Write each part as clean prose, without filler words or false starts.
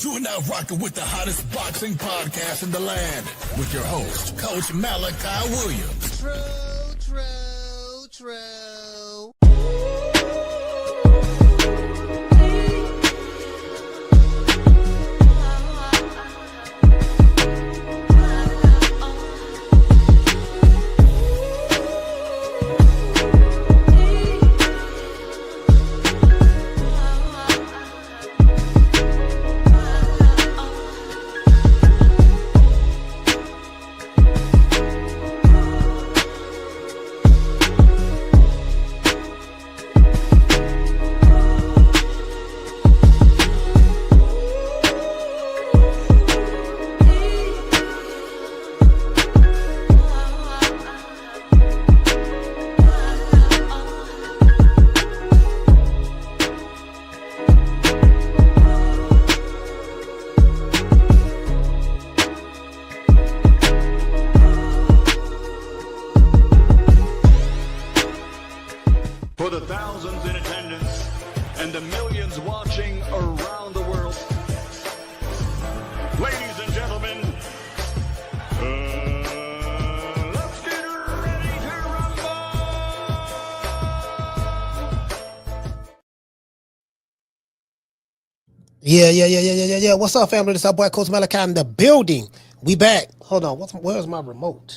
You are now rocking with the hottest boxing podcast in the land with your host, Coach Malachi Williams. True. For the thousands in attendance and the millions watching around the world, ladies and gentlemen, let's get ready to rumble! Yeah. What's up, family? This is our boy Coach Malachi in the building. We back. Hold on. Where's my remote?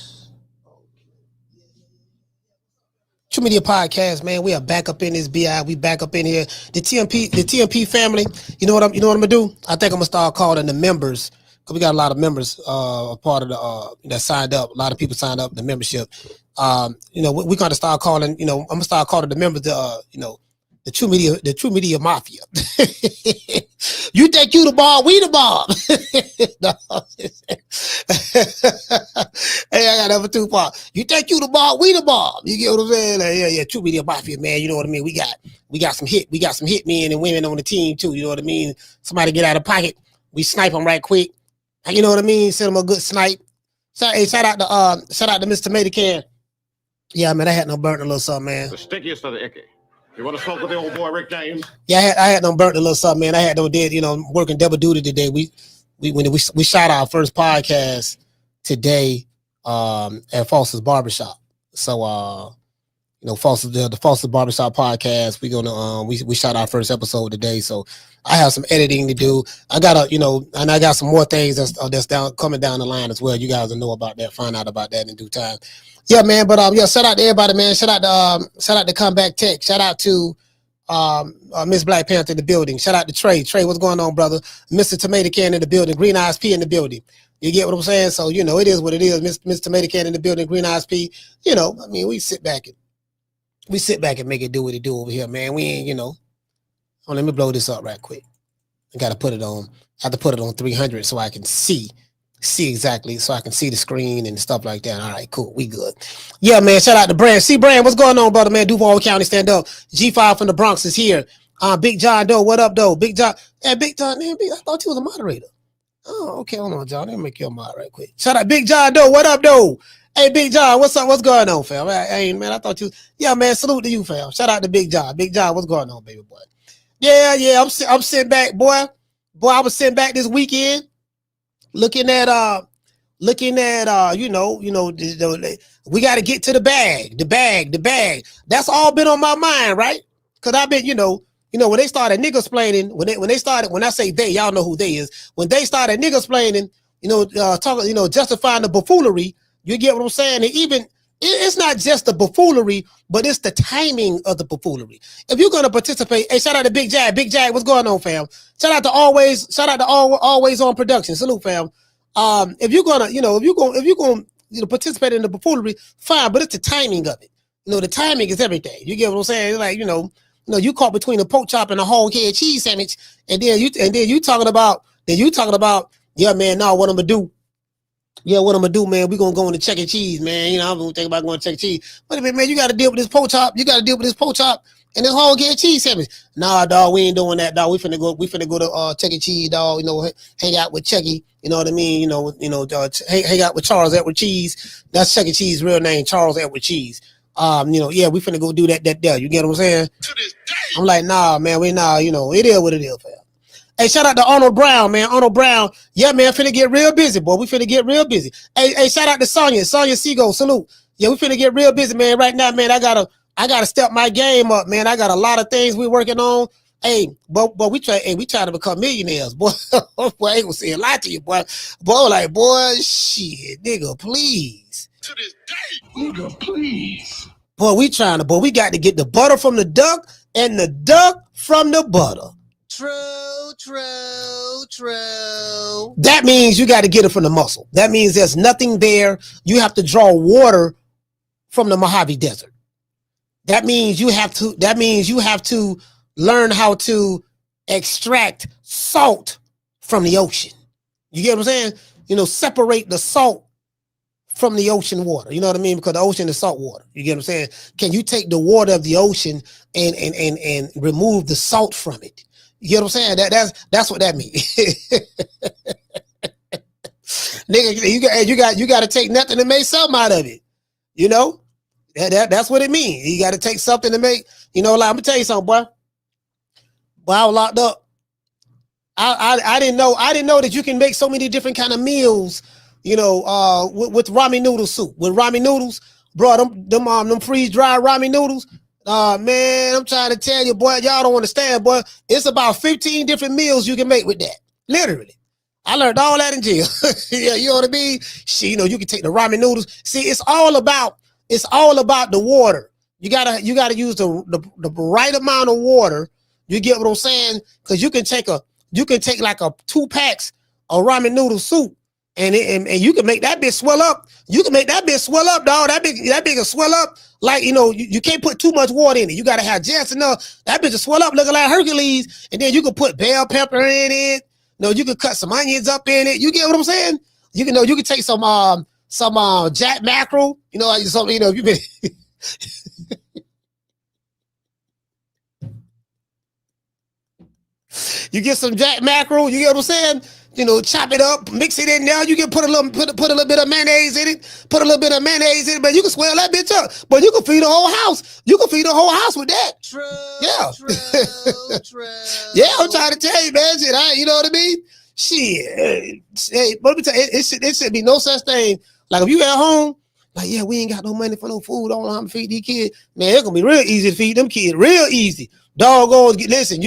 True Media Podcast, man. We are back up in this BI. We back up in here. The TMP family. You know what I'm gonna do? I think I'm gonna start calling the members, because we got a lot of members a part of the that signed up. A lot of people signed up the membership. We're gonna start calling, I'm gonna start calling the members the True Media Mafia. You think you the Bob, we the Bob. Hey, I got number 2 part. You think you the Bob, we the Bob. You get what I'm saying? Yeah, True Media Mafia, man. You know what I mean? We got some hit men and women on the team too. You know what I mean? Somebody get out of pocket, we snipe them right quick. You know what I mean? Send them a good snipe. Shout out to Mr. Tomato Can. Yeah, man, I had no burnt a little something, man. The stickiest of the icky. You want to smoke with the old boy Rick James? Yeah, I had them burnt a little something, man. I had them working double duty today. We shot our first podcast today at Foster's Barbershop. So the Foster's Barbershop podcast, we shot our first episode today. So I have some editing to do. I got some more things that's coming down the line as well. You guys will know about that, find out about that in due time. Yeah, man, but shout out to everybody, man. Shout out to Comeback Tech. Shout out to Miss Black Panther in the building. Shout out to Trey. Trey, what's going on, brother? Mr. Tomato Can in the building. Green Eyes P in the building. You get what I'm saying? So, it is what it is. Mr. Tomato Can in the building. Green Eyes P. We sit back and make it do what it do over here, man. We ain't, let me blow this up right quick. I have to put it on 300 so I can see exactly, so I can see the screen and stuff like that. All right, cool. We good. Yeah, man. Shout out to Brand. See, Brand, what's going on, brother, man? Duval County, stand up. G5 from the Bronx is here. Big John Doe, what up, though? Big John. Hey, Big John, man, I thought he was a moderator. Oh, okay. Hold on, John. Let me make you a mod right quick. Shout out Big John Doe, what up, though? Hey, Big John, what's up? What's going on, fam? Hey, man, I thought you. Yeah, man, salute to you, fam. Shout out to Big John. Big John, what's going on, baby boy? Yeah, I'm sitting back, boy. Boy, I was sitting back this weekend, looking at we got to get to the bag. That's all been on my mind, right? Because I've been, when they started niggas planning, when I say they, y'all know who they is. When they started niggas planning, justifying the buffoonery, you get what I'm saying? And even it's not just the buffoonery, but it's the timing of the buffoonery. If you're gonna participate, hey, shout out to Big Jag. Big Jag, what's going on, fam? Shout out to Always On Production. Salute, fam. If you're gonna participate in the buffoonery, fine, but it's the timing of it. The timing is everything. You get what I'm saying? It's like, you caught between a pork chop and a whole head cheese sandwich, and then you talking about, yeah, man, now what I'm gonna do? Yeah, what I'm gonna do, man? We're gonna go into Chuck E. Cheese, man. I'm gonna think about going to Chuck E. Cheese. But man, you gotta deal with this pork chop. You gotta deal with this pork chop and this whole head cheese sandwich. Nah, dog, we ain't doing that, dog. We finna go to Chuck E. Cheese, dog. Hang out with Chucky. You know what I mean? Hang out with Charles Edward Cheese. That's Chuck E. Cheese' real name, Charles Edward Cheese. We finna go do that there. You get what I'm saying? To this day. I'm like, nah, man, it is what it is, fam. Hey, shout out to Arnold Brown, man. Arnold Brown. Yeah, man, finna get real busy, boy. We finna get real busy. Hey, shout out to Sonya. Sonya Seago, salute. Yeah, we finna get real busy, man. Right now, man, I gotta step my game up, man. I got a lot of things we working on. Hey, but we try to become millionaires, boy. Boy, I ain't gonna say a lot to you, boy. Boy, shit, nigga, please. To this day, nigga, please. Boy, we got to get the butter from the duck and the duck from the butter. True. That means you got to get it from the muscle. That means there's nothing there. You have to draw water from the Mojave Desert. That means you have to learn how to extract salt from the ocean. You get what I'm saying? Separate the salt from the ocean water. You know what I mean? Because the ocean is salt water. You get what I'm saying? Can you take the water of the ocean and remove the salt from it? You get what I'm saying? That's what that means. Nigga, you got to take nothing to make something out of it. That's what it means. You got to take something to make. Like, I'm gonna tell you something, boy. Boy, I was locked up. I didn't know that you can make so many different kind of meals. With ramen noodle soup. With ramen noodles, bro, them freeze dry ramen noodles. Man, I'm trying to tell you, boy, y'all don't understand, boy. It's about 15 different meals you can make with that. Literally. I learned all that in jail. Yeah, you know what I mean? Shit, you can take the ramen noodles. See, it's all about the water. You gotta use the right amount of water. You get what I'm saying? Because you can take like 2 packs of ramen noodle soup. And you can make that bitch swell up. You can make that bitch swell up, dog. That bitch will swell up. Like, you can't put too much water in it. You got to have just enough. That bitch will swell up looking like Hercules. And then you can put bell pepper in it. You can cut some onions up in it. You get what I'm saying? You can take some jack mackerel. You've been... You get some jack mackerel. You get what I'm saying? Chop it up, mix it in there. You can put a little bit of mayonnaise in it. But you can swell that bitch up. But you can feed the whole house. You can feed the whole house with that. True. Yeah. True. Yeah, I'm trying to tell you, man. Shit, you know what I mean? Shit. Hey, let me tell you, it should be no such thing. Like if you at home, like, yeah, we ain't got no money for no food. I don't know how to feed these kids. Man, it's gonna be real easy to feed them kids. Real easy. Doggone. Listen.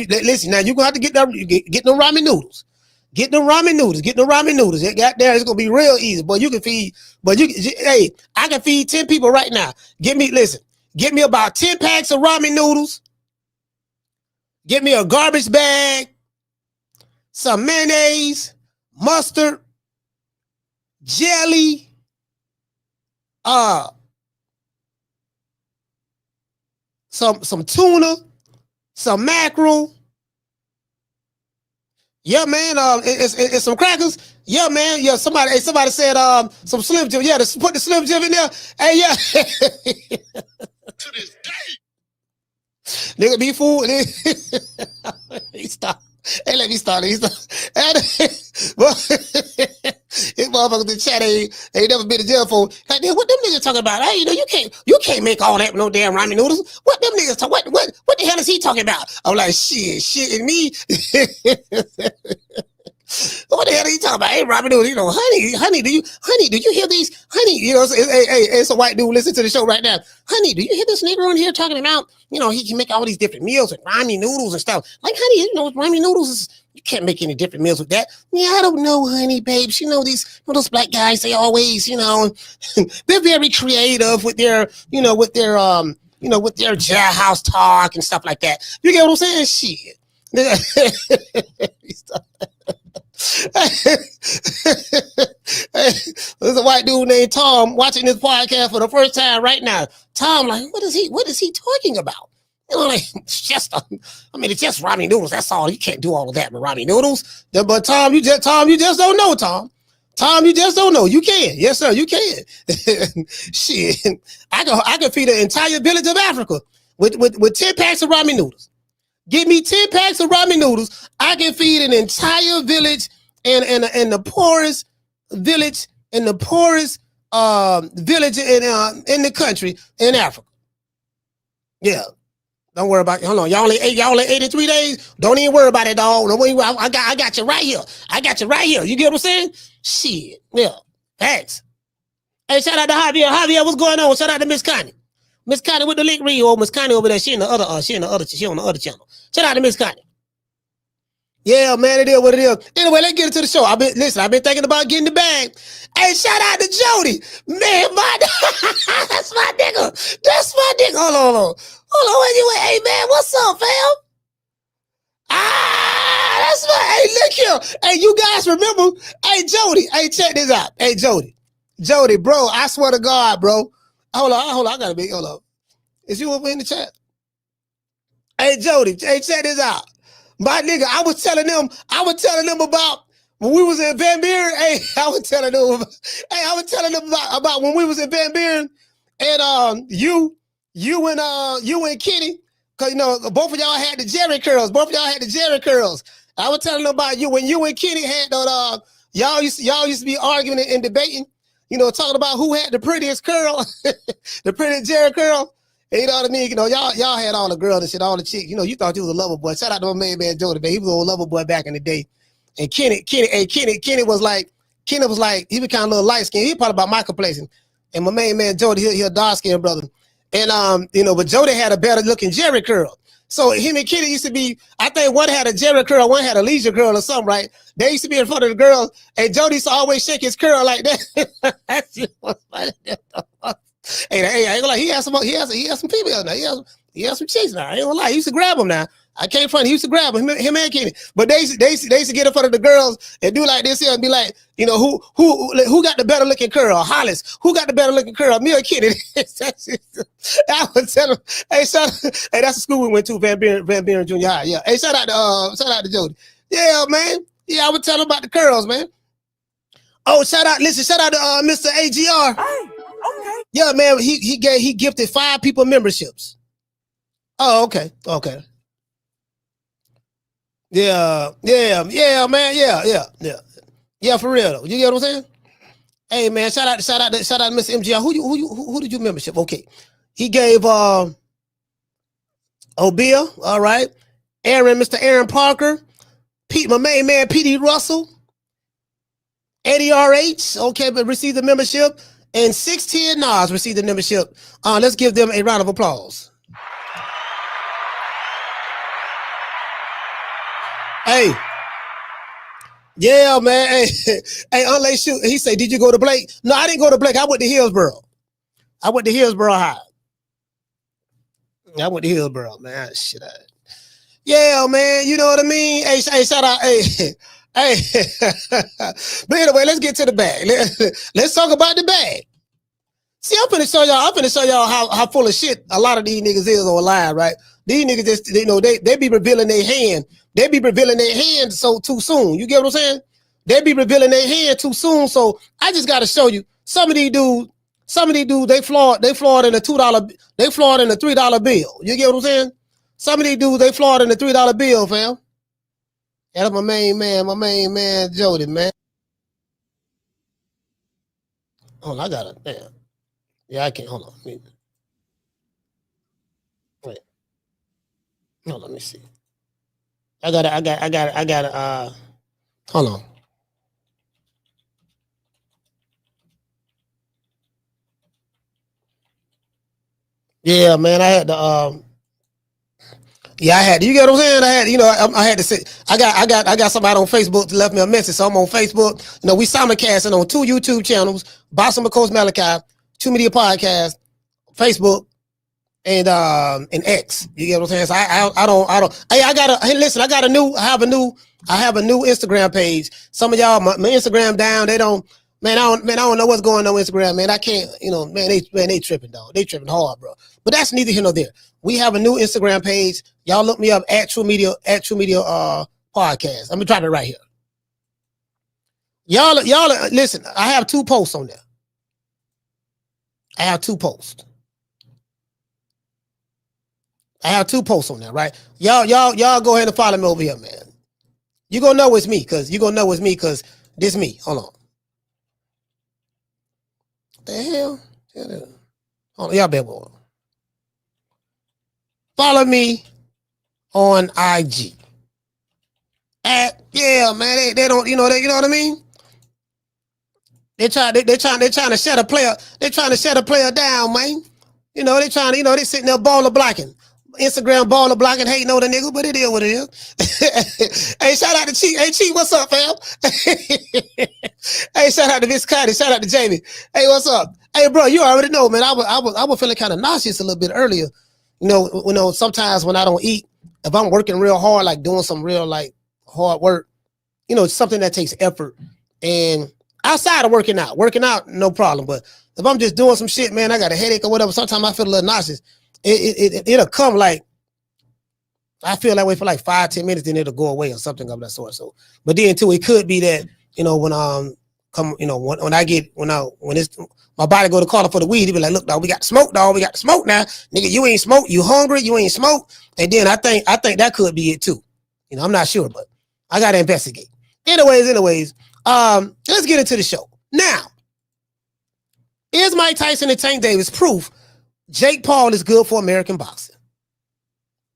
Now you gonna have to get them ramen noodles. Get them ramen noodles. It got there. It's gonna be real easy. But you can feed. Hey, I can feed 10 people right now. Get me about 10 packs of ramen noodles. Get me a garbage bag, some mayonnaise, mustard, jelly, some tuna, some mackerel. Yeah, man. It's some crackers. Yeah, man. Yeah, somebody said some Slim Jim. Yeah, put the Slim Jim in there. Hey, yeah. To this day. Nigga be fool. He stop. Hey, let me start. His motherfuckers in the chat ain't never been to jail for. Like, what them niggas talking about? Hey, you can't make all that with no damn ramen noodles. What them niggas talk? What the hell is he talking about? I'm like, shit, and me. What the hell are you talking about? Hey, ramen noodles, honey, do you hear these? Honey, it's a white dude listen to the show right now. Honey, do you hear this nigga on here talking about, he can make all these different meals with ramen noodles and stuff. Like, honey, ramen noodles you can't make any different meals with that. Yeah, I don't know, honey, babes. Those black guys, they always, they're very creative with their jailhouse talk and stuff like that. You get what I'm saying? Shit. There's a white dude named Tom watching this podcast for the first time right now. Tom, like, what is he talking about? It's just ramen noodles. That's all. You can't do all of that with ramen noodles. But Tom, you just don't know, Tom. Tom, you just don't know. You can. Yes, sir, you can. Shit. I can feed an entire village of Africa with 10 packs of ramen noodles. Give me 10 packs of ramen noodles. I can feed an entire village and the poorest village in the village in the country in Africa. Yeah. Don't worry about it. Hold on. Y'all only 83 days. Don't even worry about it, dog. Don't worry, I got you right here. I got you right here. You get what I'm saying? Shit. Yeah. Thanks. Hey, shout out to Javier. Javier, what's going on? Shout out to Miss Connie. Miss Connie with the link read. Oh, Miss Connie over there. She on the other channel. Shout out to Miss Connie. Yeah, man, it is what it is. Anyway, let's get into the show. I've been thinking about getting the bag. Hey, shout out to Jody. Man, that's my nigga. That's my nigga. Hold on. Anyway, hey, man, what's up, fam? That's my, hey, look here. Hey, you guys remember? Hey, Jody. Hey, check this out. Hey, Jody, bro, I swear to God, bro. Hold on. I gotta be, hold up. Is you over in the chat? Hey, Jody, hey, check this out. My nigga, I was telling them about when we was in Van Buren. Hey, I was telling them about when we was in Van Buren, and you and Kenny, cause you know both of y'all had the Jerry curls. I was telling them about you when you and Kenny had that. Y'all used to be arguing and debating. You know, talking about who had the prettiest curl, the prettiest Jerry curl. You know what I mean? You know, y'all had all the girls and shit, all the chicks. You know, you thought you was a lover boy. Shout out to my man Jody, man. He was a lover boy back in the day. And Kenny was like, he was kind of a little light skinned. He probably about my complexion. And my main man Jody, he a dark skinned brother. And you know, but Jody had a better looking Jerry curl. So him and Kenny used to be, I think one had a Jerry curl, one had a leisure curl or something, right? They used to be in front of the girls, and Jody used to always shake his curl like that. That's just funny. Hey, I ain't gonna lie. He had some people out there. He had some chicks now. I ain't gonna lie. He used to grab them now. I can't front. He used to grab them. Him and Kenny. But they used to get in front of the girls and do like this here and be like, you know, who got the better looking curl? Hollis. Who got the better looking curl? Me or Kenny? I would tell him. Hey, hey, that's the school we went to, Van Buren Junior High. Yeah. Hey, shout out to Jody. Yeah, man. Yeah, I would tell him about the curls, man. Oh, shout out to Mr. AGR. Hey, okay. Yeah, man, he gifted 5 people memberships. Oh, okay. Yeah, man, yeah, for real though. You get what I'm saying? Hey, man, shout out to Mr. MGR. Who did you membership? Okay, he gave Obia, all right, Mr. Aaron Parker, my main man PD Russell, Eddie RH, okay, but received the membership. And 610 Nas received the membership. Let's give them a round of applause. Hey. Yeah, man. Hey, Unlay shoot. He said, did you go to Blake? No, I didn't go to Blake. I went to Hillsborough. High. I went to Hillsborough, man. Shit. Yeah, man. You know what I mean? Hey, shout out. Hey. But anyway, let's get to the bag. Let's talk about the bag. See, I'm finna show y'all how full of shit a lot of these niggas is online, right? These niggas just, you know, they be revealing their hand. They be revealing their hand so too soon. You get what I'm saying? They be revealing their hand too soon. So I just gotta show you some of these dudes, they flawed in a $2, they flawed in a $3 bill. You get what I'm saying? Some of these dudes, they flawed in a $3 bill, fam. That's my main man, Jody, man. Hold on, I got it. Damn. Yeah, I can't. Hold on. Wait. No, let me see. I got it. Hold on. Yeah, man, I had to yeah, I had to. You get what I'm saying? I had to say, I got somebody on Facebook that left me a message. So I'm on Facebook. You know, we simulcasting on 2 YouTube channels, Boston Coach Malachi, 2 Media Podcast, Facebook, and X. You get what I'm saying? So I don't. Hey, listen, I have a new Instagram page. Some of y'all, my Instagram down. They don't. Man, I don't know what's going on Instagram, man. I can't, you know, they tripping, dog. They tripping hard, bro. But that's neither here nor there. We have a new Instagram page. Y'all look me up at True Media Podcast. I'm gonna try it right here. Y'all listen, I have 2 posts on there. I have 2 posts on there, right? Y'all go ahead and follow me over here, man. You gonna know it's me, cause this me. Hold on. What the hell? Hold on, y'all better. follow me on IG. Yeah, man, they don't, you know what I mean? They're trying to shut a player. They're trying to shut a player down, man. You know, they sitting there baller blocking. Instagram baller blocking, hating on the nigga, but it is what it is. Hey, shout out to Chief. Hey, Chief, what's up, fam? Hey, shout out to Miss Connie. Shout out to Jamie. Hey, what's up? Hey, bro, you already know, man. I was feeling kind of nauseous a little bit earlier. You know, sometimes when I don't eat, if I'm working real hard, like doing some real like hard work, you know, it's something that takes effort. And outside of working out, no problem. But if I'm just doing some shit, man, I got a headache or whatever. Sometimes I feel a little nauseous. It'll come like, I feel that way for like 5-10 minutes, then it'll go away or something of that sort. So, but then too, it could be that, you know, when it's my body go to call for the weed, he be like, look, dog, we got to smoke, dog. We got to smoke now. Nigga, you ain't smoke. You hungry. You ain't smoke. And then I think that could be it too. You know, I'm not sure, but I got to investigate. Anyways, let's get into the show. Now, is Mike Tyson and Tank Davis proof Jake Paul is good for American boxing?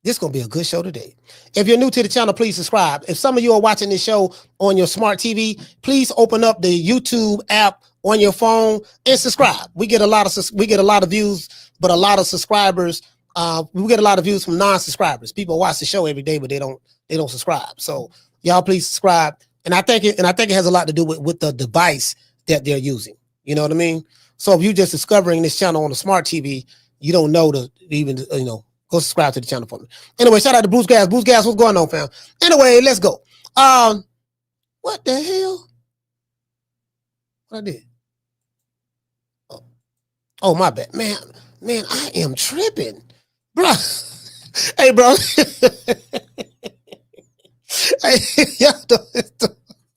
This is going to be a good show today. If you're new to the channel, please subscribe. If some of you are watching this show on your smart TV, please open up the YouTube app on your phone and subscribe. We get a lot of views, but a lot of subscribers. We get a lot of views from non-subscribers. People watch the show every day, but they don't subscribe. So y'all please subscribe. And I think it has a lot to do with the device that they're using. You know what I mean? So if you're just discovering this channel on the smart TV, you don't know to even, you know, go subscribe to the channel for me. Anyway, shout out to Bruce Gas. Bruce Gas, what's going on, fam? Anyway, let's go. What the hell? What I did? Oh, my bad. Man, I am tripping. Bro. Hey, bro. Hey, y'all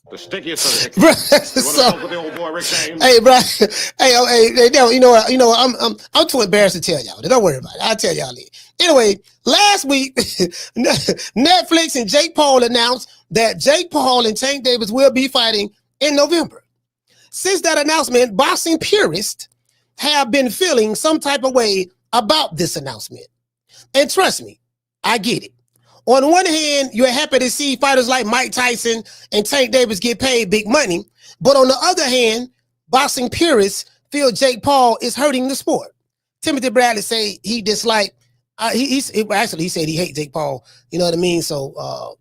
the stickiest of the bro, with the old boy Rick James. Hey, bro. Hey, you know, I'm too embarrassed to tell y'all. Don't worry about it. I'll tell y'all later. Anyway, last week, Netflix and Jake Paul announced that Jake Paul and Tank Davis will be fighting in November. Since that announcement, boxing purists have been feeling some type of way about this announcement. And trust me, I get it. On one hand, you're happy to see fighters like Mike Tyson and Tank Davis get paid big money. But on the other hand, boxing purists feel Jake Paul is hurting the sport. Timothy Bradley say he disliked, he said he hates Jake Paul. You know what I mean? So,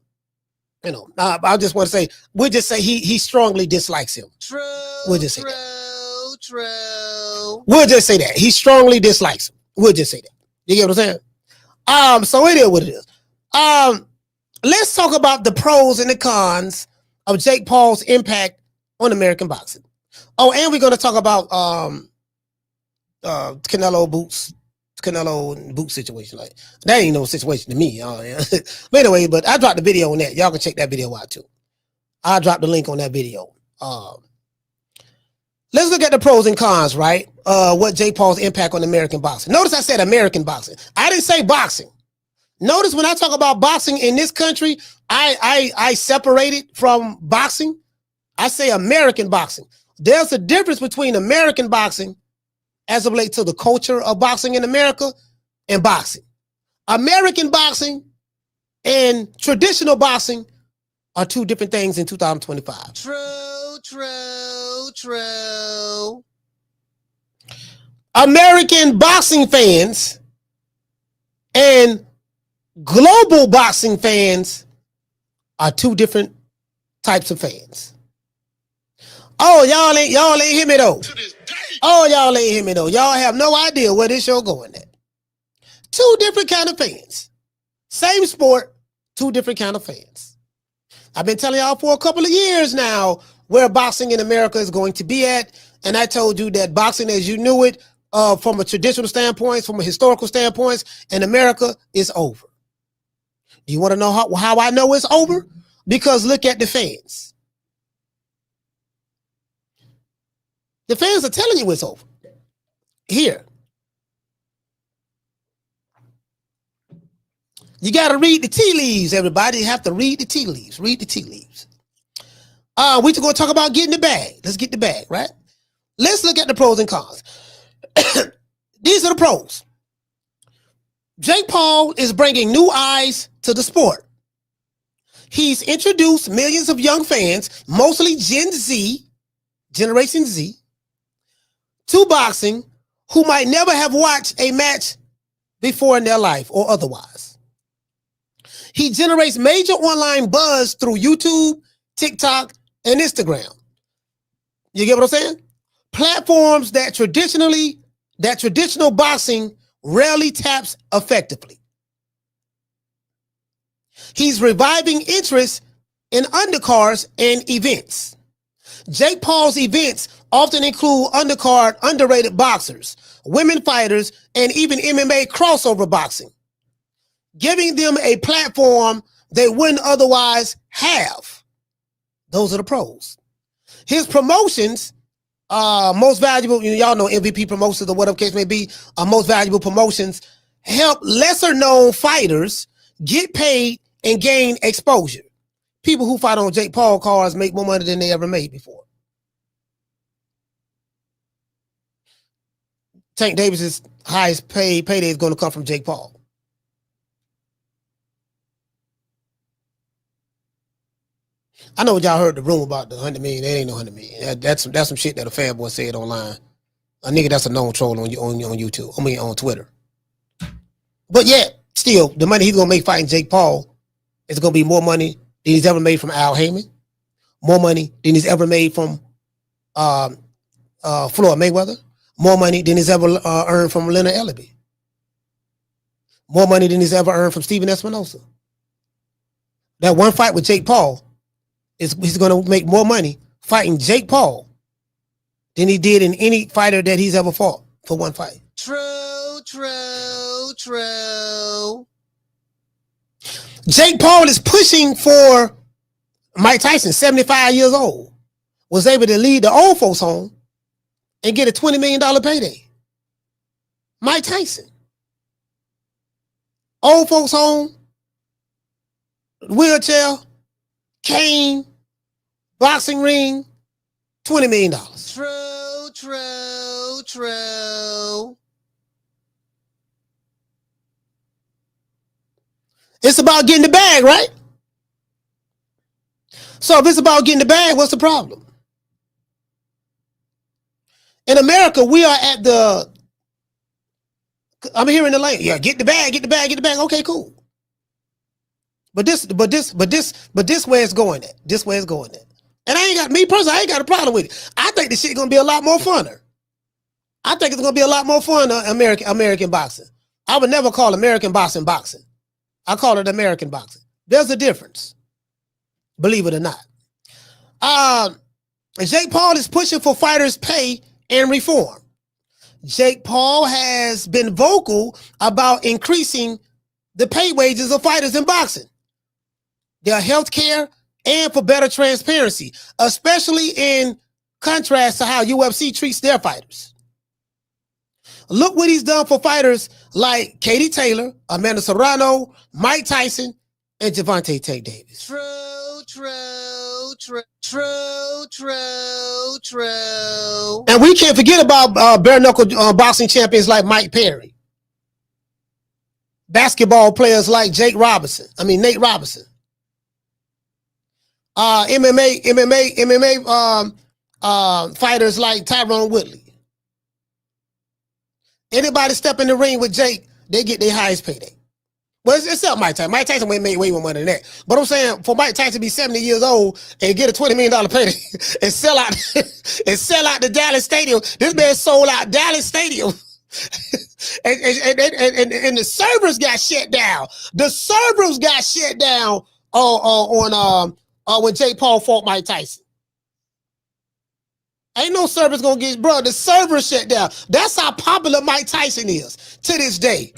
you know, I just want to say, we'll just say he strongly dislikes him. True. We'll just say that. True. We'll just say that. He strongly dislikes him. We'll just say that. You get what I'm saying? So it is what it is. Let's talk about the pros and the cons of Jake Paul's impact on American boxing. Oh, and we're going to talk about Canelo boot situation. Like that ain't no situation to me. But anyway, but I dropped the video on that. Y'all can check that video out too. I'll drop the link on that video. Let's look at the pros and cons, right? What Jake Paul's impact on American boxing. Notice I said American boxing. I didn't say boxing. Notice when I talk about boxing in this country, I separate it from boxing. I say American boxing. There's a difference between American boxing as it relates to the culture of boxing in America and boxing. American boxing and traditional boxing are two different things in 2025. True. American boxing fans and global boxing fans are two different types of fans. Oh, y'all ain't hear me though. Oh, y'all ain't hear me though. Y'all have no idea where this show going at. Two different kind of fans. Same sport, two different kind of fans. I've been telling y'all for a couple of years now where boxing in America is going to be at. And I told you that boxing as you knew it, from a traditional standpoint, from a historical standpoint, in America is over. Do you want to know how I know it's over? Because look at the fans. The fans are telling you it's over. Here. You got to read the tea leaves, everybody. You have to read the tea leaves. Read the tea leaves. We're going to talk about getting the bag. Let's get the bag, right? Let's look at the pros and cons. These are the pros. Jake Paul is bringing new eyes to the sport. He's introduced millions of young fans, mostly Gen Z, Generation Z, to boxing who might never have watched a match before in their life or otherwise. He generates major online buzz through YouTube, TikTok, and Instagram. You get what I'm saying? Platforms that traditional boxing rarely taps effectively. He's reviving interest in undercards and events. Jake Paul's events often include undercard, underrated boxers, women fighters, and even MMA crossover boxing, giving them a platform they wouldn't otherwise have. Those are the pros. His promotions, most valuable, y'all know MVP promotions or whatever case may be, most valuable promotions help lesser known fighters get paid and gain exposure. People who fight on Jake Paul cards make more money than they ever made before. Tank Davis's highest payday is going to come from Jake Paul. I know y'all heard the rumor about the 100 million. That ain't no 100 million. That's some shit that a fanboy said online. A nigga that's a known troll on YouTube. I mean on Twitter. But yet, still, the money he's gonna make fighting Jake Paul is gonna be more money than he's ever made from Al Heyman, more money than he's ever made from Floyd Mayweather, more money than he's ever earned from Leonard Ellaby, more money than he's ever earned from Steven Espinosa. That one fight with Jake Paul, he's going to make more money fighting Jake Paul than he did in any fighter that he's ever fought for one fight. True. Jake Paul is pushing for Mike Tyson, 75 years old, was able to lead the old folks home and get a $20 million payday. Mike Tyson. Old folks home, wheelchair, cane, boxing ring, $20 million. True. It's about getting the bag, right? So if it's about getting the bag, what's the problem? In America, we are at the, I'm here in the lane. Yeah, get the bag. Okay, cool. But this way it's going at. This way it's going at. And I ain't got a problem with it. I think this shit gonna be a lot more funner. I think it's gonna be a lot more fun than American boxing. I would never call American boxing. I call it American boxing. There's a difference. Believe it or not. Jake Paul is pushing for fighters' pay and reform. Jake Paul has been vocal about increasing the pay wages of fighters in boxing, their health care, and for better transparency, especially in contrast to how UFC treats their fighters. Look what he's done for fighters like Katie Taylor, Amanda Serrano, Mike Tyson, and Gervonta Tank Davis. True. And we can't forget about bare knuckle boxing champions like Mike Perry. Basketball players like Nate Robinson. MMA fighters like Tyrone Woodley. Anybody step in the ring with Jake, they get their highest payday. Well, except Mike Tyson. Mike Tyson made way more money than that. But I'm saying for Mike Tyson to be 70 years old and get a $20 million payday and sell out the Dallas Stadium. This man sold out Dallas Stadium. and the servers got shut down. The servers got shut down on when Jake Paul fought Mike Tyson. Ain't no servers gonna get, bro. The servers shut down. That's how popular Mike Tyson is to this day.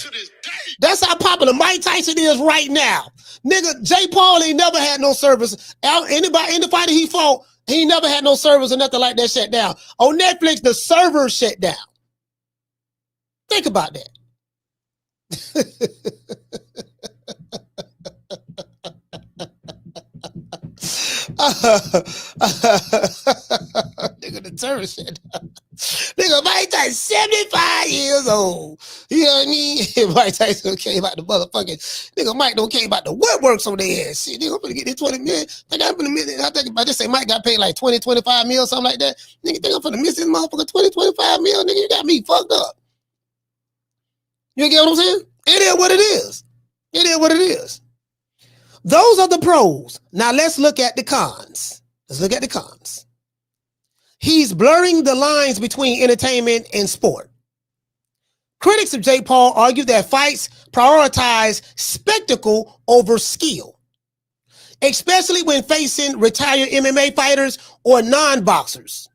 That's how popular Mike Tyson is right now. Nigga, Jake Paul ain't never had no servers. Any fighter he fought, he never had no servers or nothing like that shut down. On Netflix, the servers shut down. Think about that. Nigga, the server shut down. Nigga, Mike Tyson, 75 years old. You know what I mean? Mike Tyson came out the motherfucking, nigga, Mike don't care about the woodworks on their ass. Shit, nigga, I'm gonna get this 20 million. I think about this, say Mike got paid like 20, 25 mil, something like that. Nigga, think I'm gonna miss this motherfucker 20, 25 mil, nigga, you got me fucked up. You get what I'm saying? It is what it is. It is what it is. Those are the pros. Now let's look at the cons. Let's look at the cons. He's blurring the lines between entertainment and sport. Critics of Jake Paul argue that fights prioritize spectacle over skill, especially when facing retired MMA fighters or non-boxers.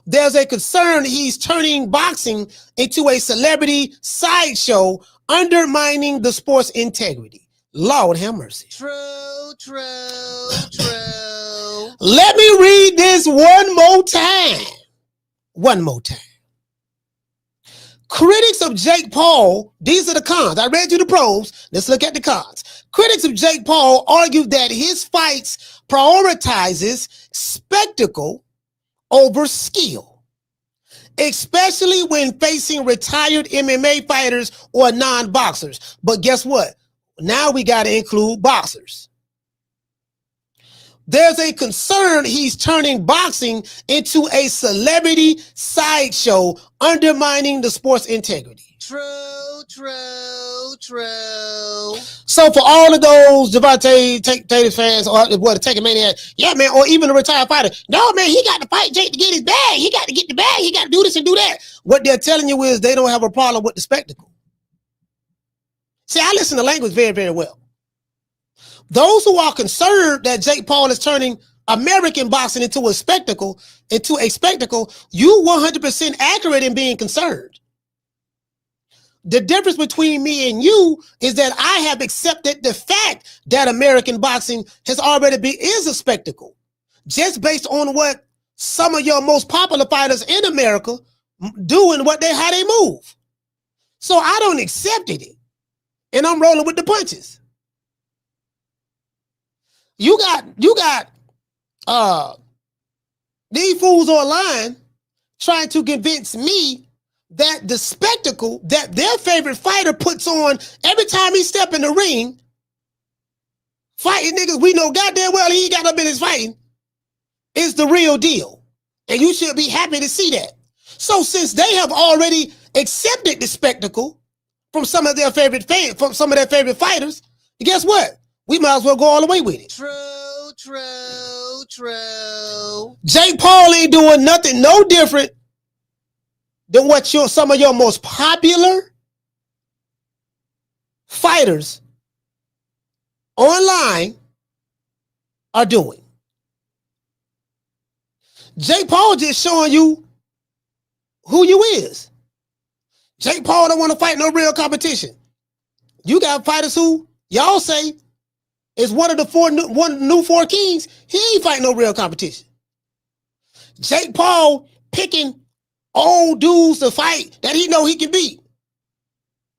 There's a concern he's turning boxing into a celebrity sideshow, undermining the sport's integrity. Lord have mercy. True. Let me read this one more time. One more time. Critics of Jake Paul, these are the cons. I read you the pros. Let's look at the cons. Critics of Jake Paul argue that his fights prioritizes spectacle over skill, especially when facing retired MMA fighters or non-boxers. But guess what? Now we got to include boxers. There's a concern he's turning boxing into a celebrity sideshow, undermining the sport's integrity. True. So for all of those Devontae fans or what, the Taker Maniac, yeah, man, or even a retired fighter, no, man, he got to fight Jake to get his bag. He got to get the bag. He got to do this and do that. What they're telling you is they don't have a problem with the spectacle. See, I listen to language very, very well. Those who are concerned that Jake Paul is turning American boxing into a spectacle, you 100% accurate in being concerned. The difference between me and you is that I have accepted the fact that American boxing is a spectacle, just based on what some of your most popular fighters in America do and how they move. So I don't accept it, and I'm rolling with the punches. You got these fools online trying to convince me that the spectacle that their favorite fighter puts on every time he step in the ring, fighting niggas we know goddamn well he ain't got no business fighting, is the real deal. And you should be happy to see that. So since they have already accepted the spectacle from some of their favorite fighters, guess what? We might as well go all the way with it. True. Jake Paul ain't doing nothing no different than what some of your most popular fighters online are doing. Jake Paul just showing you who you is. Jake Paul don't want to fight no real competition. You got fighters who y'all say is one of the new four kings. He ain't fighting no real competition. Jake Paul picking old dudes to fight that he know he can beat.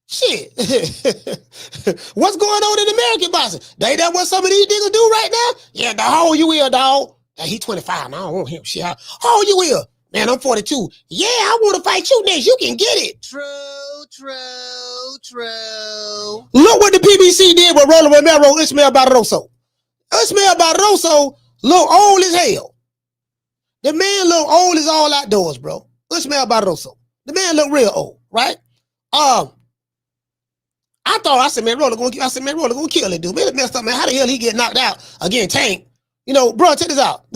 Shit. What's going on in American boxing? Ain't that what some of these niggas do right now? Yeah, how old you is, dog? Hey, he 25 now. I don't want him. Shit, how old you is? Man, I'm 42. Yeah, I want to fight you next. You can get it. True. Look what the PBC did with Rolando Romero, Ismael Barroso. Ismael Barroso look old as hell. The man look old as all outdoors, bro. Ismael Barroso. The man look real old, right? I said, man, Rolando gonna kill that dude. Man, it messed up, man. How the hell he get knocked out again? Tank. You know, bro, check this out.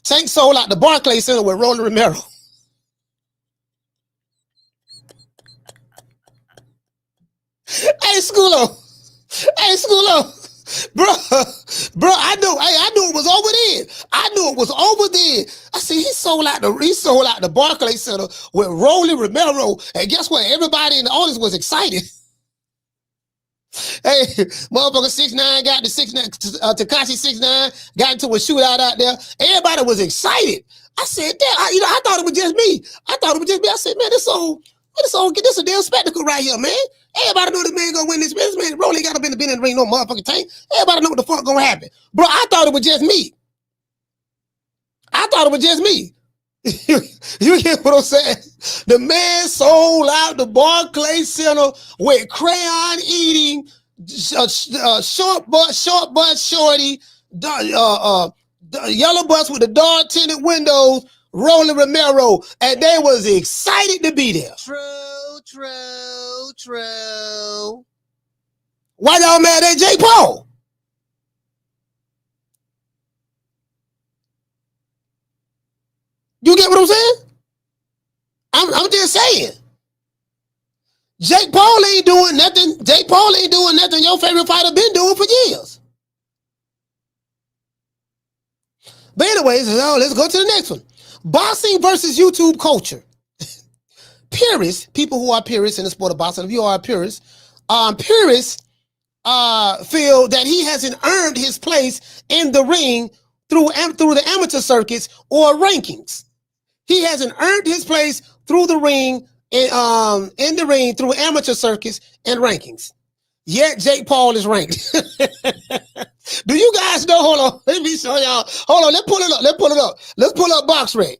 Tank sold out the Barclays Center with Rolando Romero. Hey, Schoolo. Bro, I knew it was over there. I said he sold out the Barclays Center with Rolando Romero, and guess what? Everybody in the audience was excited. Hey, motherfucker 6ix9ine got the 6ix9ine, Tekashi 6ix9ine got into a shootout out there. Everybody was excited. I said, damn, I thought it was just me. I said, man, this a damn spectacle right here, man. Everybody know this man gonna win this. This man Rolly got to be in the ring, no motherfucking Tank. Everybody know what the fuck gonna happen. Bro, I thought it was just me. You get what I'm saying? The man sold out the Barclays Center with crayon eating, short butt shorty, yellow bus with the dark tinted windows, Rolling Romero, and they was excited to be there. True. Why y'all mad at Jake Paul? You get what I'm saying? I'm just saying. Jake Paul ain't doing nothing. Jake Paul ain't doing nothing your favorite fighter been doing for years. But anyways, let's go to the next one. Boxing versus YouTube culture. Purists, people who are purists in the sport of boxing, if you are a purist, purists feel that he hasn't earned his place in the ring through the amateur circuits or rankings. He hasn't earned his place through the ring in the ring through amateur circuits and rankings. Yet Jake Paul is ranked. Do you guys know? Hold on, let me show y'all. Hold on, let's pull it up. Let's pull up BoxRec.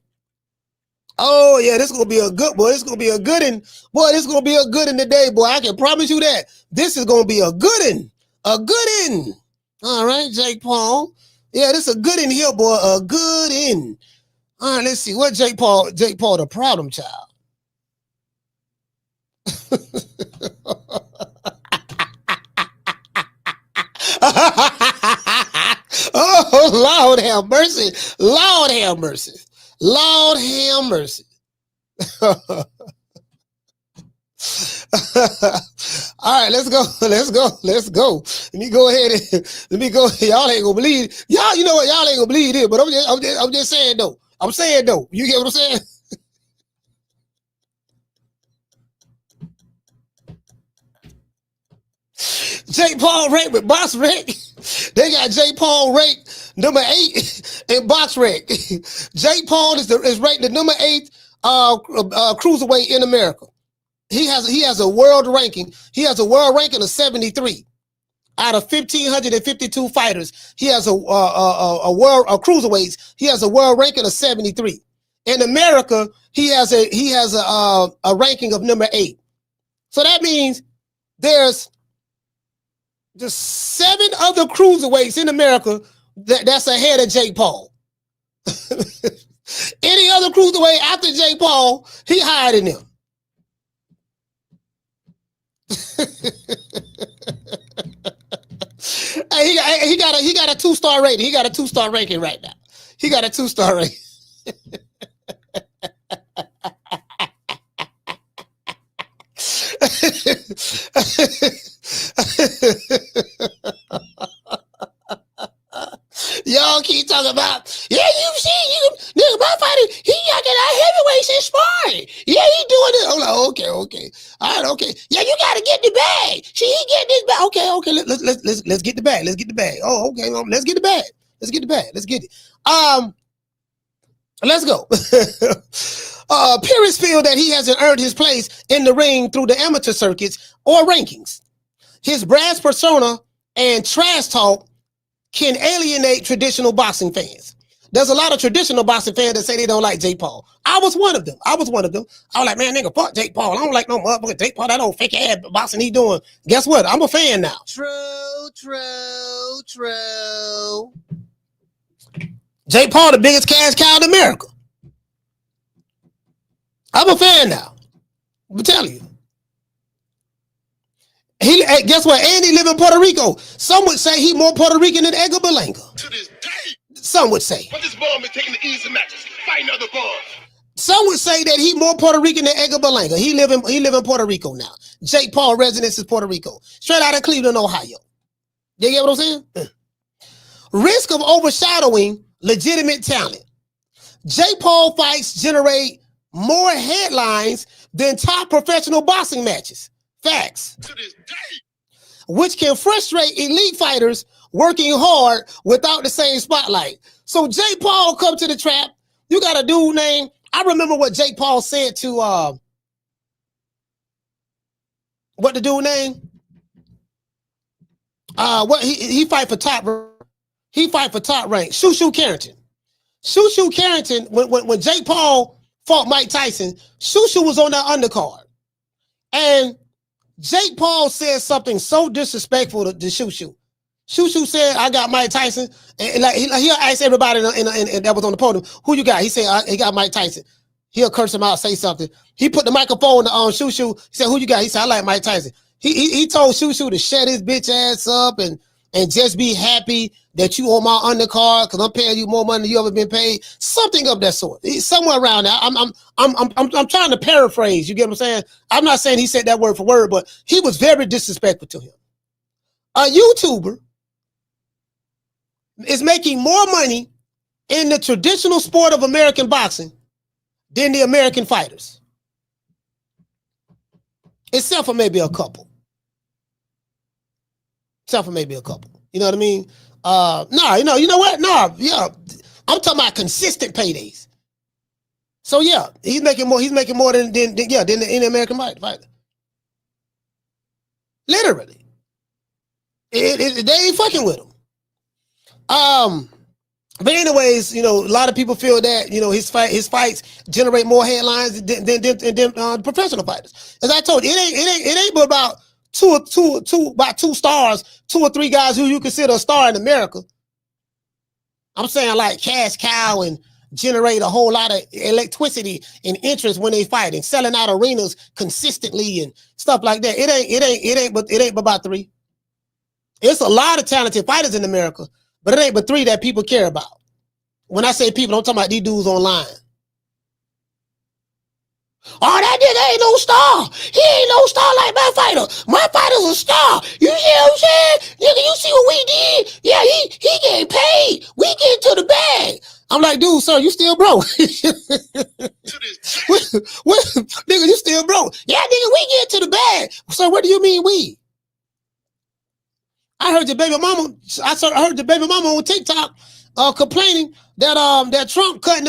Oh yeah, this is gonna be a good boy. This is gonna be a good one. Boy, this is gonna be a good one today, boy. I can promise you that. This is gonna be a good one. A good one. All right, Jake Paul. Yeah, this is a good in here, boy. A good in. All right, let's see. What Jake Paul, the problem child. Oh, Lord have mercy. Lord have mercy. Lord have mercy. All right, let's go. Let me go ahead and y'all ain't gonna believe. Y'all, you know what? Y'all ain't gonna believe it, but I'm just saying though. I'm saying though. You get what I'm saying? Jake Paul ranked with BoxRec. They got Jake Paul ranked number 8 in BoxRec. Jake Paul is ranked the number 8 cruiserweight in America. He has a world ranking. He has a world ranking of 73 out of 1,552 fighters. He has a world cruiserweights. He has a world ranking of 73. In America, he has a ranking of number 8. So that means there's 7 other cruiserweights in America that's ahead of Jake Paul. Any other cruiserweight after Jake Paul, he higher than them. He got a 2-star rating. He got a 2-star ranking right now. He got a 2-star rating. Y'all keep talking about, yeah, you see, nigga, my fighter, he knocking out heavyweights in sparring. Yeah, he doing it. I'm like, okay. All right, okay. Yeah, you gotta get the bag. See, he getting this bag. Okay. Let's get the bag. Let's get the bag. Oh, okay. Let's get the bag. Let's get the bag. Let's get it. Let's go. Purists feel that he hasn't earned his place in the ring through the amateur circuits or rankings. His brass persona and trash talk can alienate traditional boxing fans. There's a lot of traditional boxing fans that say they don't like Jake Paul. I was one of them. I was like, man, nigga, fuck Jake Paul. I don't like no motherfucker Jake Paul. That old fake ass boxing he doing. Guess what? I'm a fan now. True. Jake Paul, the biggest cash cow in America. I'm a fan now. I'm telling you. Guess what? And he live in Puerto Rico. Some would say he more Puerto Rican than Edgar Berlanga. To this day. Some would say. But this bum is taking the easy matches, fighting other bums. Some would say that he more Puerto Rican than Edgar Berlanga. He live in Puerto Rico now. Jake Paul residence is Puerto Rico. Straight out of Cleveland, Ohio. You get what I'm saying? Risk of overshadowing legitimate talent. Jake Paul fights generate more headlines than top professional boxing matches. Facts. To this day. Which can frustrate elite fighters working hard without the same spotlight. So Jake Paul come to the trap. You got a dude named, I remember what Jake Paul said to what the dude name? What he fight for top rank. Shoo Carrington. Shushu Carrington, when Jake Paul fought Mike Tyson, Shushu was on that undercard. And Jake Paul said something so disrespectful to Shushu. Shushu said, I got Mike Tyson. And like he'll ask everybody that was on the podium, who you got? He said, he got Mike Tyson. He'll curse him out, say something. He put the microphone on Shushu. He said, who you got? He said, I like Mike Tyson. He told Shushu to shut his bitch ass up and just be happy that you on my undercard because I'm paying you more money than you ever been paid. Something of that sort. Somewhere around there. I'm trying to paraphrase. You get what I'm saying? I'm not saying he said that word for word, but he was very disrespectful to him. A YouTuber is making more money in the traditional sport of American boxing than the American fighters. Except for maybe a couple. You know what I mean? You know what? Yeah. I'm talking about consistent paydays. So yeah, he's making more than the American fighter. Literally. They ain't fucking with him. But anyways, a lot of people feel that, his fights generate more headlines than professional fighters. As I told you, it ain't but about two stars, 2 or 3 guys who you consider a star in America. I'm saying like cash cow and generate a whole lot of electricity and interest when they fight and selling out arenas consistently and stuff like that. It ain't but about 3. It's a lot of talented fighters in America, but it ain't but 3 that people care about. When I say people, I'm talking about these dudes online. Oh, that nigga ain't no star. He ain't no star like my fighter. My fighter's a star. You see what I'm saying? Nigga, you see what we did? Yeah, he getting paid. We get to the bag. I'm like, dude, sir, you still broke. Nigga, you still broke. Yeah, nigga, we get to the bag. Sir, what do you mean we? I heard your baby mama on TikTok complaining that Trump cutting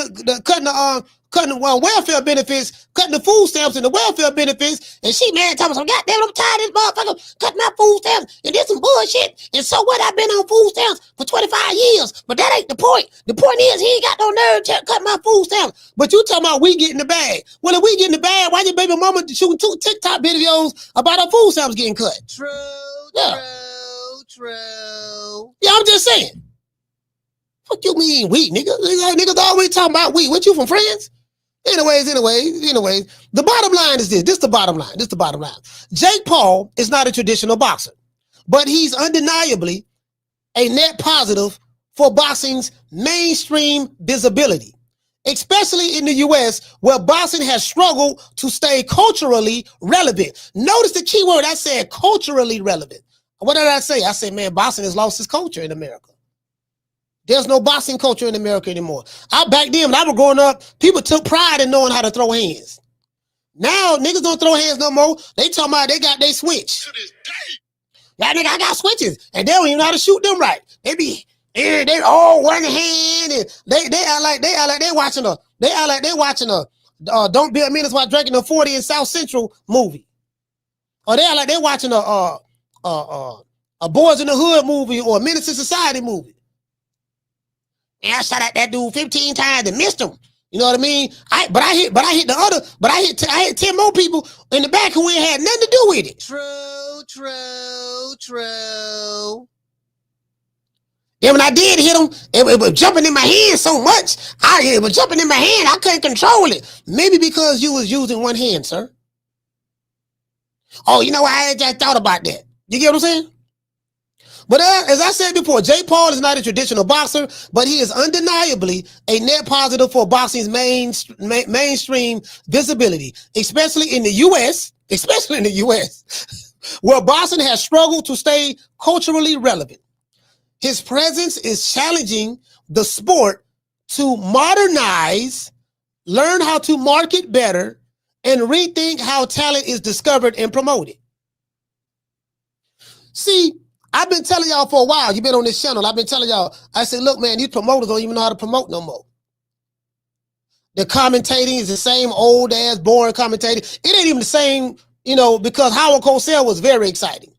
the welfare benefits, cutting the food stamps and the welfare benefits, and she mad talking some goddamn I'm tired of this motherfucker cutting my food stamps and this some bullshit. And so what? I've been on food stamps for 25 years, but that ain't the point. The point is he ain't got no nerve to cut my food stamps. But you talking about we getting the bag. Well, if we getting the bag, why your baby mama shooting 2 TikTok videos about our food stamps getting cut? True. Yeah, I'm just saying. Fuck you mean we, nigga? Niggas always talking about we. What you from France? Anyways. The bottom line is this. This is the bottom line. Jake Paul is not a traditional boxer, but he's undeniably a net positive for boxing's mainstream visibility, especially in the US, where boxing has struggled to stay culturally relevant. Notice the key word I said, culturally relevant. What did I say? I said, man, boxing has lost its culture in America. There's no boxing culture in America anymore. Back then, when I was growing up, people took pride in knowing how to throw hands. Now, niggas don't throw hands no more. They talking about they got their switch. To this day. Yeah, nigga, I got switches. And they don't even know how to shoot them right. They all one hand and they act like they watching a Don't Be a Menace while drinking a 40 in South Central movie. Or they act like they watching a Boys in the Hood movie or a Menace to Society movie. And I shot at that dude 15 times and missed him. You know what I mean? I hit 10 more people in the back who ain't had nothing to do with it. True. Then when I did hit him, it was jumping in my hand so much. It was jumping in my hand, I couldn't control it. Maybe because you was using one hand, sir. Oh, you know, I just thought about that. You get what I'm saying? But as I said before, Jake Paul is not a traditional boxer, but he is undeniably a net positive for boxing's mainstream visibility, especially in the U.S., where boxing has struggled to stay culturally relevant. His presence is challenging the sport to modernize, learn how to market better, and rethink how talent is discovered and promoted. See, I've been telling y'all for a while, you've been on this channel, I've been telling y'all, I said, look, man, these promoters don't even know how to promote no more. The commentating is the same old ass boring commentating. It ain't even the same, because Howard Cosell was very exciting.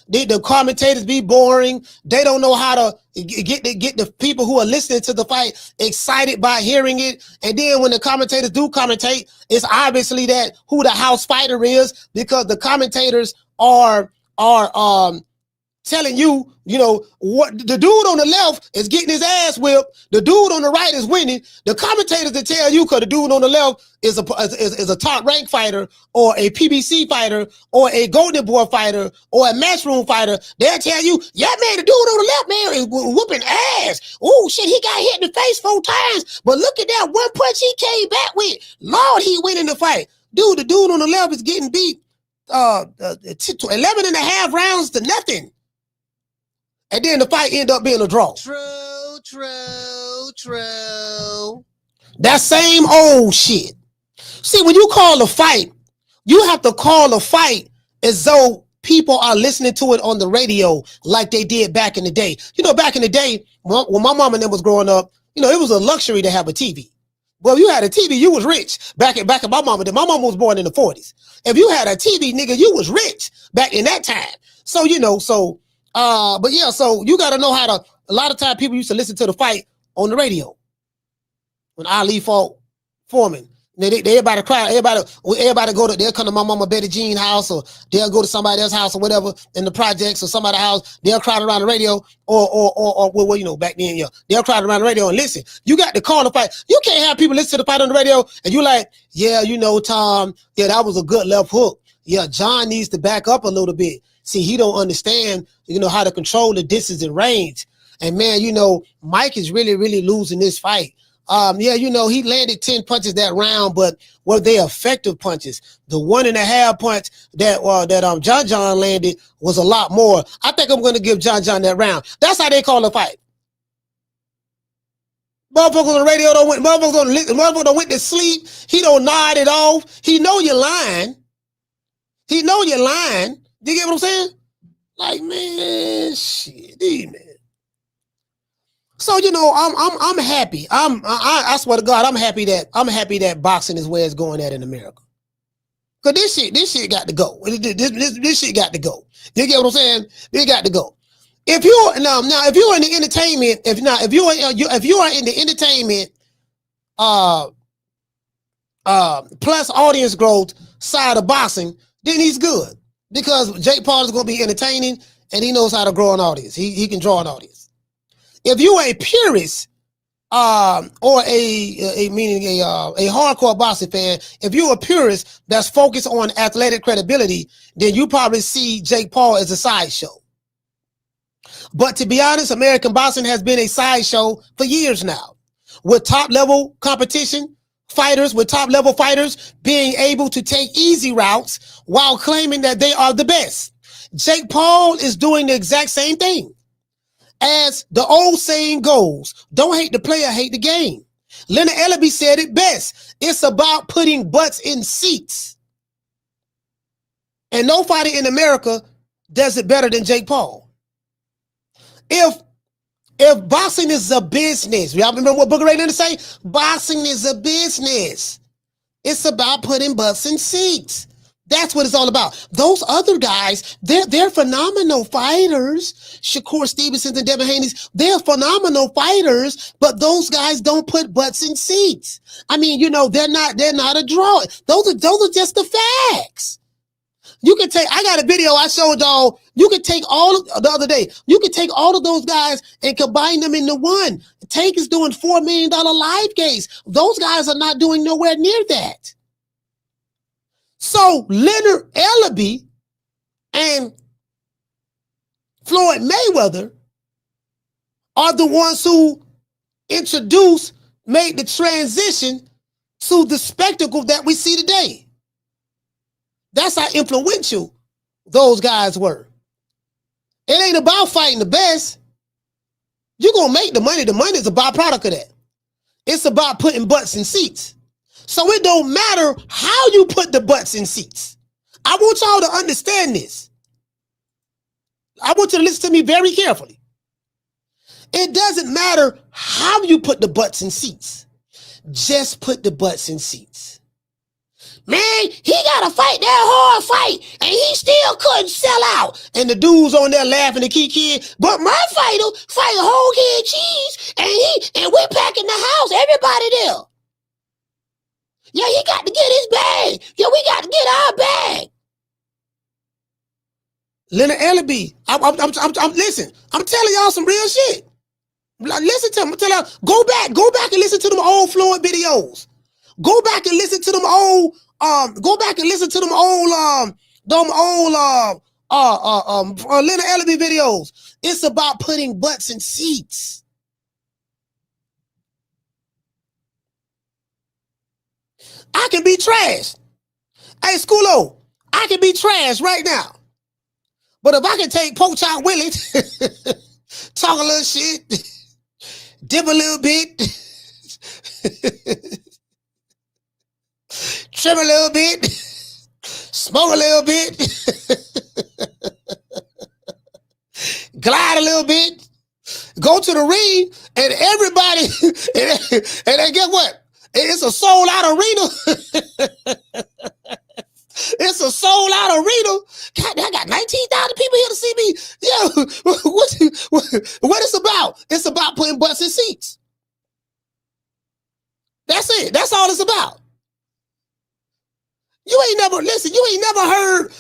The commentators be boring. They don't know how to get the people who are listening to the fight excited by hearing it. And then when the commentators do commentate, it's obviously that who the house fighter is, because the commentators are telling you, you know, what the dude on the left is getting his ass whipped. The dude on the right is winning. The commentators that tell you, because the dude on the left is a top rank fighter or a PBC fighter or a Golden Boy fighter or a Matchroom fighter, they'll tell you, yeah, man, the dude on the left, man, is whooping ass. Oh, shit, he got hit in the face 4 times. But look at that one punch he came back with. Lord, he winning the fight. Dude, the dude on the left is getting beat 11 and a half rounds to nothing. And then the fight end up being a draw. True. That same old shit. See, when you call a fight, you have to call a fight as though people are listening to it on the radio like they did back in the day. You know, back in the day, when my mom and them was growing up, you know, it was a luxury to have a TV. Well, if you had a TV, you was rich. Back in my mama, my mama was born in the 40s. If you had a TV, nigga, you was rich back in that time. So, you know, but yeah, so you got to know how to, a lot of times people used to listen to the fight on the radio. When Ali fought Foreman, everybody cry, everybody go to, they'll come to my mama Betty Jean house, or they'll go to somebody else's house or whatever in the projects or somebody's house, they'll crowd around the radio or well, you know, back then, yeah, they'll crowd around the radio and listen. You got to call the fight. You can't have people listen to the fight on the radio and you like, yeah, you know, Tom, yeah, that was a good left hook. Yeah, John needs to back up a little bit. See, he don't understand, you know, how to control the distance and range. And man, you know, Mike is really, really losing this fight. Yeah, you know, he landed 10 punches that round, but were they effective punches? The 1.5 punch that John landed was a lot more. I think I'm going to give John that round. That's how they call the fight. Motherfuckers on the radio don't went. Motherfuckers don't went to sleep. He don't nod it off. He know you're lying. He know you're lying. You get what I'm saying? Like, man, shit, man. So, you know, I'm happy. I swear to God, I'm happy that boxing is where it's going at in America. Cause this shit got to go. This shit got to go. You get what I'm saying? It got to go. If you're if you're in the entertainment, if you are in the entertainment, plus audience growth side of boxing, then he's good. Because Jake Paul is going to be entertaining and he knows how to grow an audience. He can draw an audience. If you're a purist or a hardcore boxing fan, if you're a purist that's focused on athletic credibility, then you probably see Jake Paul as a sideshow. But to be honest, American boxing has been a sideshow for years now, with top-level competition, fighters with top-level fighters being able to take easy routes while claiming that they are the best. Jake Paul is doing the exact same thing. As the old saying goes, don't hate the player, hate the game. Leonard Ellaby said it best. It's about putting butts in seats. And no fighter in America does it better than Jake Paul. If boxing is a business, y'all remember what Booker Ray Leonard say? Boxing is a business. It's about putting butts in seats. That's what it's all about. Those other guys, they're phenomenal fighters. Shakur Stevensons and Devin Haney's, they're phenomenal fighters, but those guys don't put butts in seats. I mean, you know, they're not a draw. Those are just the facts. You can take, I got a video I showed y'all. You can take the other day, you can take all of those guys and combine them into one. Tank is doing $4 million live gains. Those guys are not doing nowhere near that. So Leonard Ellaby and Floyd Mayweather are the ones who made the transition to the spectacle that we see today. That's how influential those guys were. It ain't about fighting the best. You're going to make the money. The money is a byproduct of that. It's about putting butts in seats. So it don't matter how you put the butts in seats. I want y'all to understand this. I want you to listen to me very carefully. It doesn't matter how you put the butts in seats. Just put the butts in seats. Man, he got to fight that hard fight, and he still couldn't sell out. And the dudes on there laughing and kicking. But my fighter fight whole head cheese, and we packing the house. Everybody there. Yeah, he got to get his bag. Yeah, we got to get our bag. Leonard Ellaby, I'm listen. I'm telling y'all some real shit. Listen to him. I'm telling y'all, go back and listen to them old Floyd videos. Go back and listen to them old. Leonard Ellaby videos. It's about putting butts in seats. I can be trash. Hey, Schoolo, I can be trash right now. But if I can take Poach Out Willie, talk a little shit, dip a little bit, trim a little bit, smoke a little bit, glide a little bit, go to the ring, and everybody, and then guess what? It's a sold out arena. It's a sold out arena. God, I got 19,000 people here to see me. Yeah, what it's about? It's about putting butts in seats. That's it. That's all it's about. You ain't never heard,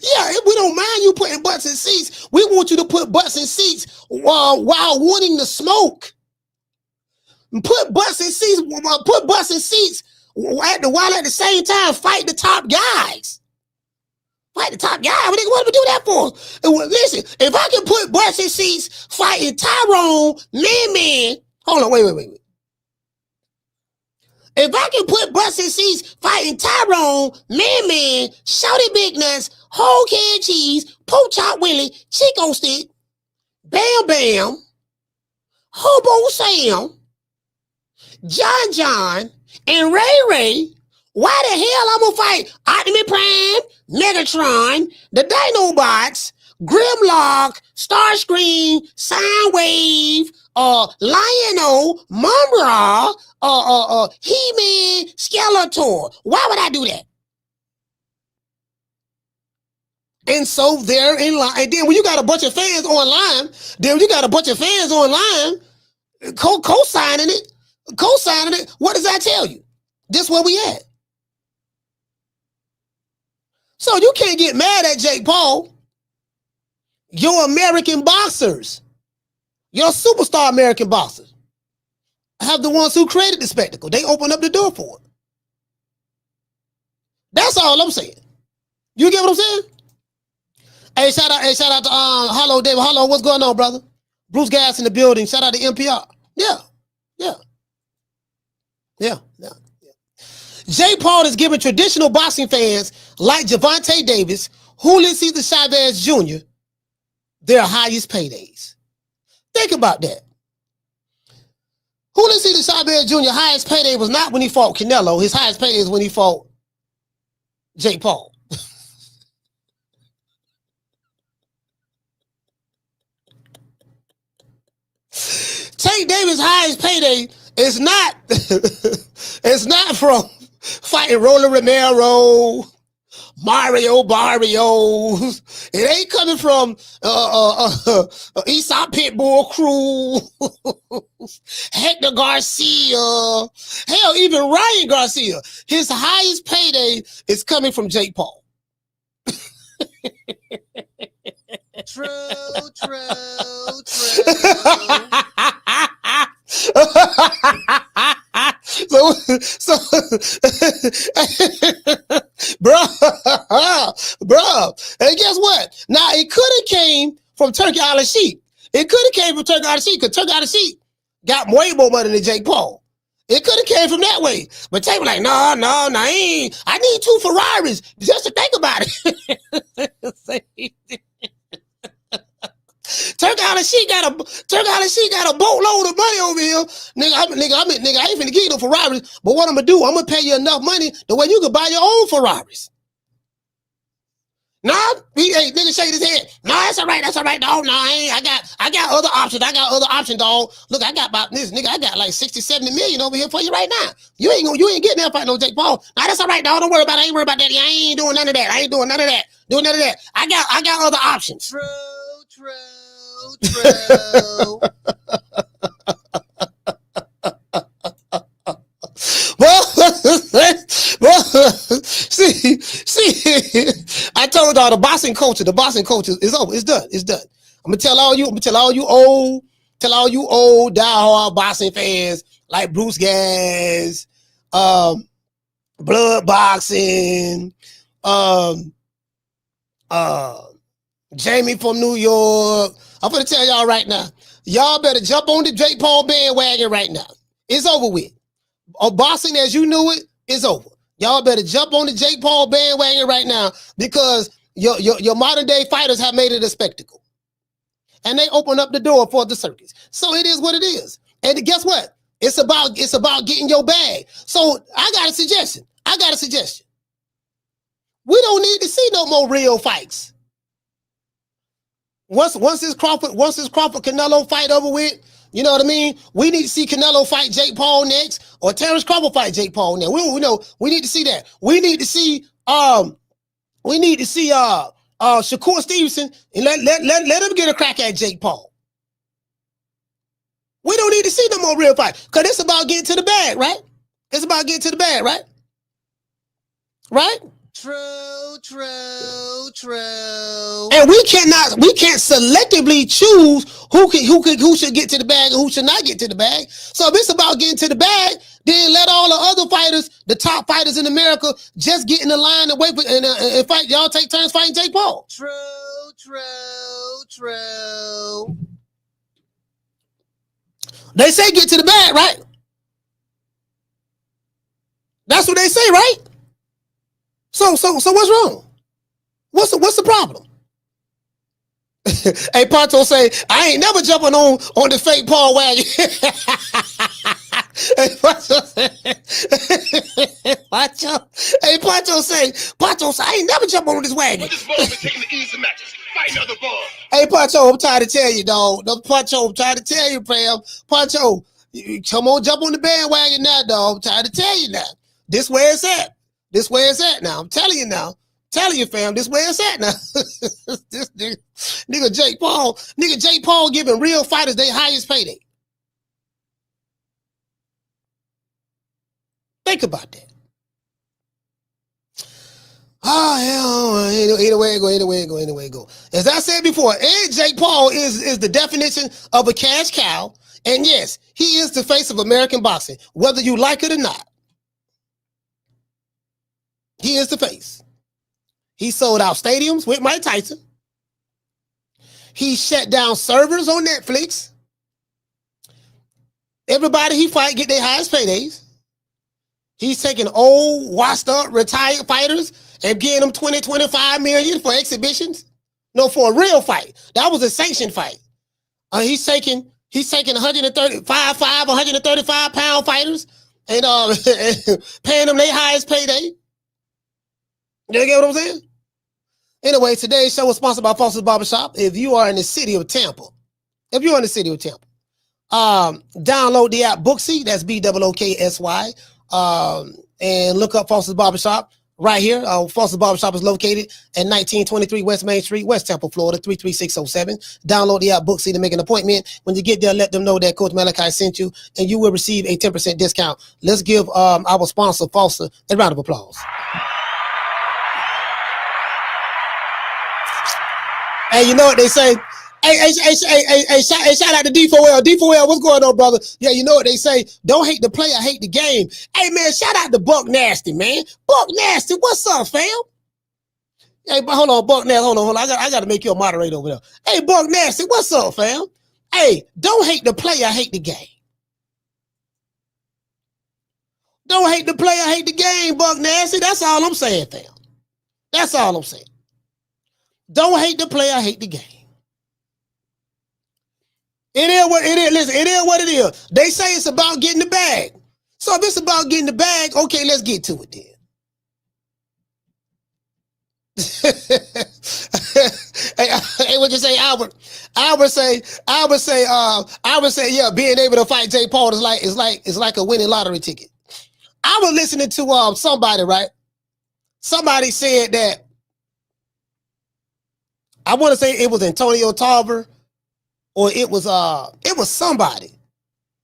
yeah, we don't mind you putting butts in seats. We want you to put butts in seats while wanting to smoke. Put butts in seats while at the same time fight the top guys. Fight the top guys. What do we do that for? Well, listen, if I can put butts in seats fighting Tyrone, man. Hold on, wait. If I can put butts in seats fighting Tyrone, man, Shouty Big Nuts, whole can cheese, Poach Out Willie, Chico Stick, Bam Bam, Hobo Sam, John, and Ray, why the hell I'm gonna fight Optimus Prime, Megatron, the Dinobots, Grimlock, Starscream, Soundwave, Lion-O, Mumra, He-Man, Skeletor? Why would I do that? And so they're in line. And then when you got a bunch of fans online, co-signing it, what does that tell you? This where we at. So you can't get mad at Jake Paul. Your American boxers, your superstar American boxers, have the ones who created the spectacle. They opened up the door for it. That's all I'm saying. You get what I'm saying? Hey, shout out to Hello, David. Hello, what's going on, brother? Bruce Gas in the building. Shout out to NPR. Yeah. Jake Paul is giving traditional boxing fans like Gervonta Davis, Julio Cesar Chavez Jr. their highest paydays. Think about that. Julio Cesar Chavez Jr. highest payday was not when he fought Canelo. His highest payday is when he fought Jake Paul. Tank Davis' highest payday is not it's not from fighting Roland Romero, Mario Barrios. It ain't coming from Aesop Pitbull Cruz, Hector Garcia, hell, even Ryan Garcia. His highest payday is coming from Jake Paul. True. So, bro, and guess what? Now it could have came from Turkey Island Sheep. Because Turkey Island Sheep got way more money than Jake Paul. It could have came from that way. But Tate was like, no, I need 2 Ferraris just to think about it. Turkey Island Sheep got a boatload of money over here. I ain't finna give you no Ferraris, but what I'm gonna do, I'm gonna pay you enough money the way you can buy your own Ferraris. Nah, nigga shake his head. Nah, that's all right. No, I I got other options. I got other options, dog. Look, I got about this nigga. I got like 60, 70 million over here for you right now. You ain't getting there fighting no Jake Paul. Nah, that's all right, dog. Don't worry about it. I ain't worried about that. I ain't doing none of that. I ain't doing none of that. Doing none of that. I got other options. True. See, I told y'all the boxing culture is over. It's done. I'm gonna tell all you old diehard boxing fans like Bruce Gas, Blood Boxing, Jamie from New York. I'm gonna tell y'all right now. Y'all better jump on the Jake Paul bandwagon right now. It's over with. Boxing as you knew it is over. Y'all better jump on the Jake Paul bandwagon right now because your modern day fighters have made it a spectacle. And they open up the door for the circus. So it is what it is. And guess what? It's about getting your bag. So I got a suggestion. We don't need to see no more real fights. Once this Crawford Canelo fight over with, you know what I mean? We need to see Canelo fight Jake Paul next, or Terrence Crawford fight Jake Paul next. We need to see that. We need to see Shakur Stevenson and let him get a crack at Jake Paul. We don't need to see no more real fight because it's about getting to the bag, right? It's about getting to the bag, right? Right? True. And we can't selectively choose who should get to the bag and who should not get to the bag. So if it's about getting to the bag, then let all the other fighters, the top fighters in America, just get in the line and wait for and fight. Y'all take turns fighting Jake Paul. True. They say get to the bag, right? That's what they say, right? So what's wrong? What's the problem? Hey, Pancho say, I ain't never jumping on the fake Paul wagon. Hey, Pancho say, I ain't never jumping on this wagon. But this ball been taking the easy matches. Fight another ball. Hey, Pancho, I'm trying to tell you, dog. Pancho, I'm trying to tell you, Pam. Pancho, you come on, jump on the bandwagon now, dog. I'm trying to tell you now. This where it's at. Now. I'm telling you now. Fam, this where it's at now. This nigga Jake Paul giving real fighters their highest payday. Think about that. Oh, hell, either way it go. As I said before, Jake Paul is the definition of a cash cow. And yes, he is the face of American boxing, whether you like it or not. He is the face. He sold out stadiums with Mike Tyson. He shut down servers on Netflix. Everybody he fight get their highest paydays. He's taking old, washed up, retired fighters and giving them 20, 25 million for exhibitions. No, for a real fight. That was a sanctioned fight. He's taking 135 pound fighters and paying them their highest payday. You get what I'm saying? Anyway, today's show is sponsored by Foster's Barbershop. If you are in the city of Tampa, download the app Booksy, that's BOOKSY, and look up Foster's Barbershop right here. Foster's Barbershop is located at 1923 West Main Street, West Tampa, Florida, 33607. Download the app Booksy to make an appointment. When you get there, let them know that Coach Malachi sent you, and you will receive a 10% discount. Let's give our sponsor, Foster, a round of applause. Hey, you know what they say? Hey, shout out to D4L. D4L, what's going on, brother? Yeah, you know what they say? Don't hate the player, hate the game. Hey, man, shout out to Buck Nasty, man. Buck Nasty, what's up, fam? Hey, but hold on, Buck Nasty, hold on. I got to make you a moderator over there. Hey, Buck Nasty, what's up, fam? Hey, don't hate the player, hate the game. Don't hate the player, hate the game, Buck Nasty. That's all I'm saying, fam. That's all I'm saying. Don't hate the player, hate the game. It is what it is. Listen, it is what it is. They say it's about getting the bag. So if it's about getting the bag, okay, let's get to it then. Hey, What you say, Albert? Albert say, yeah, being able to fight Jake Paul is like a winning lottery ticket. I was listening to somebody, right? Somebody said that, I want to say it was Antonio Tarver, or it was somebody.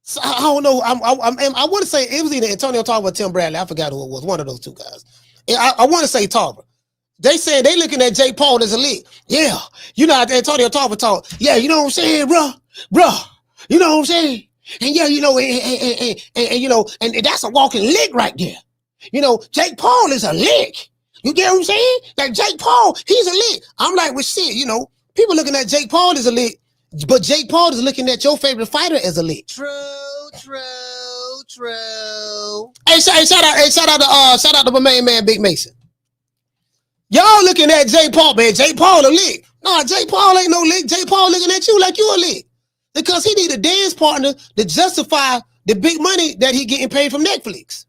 So I don't know. I want to say it was either Antonio Tarver or Tim Bradley. I forgot who it was. One of those two guys. I want to say Tarver. They said they looking at Jake Paul as elite. Yeah, you know, Antonio Tarver talk. Yeah, you know what I'm saying, bro. You know what I'm saying? And yeah, you know, and you know, and that's a walking lick right there. You know, Jake Paul is a lick. You get what I'm saying? Like Jake Paul, he's a lick. I'm like, well, shit. You know, people looking at Jake Paul as a lick, but Jake Paul is looking at your favorite fighter as a lick. True. Hey, shout out to my main man, Big Mason. Y'all looking at Jake Paul, man. Jake Paul a lick. No, Jake Paul ain't no lick. Jake Paul looking at you like you a lick. Because he need a dance partner to justify the big money that he getting paid from Netflix.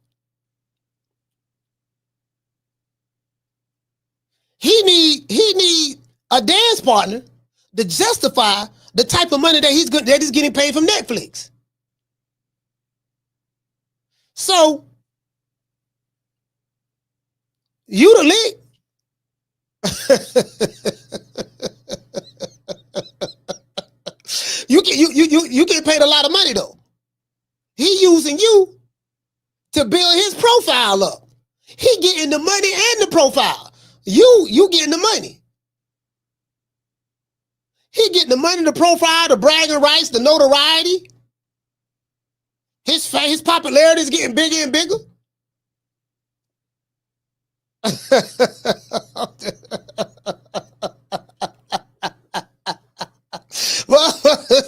He need a dance partner to justify the type of money that he's getting paid from Netflix. So you the lick. you get paid a lot of money though. He using you to build his profile up. He getting the money and the profile. You getting the money. He getting the money, the profile, the bragging rights, the notoriety. His popularity is getting bigger and bigger. Well,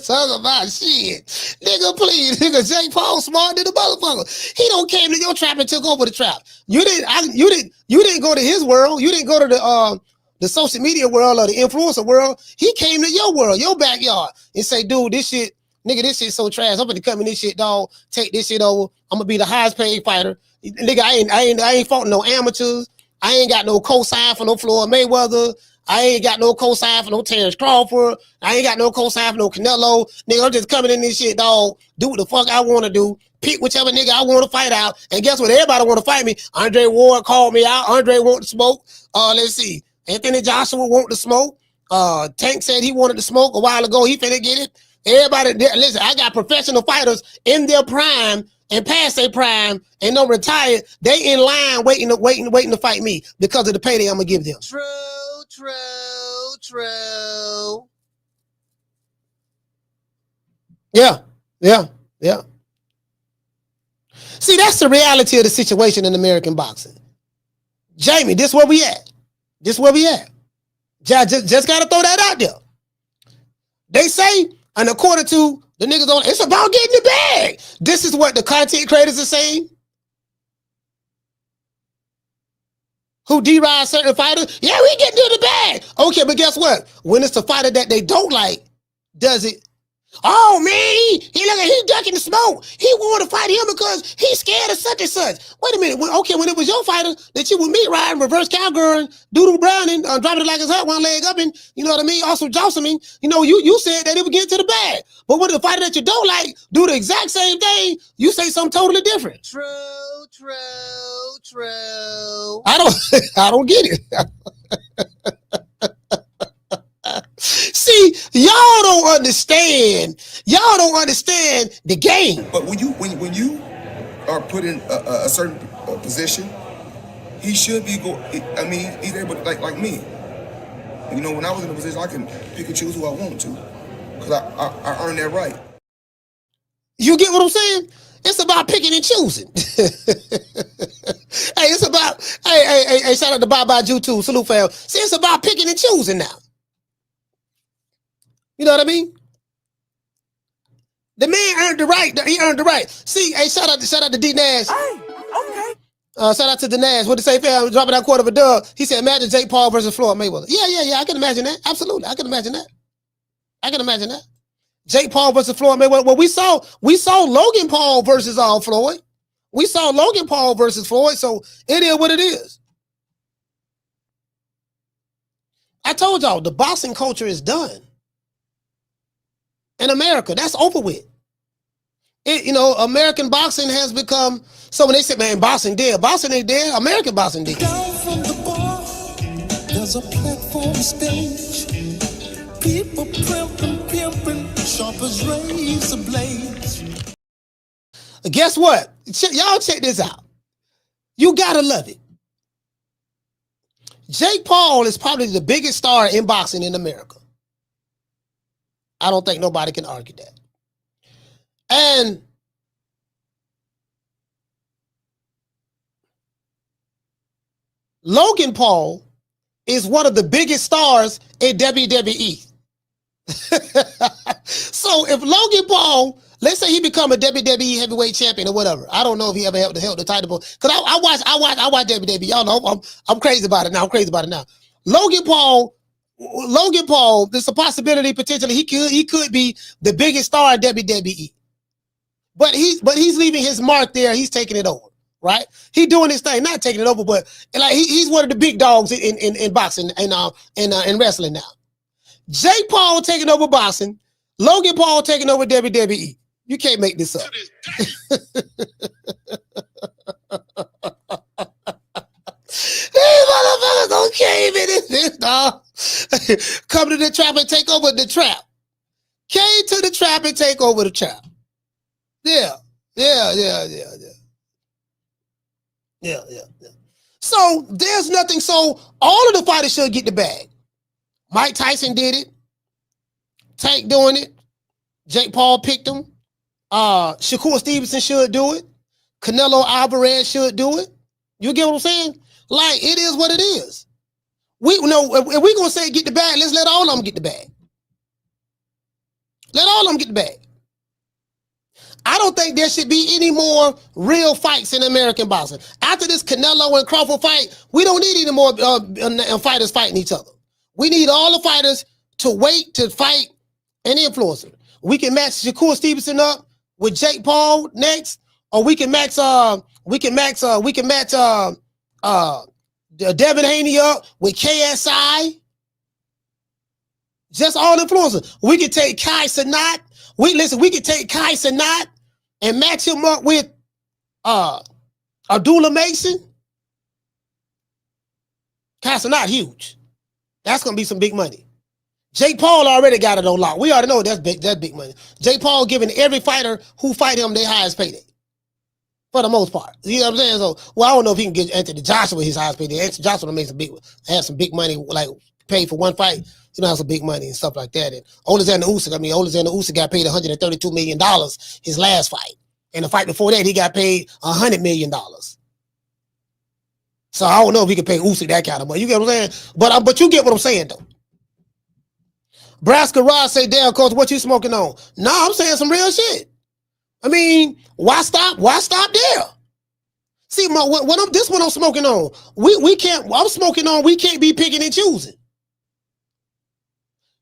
talk about shit. Nigga, please. Nigga, Jake Paul smart than the motherfucker. He don't came to your trap and took over the trap. You didn't go to his world. You didn't go to the social media world or the influencer world. He came to your world, your backyard, and say, dude, this shit so trash. I'm gonna come in this shit, dog. Take this shit over. I'm gonna be the highest paid fighter. Nigga, I ain't fought no amateurs. I ain't got no cosign for no Floyd Mayweather. I ain't got no cosign for no Terrence Crawford. I ain't got no cosign for no Canelo. Nigga, I'm just coming in this shit, dog. Do what the fuck I want to do. Pick whichever nigga I want to fight out. And guess what? Everybody want to fight me. Andre Ward called me out. Andre want to smoke. Let's see. Anthony Joshua want to smoke. Tank said he wanted to smoke a while ago. He finna get it. Everybody, listen, I got professional fighters in their prime and past their prime and no retired. They in line waiting to fight me because of the payday I'm gonna give them. True. Yeah. See, that's the reality of the situation in American boxing. Jamie, this where we at. Just gotta throw that out there. They say, and according to the niggas on, it's about getting the bag. This is what the content creators are saying. Who deride certain fighters? Yeah, we get to the bag. Okay, but guess what? When it's the fighter that they don't like, does it? Oh man, he ducking the smoke. He wanted to fight him because he's scared of such and such. Wait a minute. When it was your fighter that you would meet riding reverse cowgirl, doodle browning, dropping it like his hat, one leg up, and you know what I mean. Also jostling. You know, you said that it would get to the bag. But when the fighter that you don't like do the exact same thing, you say something totally different. True. I don't get it. See, y'all don't understand the game. But when you are put in a certain position, he should be he's able to, like me. You know, when I was in a position, I can pick and choose who I want to, because I earned that right. You get what I'm saying? It's about picking and choosing. Hey, shout out to Bye YouTube, salute fam. See, it's about picking and choosing now. You know what I mean? The man earned the right. He earned the right. See, hey, shout out to D Nash. Hey, okay. Shout out to the Nash. What did say, fam? Dropping that quarter of a dub. He said, imagine Jake Paul versus Floyd Mayweather. Yeah. I can imagine that. Absolutely. I can imagine that. Jake Paul versus Floyd Mayweather. Well, we saw Logan Paul versus Floyd. We saw Logan Paul versus Floyd. So it is what it is. I told y'all the boxing culture is done in America. That's over with. American boxing has become. So when they say, "Man, boxing dead," boxing ain't dead. American boxing dead. Down from the bar, there's a platform stage. People pimping, sharp as razor blades. Guess what? Y'all check this out. You gotta love it. Jake Paul is probably the biggest star in boxing in America. I don't think nobody can argue that. And Logan Paul is one of the biggest stars in WWE. So if Logan Paul, let's say he become a WWE heavyweight champion or whatever. I don't know if he ever held the title, because I watch WWE. Y'all know I'm crazy about it now. Logan Paul, there's a possibility potentially he could be the biggest star in WWE. But he's leaving his mark there. He's taking it over, right? He doing his thing, not taking it over, but like he's one of the big dogs in boxing and wrestling now. Jake Paul taking over boxing, Logan Paul taking over WWE. You can't make this up. These motherfuckers don't cave in this, dog. Come to the trap and take over the trap. Came to the trap and take over the trap. Yeah. So there's nothing. So all of the fighters should get the bag. Mike Tyson did it. Tank doing it. Jake Paul picked him. Shakur Stevenson should do it. Canelo Alvarez should do it. You get what I'm saying? Like, it is what it is. If we gonna say get the bag, let's let all of them get the bag. Let all of them get the bag. I don't think there should be any more real fights in American boxing. After this Canelo and Crawford fight, we don't need any more fighters fighting each other. We need all the fighters to wait to fight an influencer. We can match Shakur Stevenson up with Jake Paul next, or we can match Devin Haney up with KSI. Just all influencers. We can take Kai Cenat. We can take Kai Cenat and match him up with Abdullah Mason. Kai Cenat huge. That's gonna be some big money. Jake Paul already got it on lock. We already know that's big money. Jake Paul giving every fighter who fight him their highest payday. For the most part. You know what I'm saying? So, well, I don't know if he can get Anthony Joshua his highest payday. Anthony Joshua have some big money, like paid for one fight. You know, have some big money and stuff like that. And Alexander Usyk got paid $132 million his last fight. And the fight before that, he got paid $100 million. So I don't know if he can pay Usyk that kind of money. You get what I'm saying? But you get what I'm saying, though. Braska Rod say, damn, coach, what you smoking on? No, I'm saying some real shit. I mean, why stop there? See, this one I'm smoking on. We can't be picking and choosing.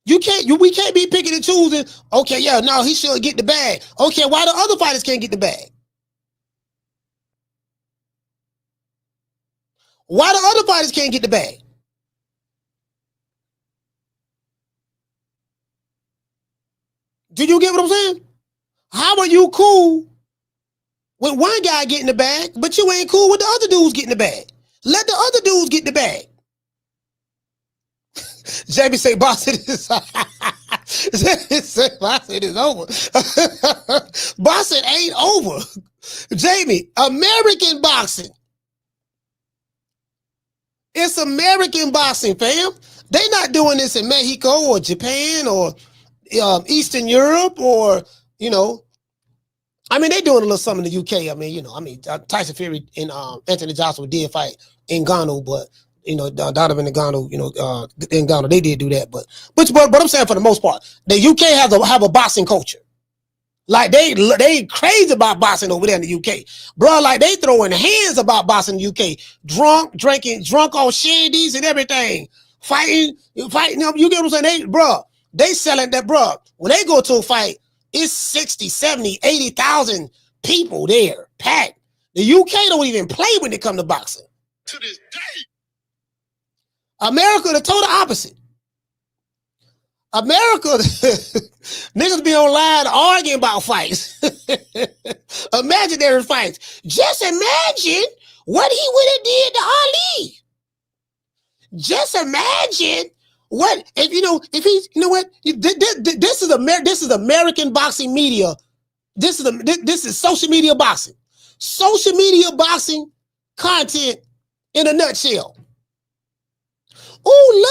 We can't be picking and choosing. Okay, yeah, no, he should get the bag. Okay, why the other fighters can't get the bag? Why the other fighters can't get the bag? Did you get what I'm saying? How are you cool with one guy getting the bag, but you ain't cool with the other dudes getting the bag? Let the other dudes get the bag. Jamie say boxing is boxing is over. Boxing ain't over. Jamie, American boxing. It's American boxing, fam. They not doing this in Mexico or Japan or Eastern Europe or, I mean, they doing a little something in the UK. Tyson Fury and Anthony Joshua did fight Ngannou, but Donovan Ngannou, Ngannou, they did do that. But I'm saying for the most part, the UK have a boxing culture. Like they crazy about boxing over there in the UK, bro. Like they throwing hands about boxing in the UK, drunk on shandies and everything, fighting them. You get what I'm saying? They selling that, bro. When they go to a fight, it's 60, 70, 80,000 people there, packed. The UK don't even play when it come to boxing. To this day. America, the total opposite. America, niggas be online arguing about fights. Imaginary fights. Just imagine what he would have did to Ali. Just imagine what if he's this is American boxing media. This is social media boxing. Social media boxing content in a nutshell. Oh,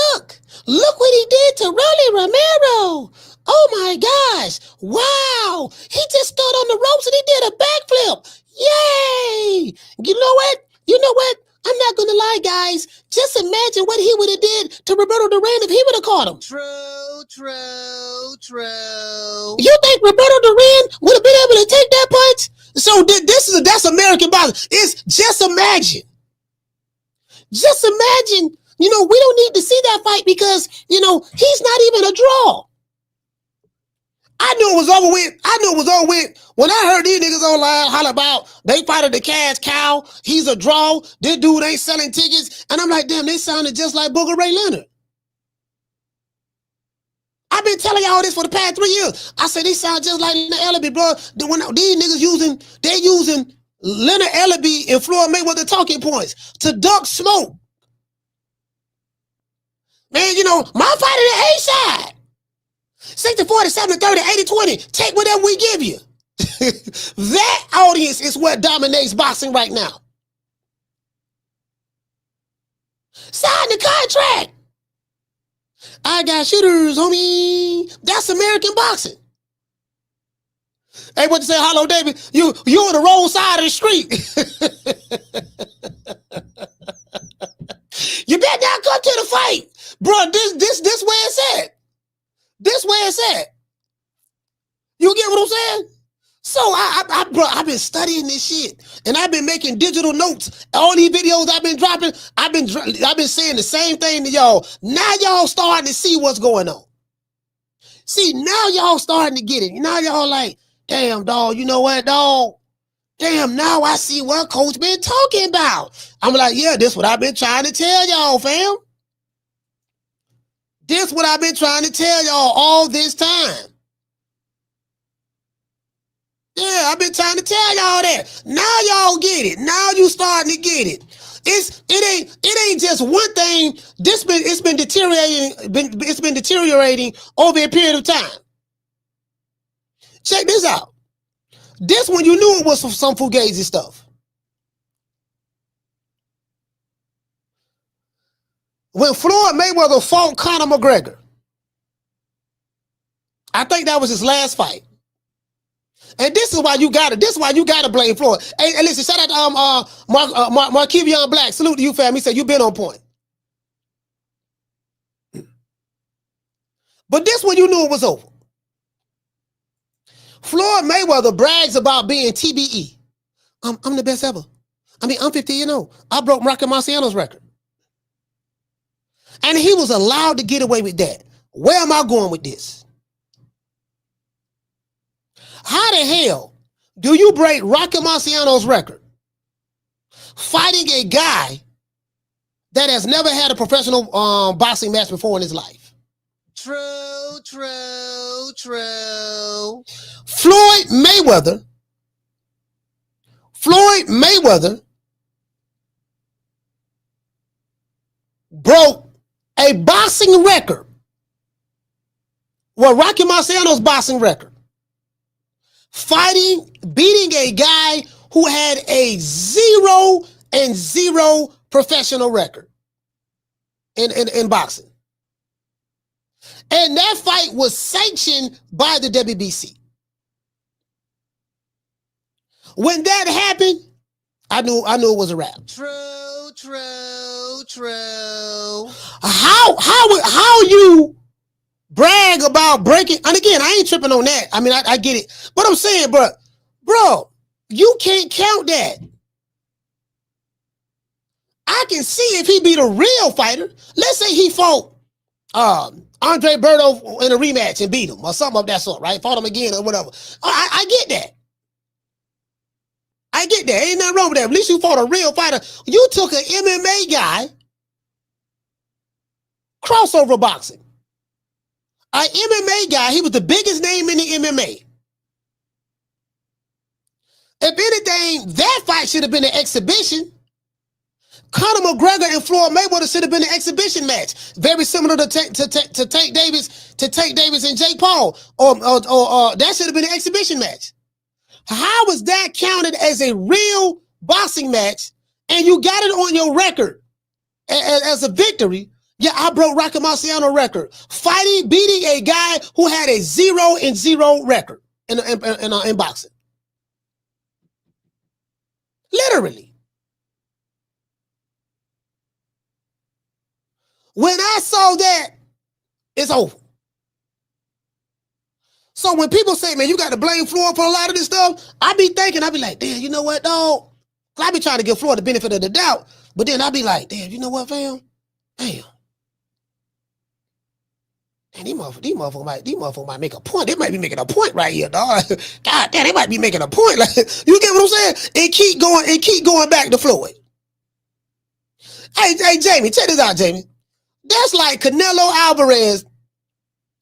look what he did to Rolly Romero. Oh my gosh. Wow. He just stood on the ropes and he did a backflip. Yay. You know what? I'm not going to lie, guys. Just imagine what he would have did to Roberto Duran if he would have caught him. True. You think Roberto Duran would have been able to take that punch? So that's American boxing. It's just imagine. Just imagine. We don't need to see that fight because, he's not even a draw. I knew it was over with. When I heard these niggas online holler about they fighted the cash cow, he's a draw, this dude ain't selling tickets. And I'm like, damn, they sounded just like Booger Ray Leonard. I've been telling y'all this for the past 3 years. I said they sound just like Leonard Ellaby, bro. When these niggas using Leonard Ellaby and Floyd Mayweather talking points to duck smoke. Man, my fight in the A side. 60-40, 70-30, 80-20. Take whatever we give you. That audience is what dominates boxing right now. Sign the contract. I got shooters, homie. That's American boxing. Hey, what you say? Hello, David. You on the wrong side of the street. You better not come to the fight. Bro, this where it's at. This where it's at. You get what I'm saying? So I've been studying this shit, and I've been making digital notes. All these videos I've been dropping, I've been saying the same thing to y'all. Now y'all starting to see what's going on. See, now y'all starting to get it. Now y'all like, damn, dog. You know what, dog? Damn, now I see what Coach been talking about. I'm like, yeah, this what I've been trying to tell y'all, fam. This what I've been trying to tell y'all all this time. Yeah, I've been trying to tell y'all that. Now y'all get it. Now you starting to get it. It ain't just one thing. It's been deteriorating over a period of time. Check this out. This one you knew it was some fugazi stuff. When Floyd Mayweather fought Conor McGregor, I think that was his last fight. And this is why you gotta blame Floyd. Hey, listen, shout out to Markevion Black. Salute to you, fam. He said you've been on point. But this one you knew it was over. Floyd Mayweather brags about being TBE. I'm the best ever. I mean, I'm 50 I broke Rocky Marciano's record. And he was allowed to get away with that. Where am I going with this? How the hell do you break Rocky Marciano's record fighting a guy that has never had a professional boxing match before in his life? True. Floyd Mayweather broke a boxing record. Well, Rocky Marciano's boxing record. Beating a guy who had a 0-0 professional record in boxing. And that fight was sanctioned by the WBC. When that happened, I knew it was a wrap. True. How you brag about breaking, and again, I ain't tripping on that. I mean, I get it. But I'm saying, bro, you can't count that. I can see if he beat a real fighter. Let's say he fought Andre Berto in a rematch and beat him or something of that sort, right? Fought him again or whatever. I get that. Ain't nothing wrong with that. At least you fought a real fighter. You took an MMA guy, crossover boxing. An MMA guy, he was the biggest name in the MMA. If anything, that fight should have been an exhibition. Conor McGregor and Floyd Mayweather should have been an exhibition match, very similar to Tank Davis and Jake Paul, or that should have been an exhibition match. How was that counted as a real boxing match, and you got it on your record as a victory? Yeah, I broke Rocky Marciano's record, beating a guy who had a 0-0 record in boxing. Literally. When I saw that, it's over. So when people say, man, you got to blame Floyd for a lot of this stuff, I be like, damn, you know what, dog? I be trying to give Floyd the benefit of the doubt, but then I be like, damn, you know what, fam? Damn. And these motherfuckers might make a point. They might be making a point right here, dog. God damn, they might be making a point. Like, you get what I'm saying? And keep going back to Floyd. Hey, Jamie, check this out, Jamie. That's like Canelo Alvarez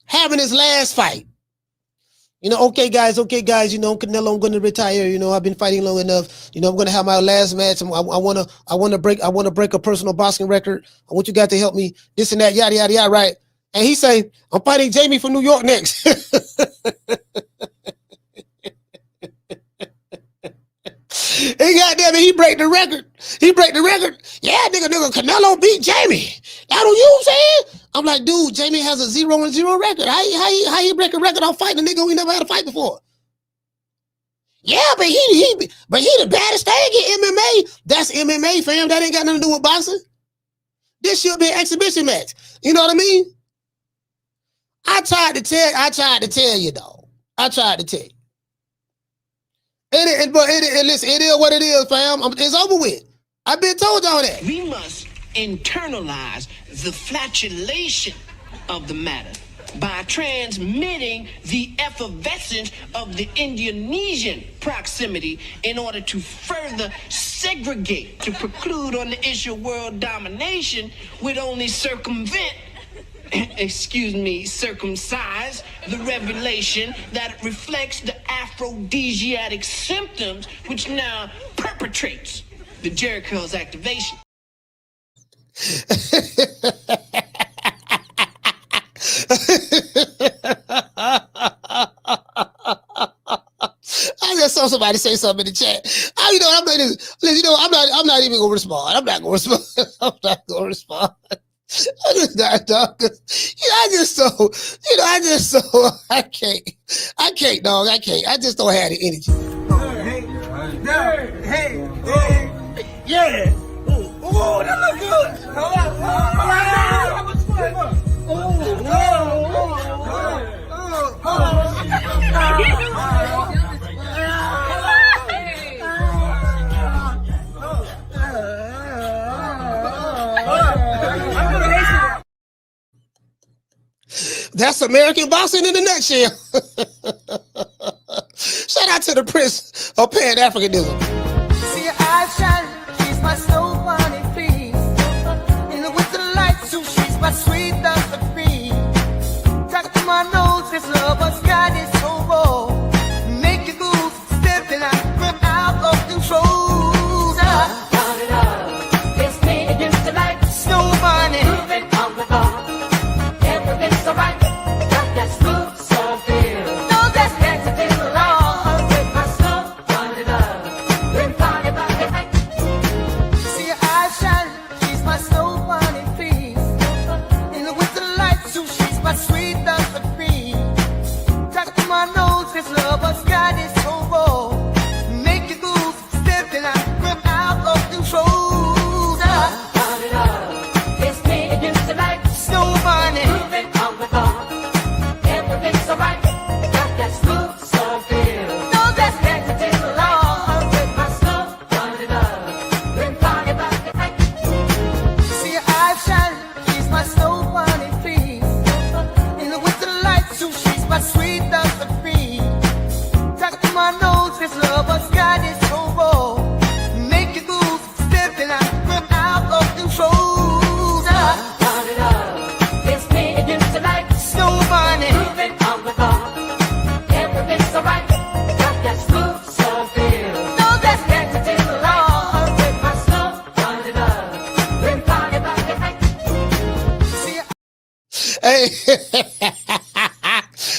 having his last fight. You know, okay, guys, you know, Canelo, I'm going to retire. You know, I've been fighting long enough. You know, I'm going to have my last match. I want to break a personal boxing record. I want you guys to help me. This and that, yada, yada, yada, right? And he say, I'm fighting Jamie from New York next. He goddamn it, he break the record. Yeah, nigga, Canelo beat Jamie. That's what you saying? I'm like, dude, Jamie has a 0-0 record. How he break a record on fighting a nigga we never had a fight before? Yeah, but he the baddest thing in MMA. That's MMA, fam. That ain't got nothing to do with boxing. This should be an exhibition match. You know what I mean? I tried to tell you, dog. I tried to tell you. Listen, it is what it is, fam. It's over with. I've been told y'all that. We must internalize the flatulation of the matter by transmitting the effervescence of the Indonesian proximity in order to further segregate, to preclude on the issue of world domination would only circumvent circumcise the revelation that reflects the aphrodisiac symptoms which now perpetrates the Jericho's activation. I just saw somebody say something in the chat. I'm not even gonna respond. I'm not gonna respond. I just got dog. I can't, dog. I can't. I just don't have the energy. Yeah. Oh, that look good. That's American boxing in a nutshell. Shout out to the Prince of Pan-Africanism. See your eyes shine, she's my snow bunny, please. In the winter lights, she's my sweet Dr. Queen. Talk to my nose, this love was God is so raw. Make you move, stepping out of control. It's me against the light, snow bunny. Moving on the bar, everything's alright.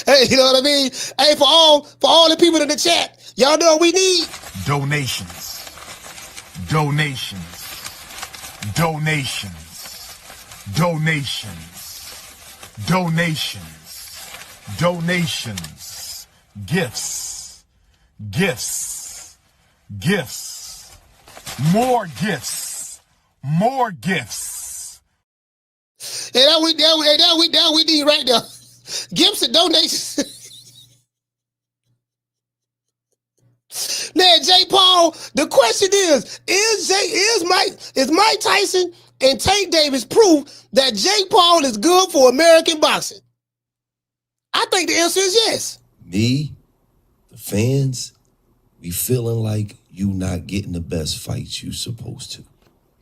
Hey, you know what I mean? Hey, for all the people in the chat, y'all know what we need? Donations. Gifts. More gifts. Hey, that we need right there. Gifts and donations. Now, Jay Paul, the question is Mike Tyson and Tank Davis proof that Jake Paul is good for American boxing? I think the answer is yes. Me, the fans, we feeling like you not getting the best fights you supposed to.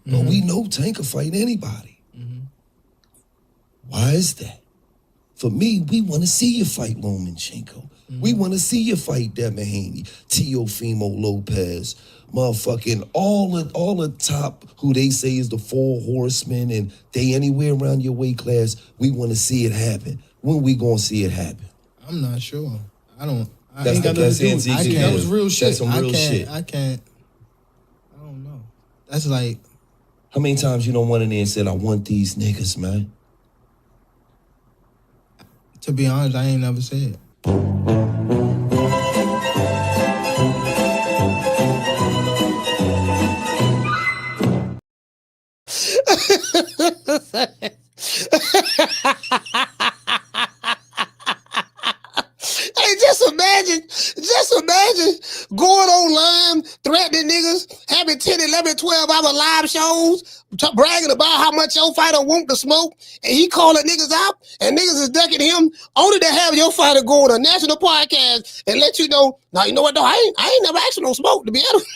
But we know Tank can fight anybody. Why is that? For me, we want to see you fight Lomachenko. We want to see you fight Devin Haney, Teofimo Lopez, motherfucking all the top who they say is the 4 horsemen and they anywhere around your weight class. We want to see it happen. When we gonna see it happen? I'm not sure. I ain't got That was real shit. That's some real shit. I don't know. That's like, how many times you don't went in there and said, I want these niggas, man? to be honest, I ain't never said. Hey, just imagine going online, threatening niggas, having 10, 11, 12-hour live shows, bragging about how much your fighter want to smoke, and he calling niggas out, and niggas is ducking him, only to have your fighter go on a national podcast and let you know, now, you know what, though, I ain't never asked for no smoke, to be honest.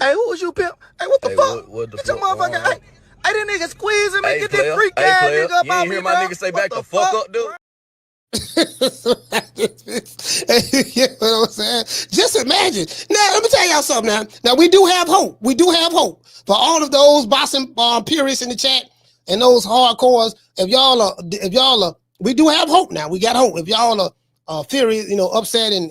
Hey, who was you, pimp? Hey, what the fuck? What the Get your fuck? motherfucker. Hey, this nigga squeezing me. Get this freak Hey, ass player. nigga up You out ain't me, hear my bro. nigga say What back the fuck up, dude? You know what I'm saying? Just imagine. Now, let me tell y'all something now. Now, we do have hope. We do have hope for all of those boxing purists in the chat and those hardcores. If y'all are, we do have hope now. We got hope. If y'all are furious, upset and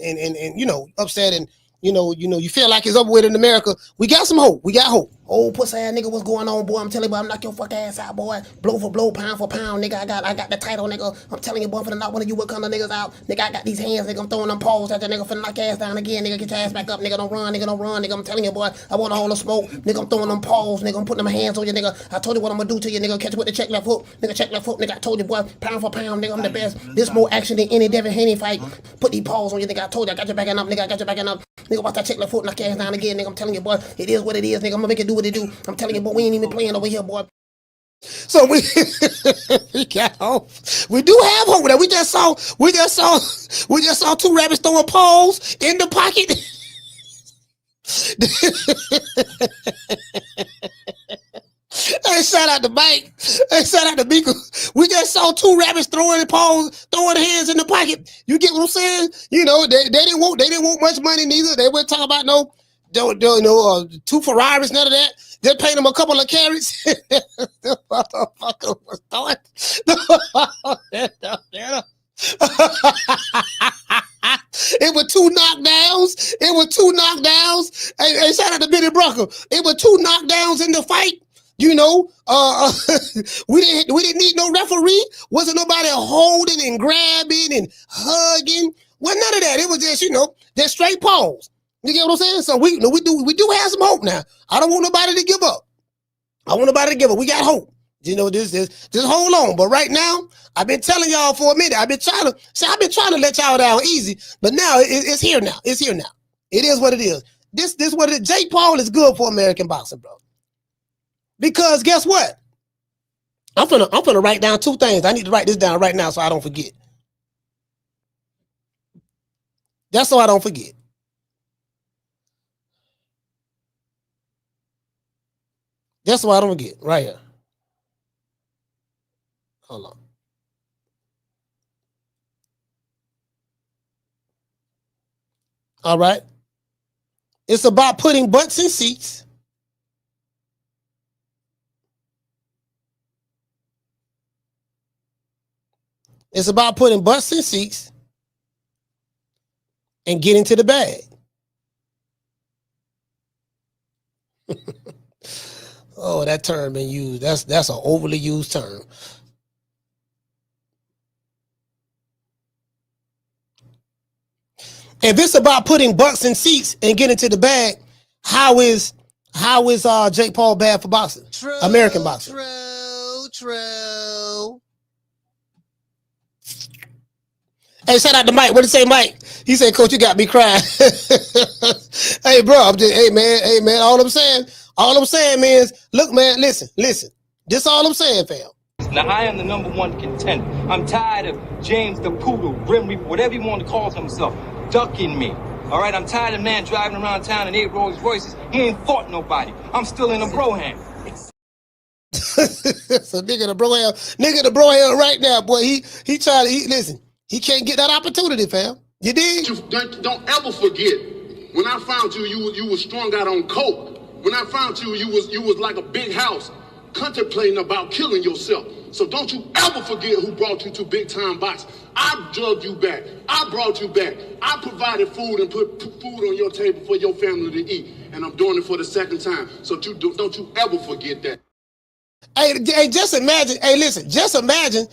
upset and you feel like it's over with in America, we got some hope. We got hope. Oh, pussy ass nigga, what's going on, boy? I'm telling you, boy, I'm knock your fuck ass out, boy. Blow for blow, pound for pound, nigga. I got the title, nigga. I'm telling you, boy, I'm finna knock one of you what kind of niggas out. Nigga, I got these hands, nigga. I'm throwing them paws at that nigga, finna knock your ass down again, nigga. Get your ass back up, nigga. Don't run, nigga. I'm telling you, boy, I want all the smoke. Nigga, I'm throwing them paws, nigga. I'm putting them hands on you, nigga. I told you what I'm gonna do to you, nigga. Catch you with the check left hook. Nigga, check left hook, nigga. I told you, boy, pound for pound, nigga. I'm the best. This more action than any Devin Haney fight. Put these paws on you, nigga. I told you, I got your backing up, nigga. I got your backing up. Nigga, watch that check left foot, knock your ass down again, nigga. I'm telling you, boy, it is what it is, nigga. I'm gonna make it do what it do. I'm telling you, boy, we ain't even playing over here, boy. So we got hope. We do have hope. Now we just saw two rabbits throwing paws in the pocket. Hey, shout out to Mike. Hey, shout out to Mika. We just saw two rabbits throwing hands in the pocket. You get what I'm saying? They didn't want much money neither. They weren't talking about two Ferraris, none of that. They paid them a couple of carrots. The motherfucker was throwing. It was two knockdowns. Hey, shout out to Benny Brucker. It was two knockdowns in the fight. We didn't need no referee. Wasn't nobody holding and grabbing and hugging. Well, none of that. It was just, just straight paws. You get what I'm saying? So we do have some hope now. I don't want nobody to give up. We got hope. Just hold on. But right now, I've been telling y'all for a minute. I've been trying to let y'all down easy. But now it's here now. It's here now. It is what it is. This what it is. Jake Paul is good for American boxing, bro. Because guess what? I'm finna write down two things. I need to write this down right now so I don't forget. That's so I don't forget. That's why I don't forget. Right here. Hold on. All right. It's about putting butts in seats. It's about putting butts in seats and getting to the bag. Oh, that term been used. That's an overly used term. If it's about putting butts in seats and getting to the bag, how is Jake Paul bad for boxing? True, American boxing. True. Hey, shout out to Mike. What did he say, Mike? He said, Coach, you got me crying. Hey, bro, hey man, all I'm saying, man, is, look, man, listen. This all I'm saying, fam. Now, I am the #1 contender. I'm tired of James the Poodle, Grim Reaper, whatever you want to call himself, ducking me. All right, I'm tired of man driving around town in 8 Rolls Royces. He ain't fought nobody. I'm still in a broham. So nigga the broham right now, boy. He listen. He can't get that opportunity, fam. You did? Don't ever forget. When I found you, you was strung out on coke. When I found you, you was like a big house, contemplating about killing yourself. So don't you ever forget who brought you to big time boxing. I drugged you back. I brought you back. I provided food and put food on your table for your family to eat. And I'm doing it for the second time. So don't you ever forget that. Hey, just imagine. Hey, listen. Just imagine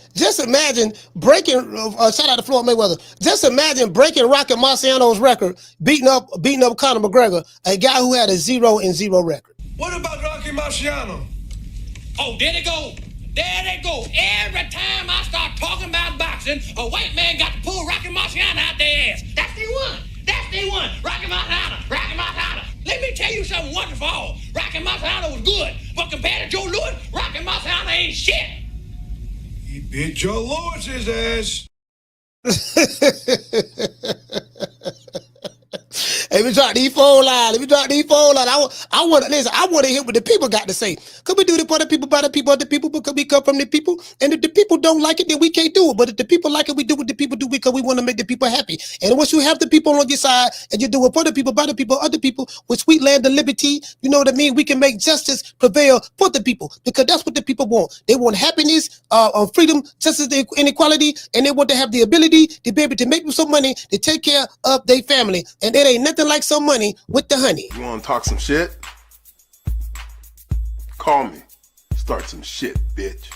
breaking. Shout out to Floyd Mayweather. Just imagine breaking Rocky Marciano's record, beating up Conor McGregor, a guy who had a 0-0 record. What about Rocky Marciano? Oh, there they go. Every time I start talking about boxing, a white man got to pull Rocky Marciano out their ass. That's the one. Rocky Marciano. Let me tell you something wonderful. Rocky Marciano was good, but compared to Joe Louis, Rocky Marciano ain't shit. He beat Joe Louis's ass. Let me drop these phone lines. I want to hear what the people got to say. Could we do it for the people, by the people, of the people, because we come from the people? And if the people don't like it, then we can't do it. But if the people like it, we do what the people do because we want to make the people happy. And once you have the people on your side and you do it for the people, by the people, other people, with sweet land and liberty, you know what I mean? We can make justice prevail for the people because that's what the people want. They want happiness, freedom, justice, and equality, and they want to have the ability to be able to make some money to take care of their family. And it ain't nothing like some money with the honey. You want to talk some shit? Call me. Start some shit, bitch.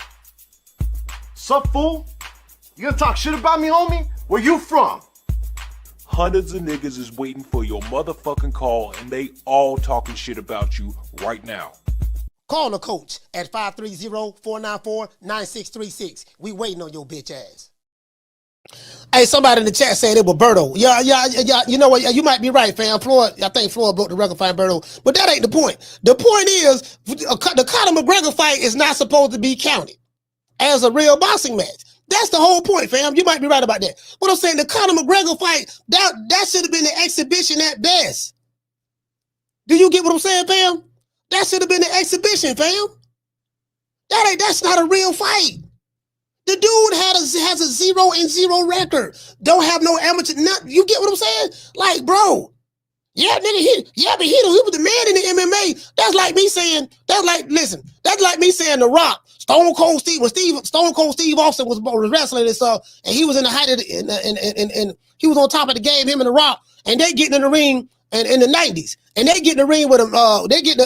Sup, fool? You gonna talk shit about me, homie? Where you from? Hundreds of niggas is waiting for your motherfucking call, and they all talking shit about you right now. Call the coach at 530-494-9636. We waiting on your bitch ass. Hey, somebody in the chat said it was Berto. Yeah. You know what? You might be right, fam. I think Floyd broke the record for Berto, but that ain't the point. The point is, the Conor McGregor fight is not supposed to be counted as a real boxing match. That's the whole point, fam. You might be right about that. What I'm saying, the Conor McGregor fight, that should have been an exhibition at best. Do you get what I'm saying, fam? That should have been an exhibition, fam. That's not a real fight. The dude has a 0-0 record. Don't have no amateur. You get what I'm saying? Like, bro. Yeah, nigga, he was the man in the MMA. That's like me saying The Rock, Stone Cold Steve Austin was wrestling and stuff, and he was in the height of and he was on top of the game, him and The Rock, and they get in the ring in the 90s. And they get in the ring with him, they get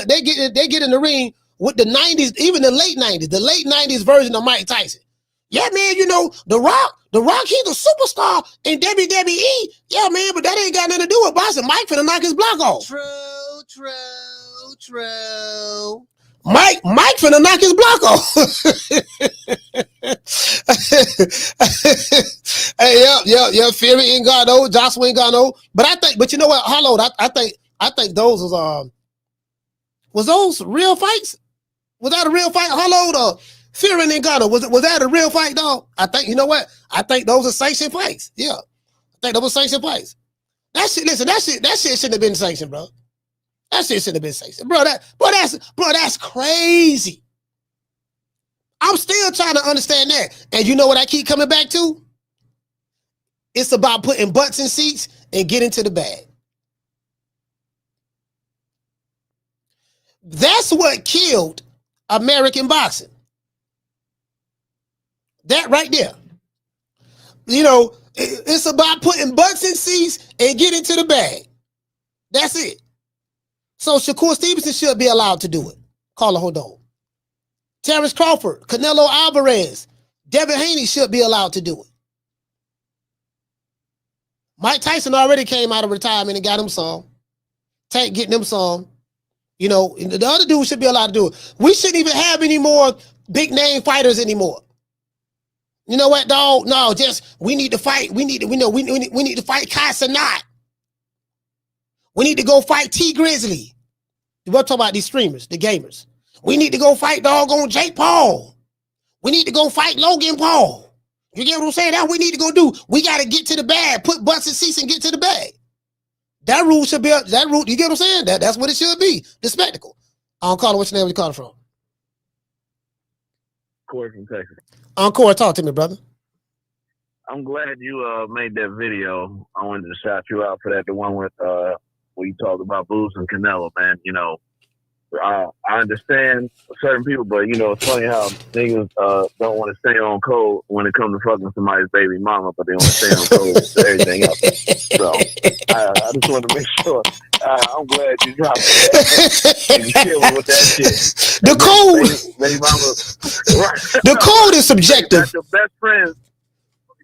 in the ring with the 90s, even the late 90s version of Mike Tyson. Yeah, man, you know, The Rock, he's a superstar in WWE. Yeah, man, but that ain't got nothing to do with boxing. Mike finna knock his block off. True. Mike finna knock his block off. Hey, yeah, Fury ain't got no, Joshua ain't got no. But you know what, Hollow, I think those was those real fights? Was that a real fight? Hollow, Fury and Ngannou, was that a real fight, dog? I think, you know what? I think those are sanctioned fights. Yeah. I think those were sanctioned fights. That shit shouldn't have been sanctioned, bro. That shit shouldn't have been sanctioned. That's crazy. I'm still trying to understand that. And you know what I keep coming back to? It's about putting butts in seats and getting to the bag. That's what killed American boxing. That right there. You know, it's about putting butts in seats and getting to the bag. That's it. So Shakur Stevenson should be allowed to do it. Carla Hodon. Terrence Crawford, Canelo Alvarez, Devin Haney should be allowed to do it. Mike Tyson already came out of retirement and got him some. Tank getting him some. You know, the other dude should be allowed to do it. We shouldn't even have any more big name fighters anymore. You know what, dog? No, just we need to fight. We need to fight Kai Cenat. We need to go fight T Grizzly. We're talking about these streamers, the gamers. We need to go fight doggone Jake Paul. We need to go fight Logan Paul. You get what I'm saying? That's what we need to go do. We got to get to the bag, put butts in seats and get to the bag. That rule should be, that rule, you get what I'm saying? That's what it should be, the spectacle. I don't call it, what's your name, where you calling from? Corey from Texas. Corey, talk to me, brother. I'm glad you made that video. I wanted to shout you out for that. The one with where you talked about Boots and Canelo, man. You know, I understand certain people, but you know, it's funny how niggas don't want to stay on code when it comes to fucking somebody's baby mama, but they want to stay on code for everything else. So I just wanted to make sure. I'm glad you dropped it. You chill with that shit. The code, baby mama, right? The code is subjective. That's your best friend.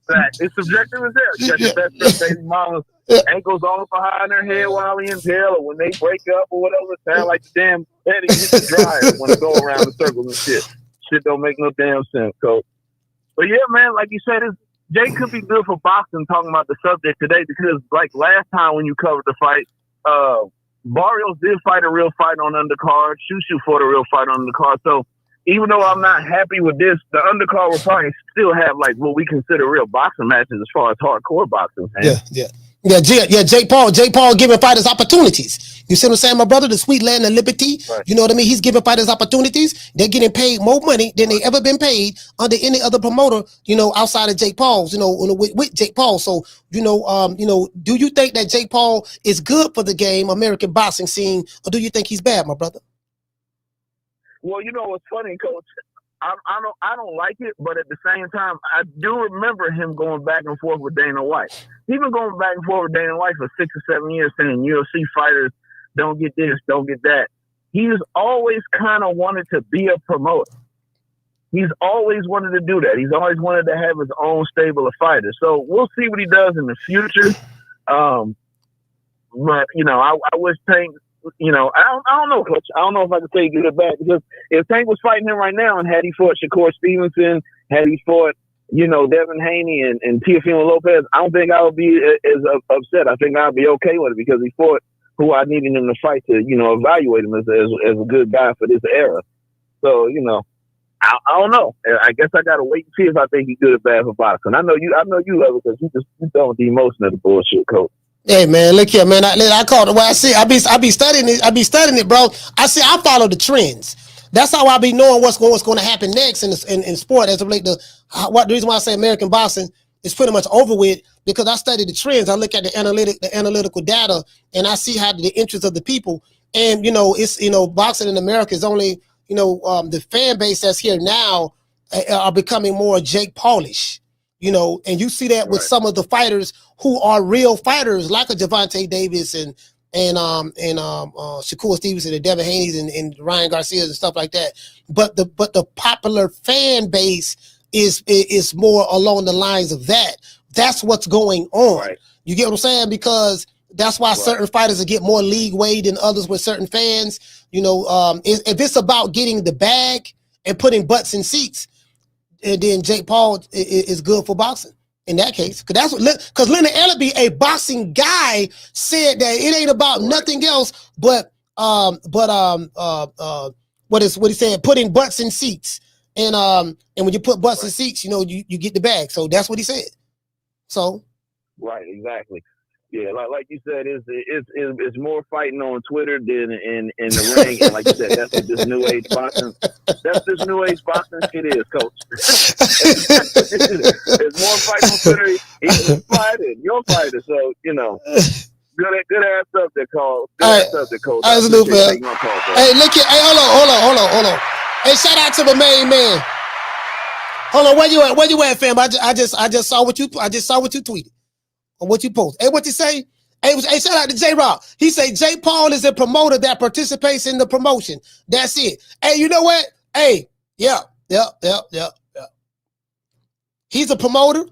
Exactly. It's subjective as hell. You got your best friend, baby mama. Ankles all behind her head while he in jail, or when they break up or whatever, it sound like the damn Betty hits the dryer when it go around the circles and shit. Shit don't make no damn sense, coach. But yeah, man, like you said, Jay could be good for boxing talking about the subject today because like last time when you covered the fight, Barrios did fight a real fight on undercard. Shushu fought a real fight on undercard. So even though I'm not happy with this, the undercard will probably still have like what we consider real boxing matches as far as hardcore boxing. Man. Yeah, Jake Paul giving fighters opportunities. You see what I'm saying, my brother? The sweet land of liberty. Right. You know what I mean? He's giving fighters opportunities. They're getting paid more money than they ever been paid under any other promoter, you know, outside of Jake Paul's, you know, with Jake Paul. So, you know, do you think that Jake Paul is good for the game, American boxing scene, or do you think he's bad, my brother? Well, you know what's funny, Coach? I don't like it, but at the same time, I do remember him going back and forth with Dana White. He's been going back and forth with Dana White for 6 or 7 years, saying UFC fighters don't get this, don't get that. He's always kind of wanted to be a promoter. He's always wanted to do that. He's always wanted to have his own stable of fighters. So we'll see what he does in the future. But you know, I wish Tank. You know, I don't know, Coach. I don't know if I can say good or bad because if Tank was fighting him right now and had he fought Shakur Stevenson, had he fought, you know, Devin Haney and Teofimo Lopez, I don't think I would be as upset. I think I'd be okay with it because he fought who I needed him to fight to, you know, evaluate him as a good guy for this era. So, you know, I don't know. I guess I got to wait and see if I think he's good or bad for boxing. I know you love it because you don't the emotion of the bullshit, Coach. Hey man, look here, man. I call it. Well, I see. I be studying it. I be studying it, bro. I follow the trends. That's how I be knowing what's going to happen next in sport as it relates to the reason why I say American boxing is pretty much over with because I study the trends. I look at the analytical data, and I see how the interest of the people. And you know, it's boxing in America is only the fan base that's here now are becoming more Jake Paulish. You know, and you see that with some of the fighters who are real fighters, like a Gervonta Davis and Shakur Stevenson and Devin Haney and Ryan Garcia and stuff like that. But the popular fan base is more along the lines of that. That's what's going on. Right. You get what I'm saying? Because that's why certain fighters get more league weight than others with certain fans. You know, if it's about getting the bag and putting butts in seats, and then Jake Paul is good for boxing in that case. Because Leonard Ellerbe, a boxing guy, said that it ain't about nothing else but what he said, putting butts in seats. And when you put butts in seats, you know, you get the bag. So that's what he said. So right, exactly. Yeah, like you said, it's more fighting on Twitter than in the ring. And like you said, that's what this new age boxing. That's this new age boxing shit is, Coach. It's more fighting on Twitter. He's fighting, you're fighting. So you know, good ass subject, Cole. Good ass subject, Coach. Absolutely, man. Hey, look here. Hey, hold on. Hey, shout out to my main man. Hold on, where you at, fam? I just saw what you tweeted or what you post. Hey, what you say? Hey, shout out to J Rock. He say J Paul is a promoter that participates in the promotion. That's it. Hey, you know what? Hey, yeah. He's a promoter.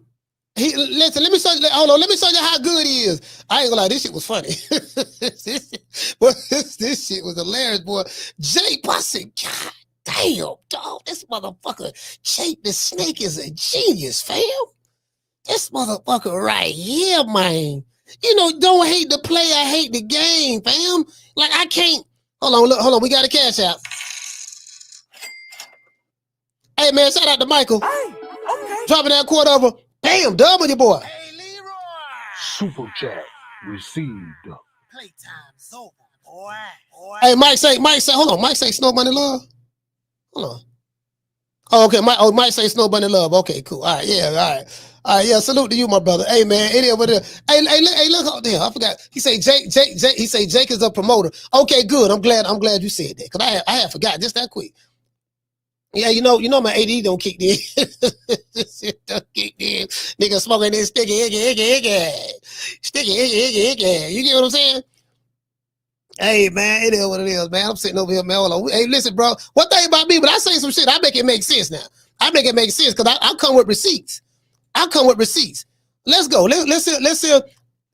Listen, let me show you how good he is. I ain't gonna lie, this shit was funny. this shit was hilarious, boy. Jay Bussing, God damn, dog. This motherfucker, Jake the Snake is a genius, fam. This motherfucker right here, man. You know, don't hate the player, hate the game, fam. Like, I can't. Hold on, we got a cash out. Hey, man, shout out to Michael. Hey, okay. Dropping that quarter over. Bam, dub with your boy. Hey, Leroy. Super chat received. Playtime's over, boy. Hey, Mike say, hold on. Mike say Snow Bunny Love. Hold on. Oh, okay. Mike say Snow Bunny Love. Okay, cool. All right, yeah, all right. All right, yeah, salute to you, my brother. Hey, man, it is what it is. Hey, look out there. I forgot. He say Jake, he say Jake is a promoter. Okay, good. I'm glad you said that. Because I had forgot just that quick. Yeah, you know my AD don't kick in. Don't kick in. Nigga smoking this sticky, icky. Sticky, icky. You get what I'm saying? Hey, man, it is what it is, man. I'm sitting over here, man. Hold on. Hey, listen, bro. One thing about me, when I say some shit, I make it make sense now. I make it make sense because I come with receipts. Let's go. Let's see.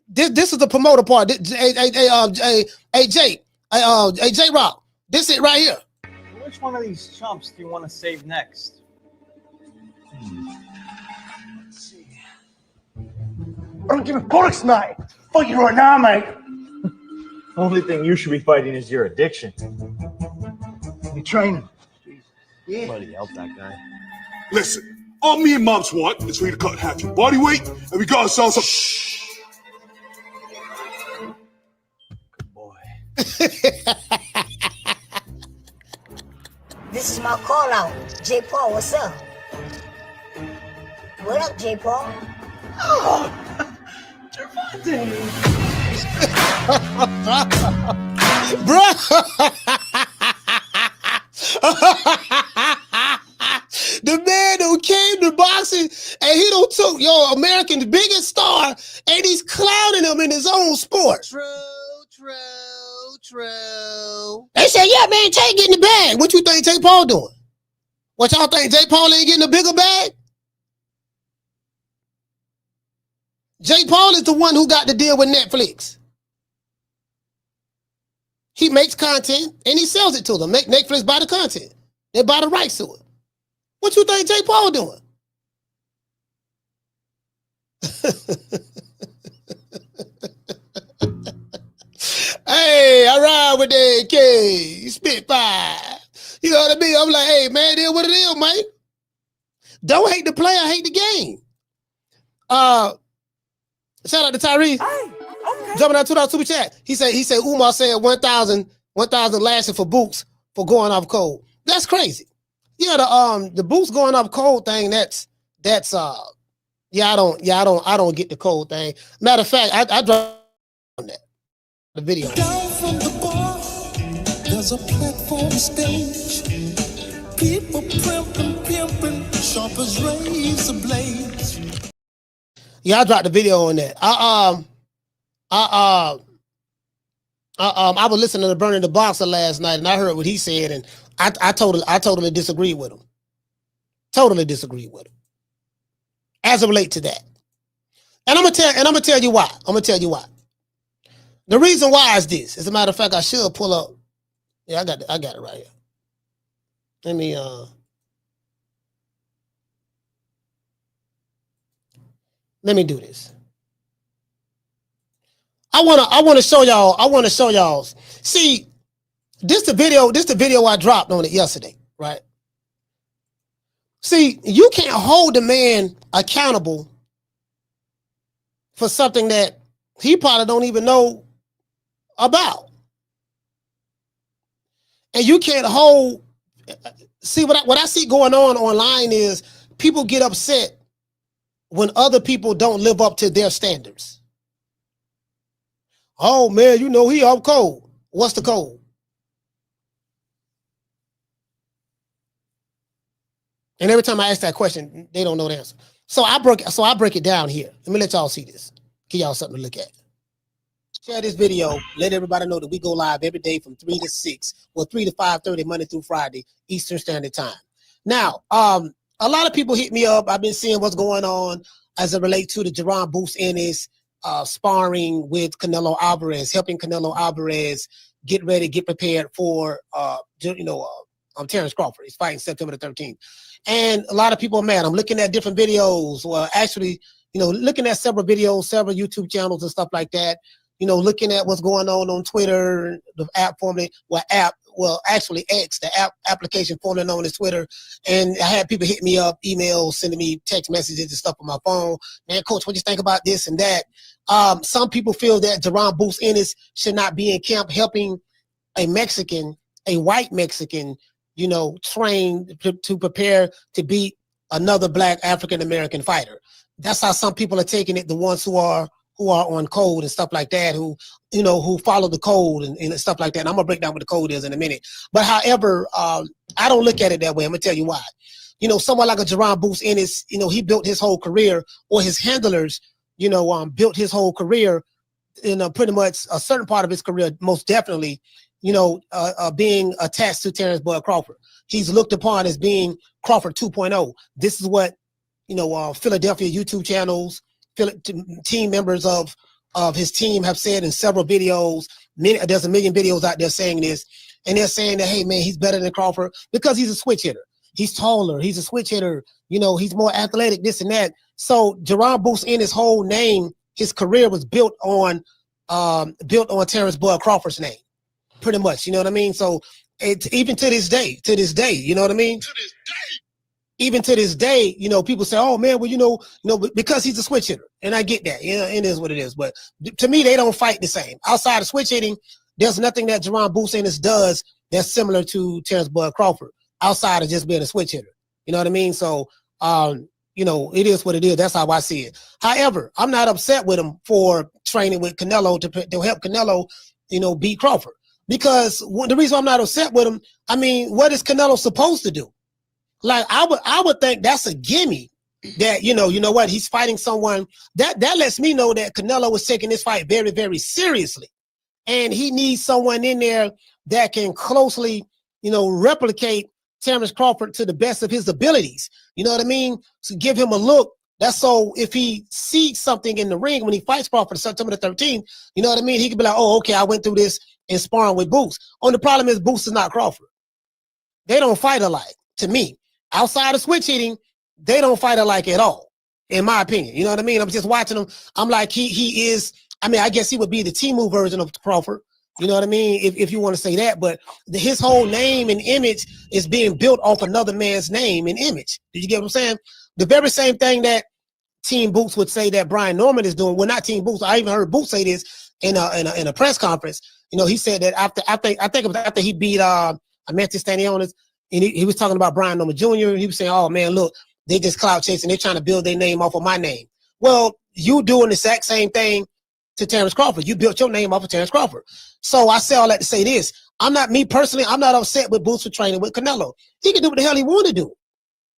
This is the promoter part. Hey, Jay Rock. This it right here. Which one of these chumps do you want to save next? Let's see. I don't give a fuck tonight. Fuck you right now, mate. Only thing you should be fighting is your addiction. You training? Yeah. Buddy, help that guy. Listen, all me and Moms want is for you to cut half your body weight, and we got ourselves some. Shh. Good boy. This is my call out. J Paul, what's up? What up, J Paul? Oh, Gervonta. Bro. The man who came to boxing and he don't took American's biggest star and he's clowning him in his own sport. True. They say, yeah, man, Jay getting the bag. What you think J Paul doing? What y'all think J Paul ain't getting a bigger bag? J Paul is the one who got the deal with Netflix. He makes content and he sells it to them. Netflix buy the content. They buy the rights to it. What you think J Paul doing? Hey, I ride with that K, Spitfire. You know what I mean? I'm like, hey, man, it is what it is, man. Don't hate the player, hate the game. Shout out to Tyrese. Hey, okay. Jumping out $2 super chat. He said Umar said 1,000 lashes for boots for going off cold. That's crazy. Yeah, the boots going off cold thing, that's I don't get the cold thing. Matter of fact, I dropped on that. The video. Down from the bar, there's a platform stage. People pimping, sharp as razor blades. Yeah, I dropped the video on that. I was listening to Bernie the Boxer last night, and I heard what he said, and I totally disagreed with him. Totally disagreed with him. As it relates to that, and I'm gonna tell you why. The reason why is this. As a matter of fact, I should pull up. Yeah, I got it right here. Let me do this. I wanna show y'all. See, this the video I dropped on it yesterday, right? See, you can't hold the man accountable for something that he probably don't even know about. And you can't hold, see what I see going on online is people get upset when other people don't live up to their standards. Oh man, you know he off cold. What's the code? And every time I ask that question, they don't know the answer. So I break it down here. Let me let y'all see this. Give y'all something to look at. Share this video. Let everybody know that we go live every day from 3 to 6, or 3 to 5:30, Monday through Friday, Eastern Standard Time. Now, a lot of people hit me up. I've been seeing what's going on as it relates to the Jerron Boost Ennis sparring with Canelo Alvarez, helping Canelo Alvarez get ready, get prepared for Terrence Crawford. He's fighting September the 13th. And a lot of people are mad. I'm looking at different videos, or actually, looking at several videos, several YouTube channels and stuff like that. Looking at what's going on Twitter, the app formerly, actually X, the application formerly known as Twitter. And I had people hit me up, emails, sending me text messages and stuff on my phone. Man, coach, what do you think about this and that? Some people feel that Jerron Boost Ennis should not be in camp helping a white Mexican, train to prepare to beat another black African-American fighter. That's how some people are taking it, the ones who are on code and stuff like that, who follow the code and stuff like that. And I'm gonna break down what the code is in a minute. But however, I don't look at it that way. I'm gonna tell you why. Someone like a Jerron Boost Ennis, he built his whole career, or his handlers, built his whole career, pretty much a certain part of his career, most definitely, being attached to Terrence Bud Crawford. He's looked upon as being Crawford 2.0. This is what, Philadelphia YouTube channels, team members of his team have said in several videos. There's a million videos out there saying this, and they're saying that, hey man, he's better than Crawford because he's a switch hitter. He's taller. He's a switch hitter. He's more athletic, this and that. So Jerron Boost Ennis' whole name, his career was built on Terrence Bud Crawford's name, pretty much. You know what I mean? So it's even to this day, you know what I mean? Even to this day, people say, oh man, well, because he's a switch hitter. And I get that, it is what it is. But to me, they don't fight the same. Outside of switch hitting, there's nothing that Jerron Boost Ennis does that's similar to Terrence Bud Crawford, outside of just being a switch hitter. You know what I mean? So, it is what it is. That's how I see it. However, I'm not upset with him for training with Canelo to help Canelo, beat Crawford. Because the reason I'm not upset with him, what is Canelo supposed to do? Like I would think that's a gimme, that you know what, he's fighting someone that lets me know that Canelo is taking this fight very, very seriously, and he needs someone in there that can closely replicate Terrence Crawford to the best of his abilities. You know what I mean? To give him a look. That's so if he sees something in the ring when he fights Crawford September the 13th, you know what I mean? He could be like, oh, okay, I went through this in sparring with Boost. Only problem is Boost is not Crawford. They don't fight alike, to me. Outside of switch hitting, they don't fight alike at all, in my opinion. You know what I mean? I'm just watching him. I'm like, he is, I guess he would be the Temu version of Crawford. You know what I mean? If you want to say that, but his whole name and image is being built off another man's name and image. Did you get what I'm saying? The very same thing that Team Boots would say that Brian Norman is doing. Well, not Team Boots. I even heard Boots say this in a press conference. He said that I think it was after he beat Mantis Stanionis, and he was talking about Brian Norman Jr. And he was saying, oh man, look, they just clout chasing. They're trying to build their name off of my name. Well, you doing the exact same thing to Terrence Crawford. You built your name off of Terrence Crawford. So I say all that to say this. I'm not upset with Boots for training with Canelo. He can do what the hell he want to do.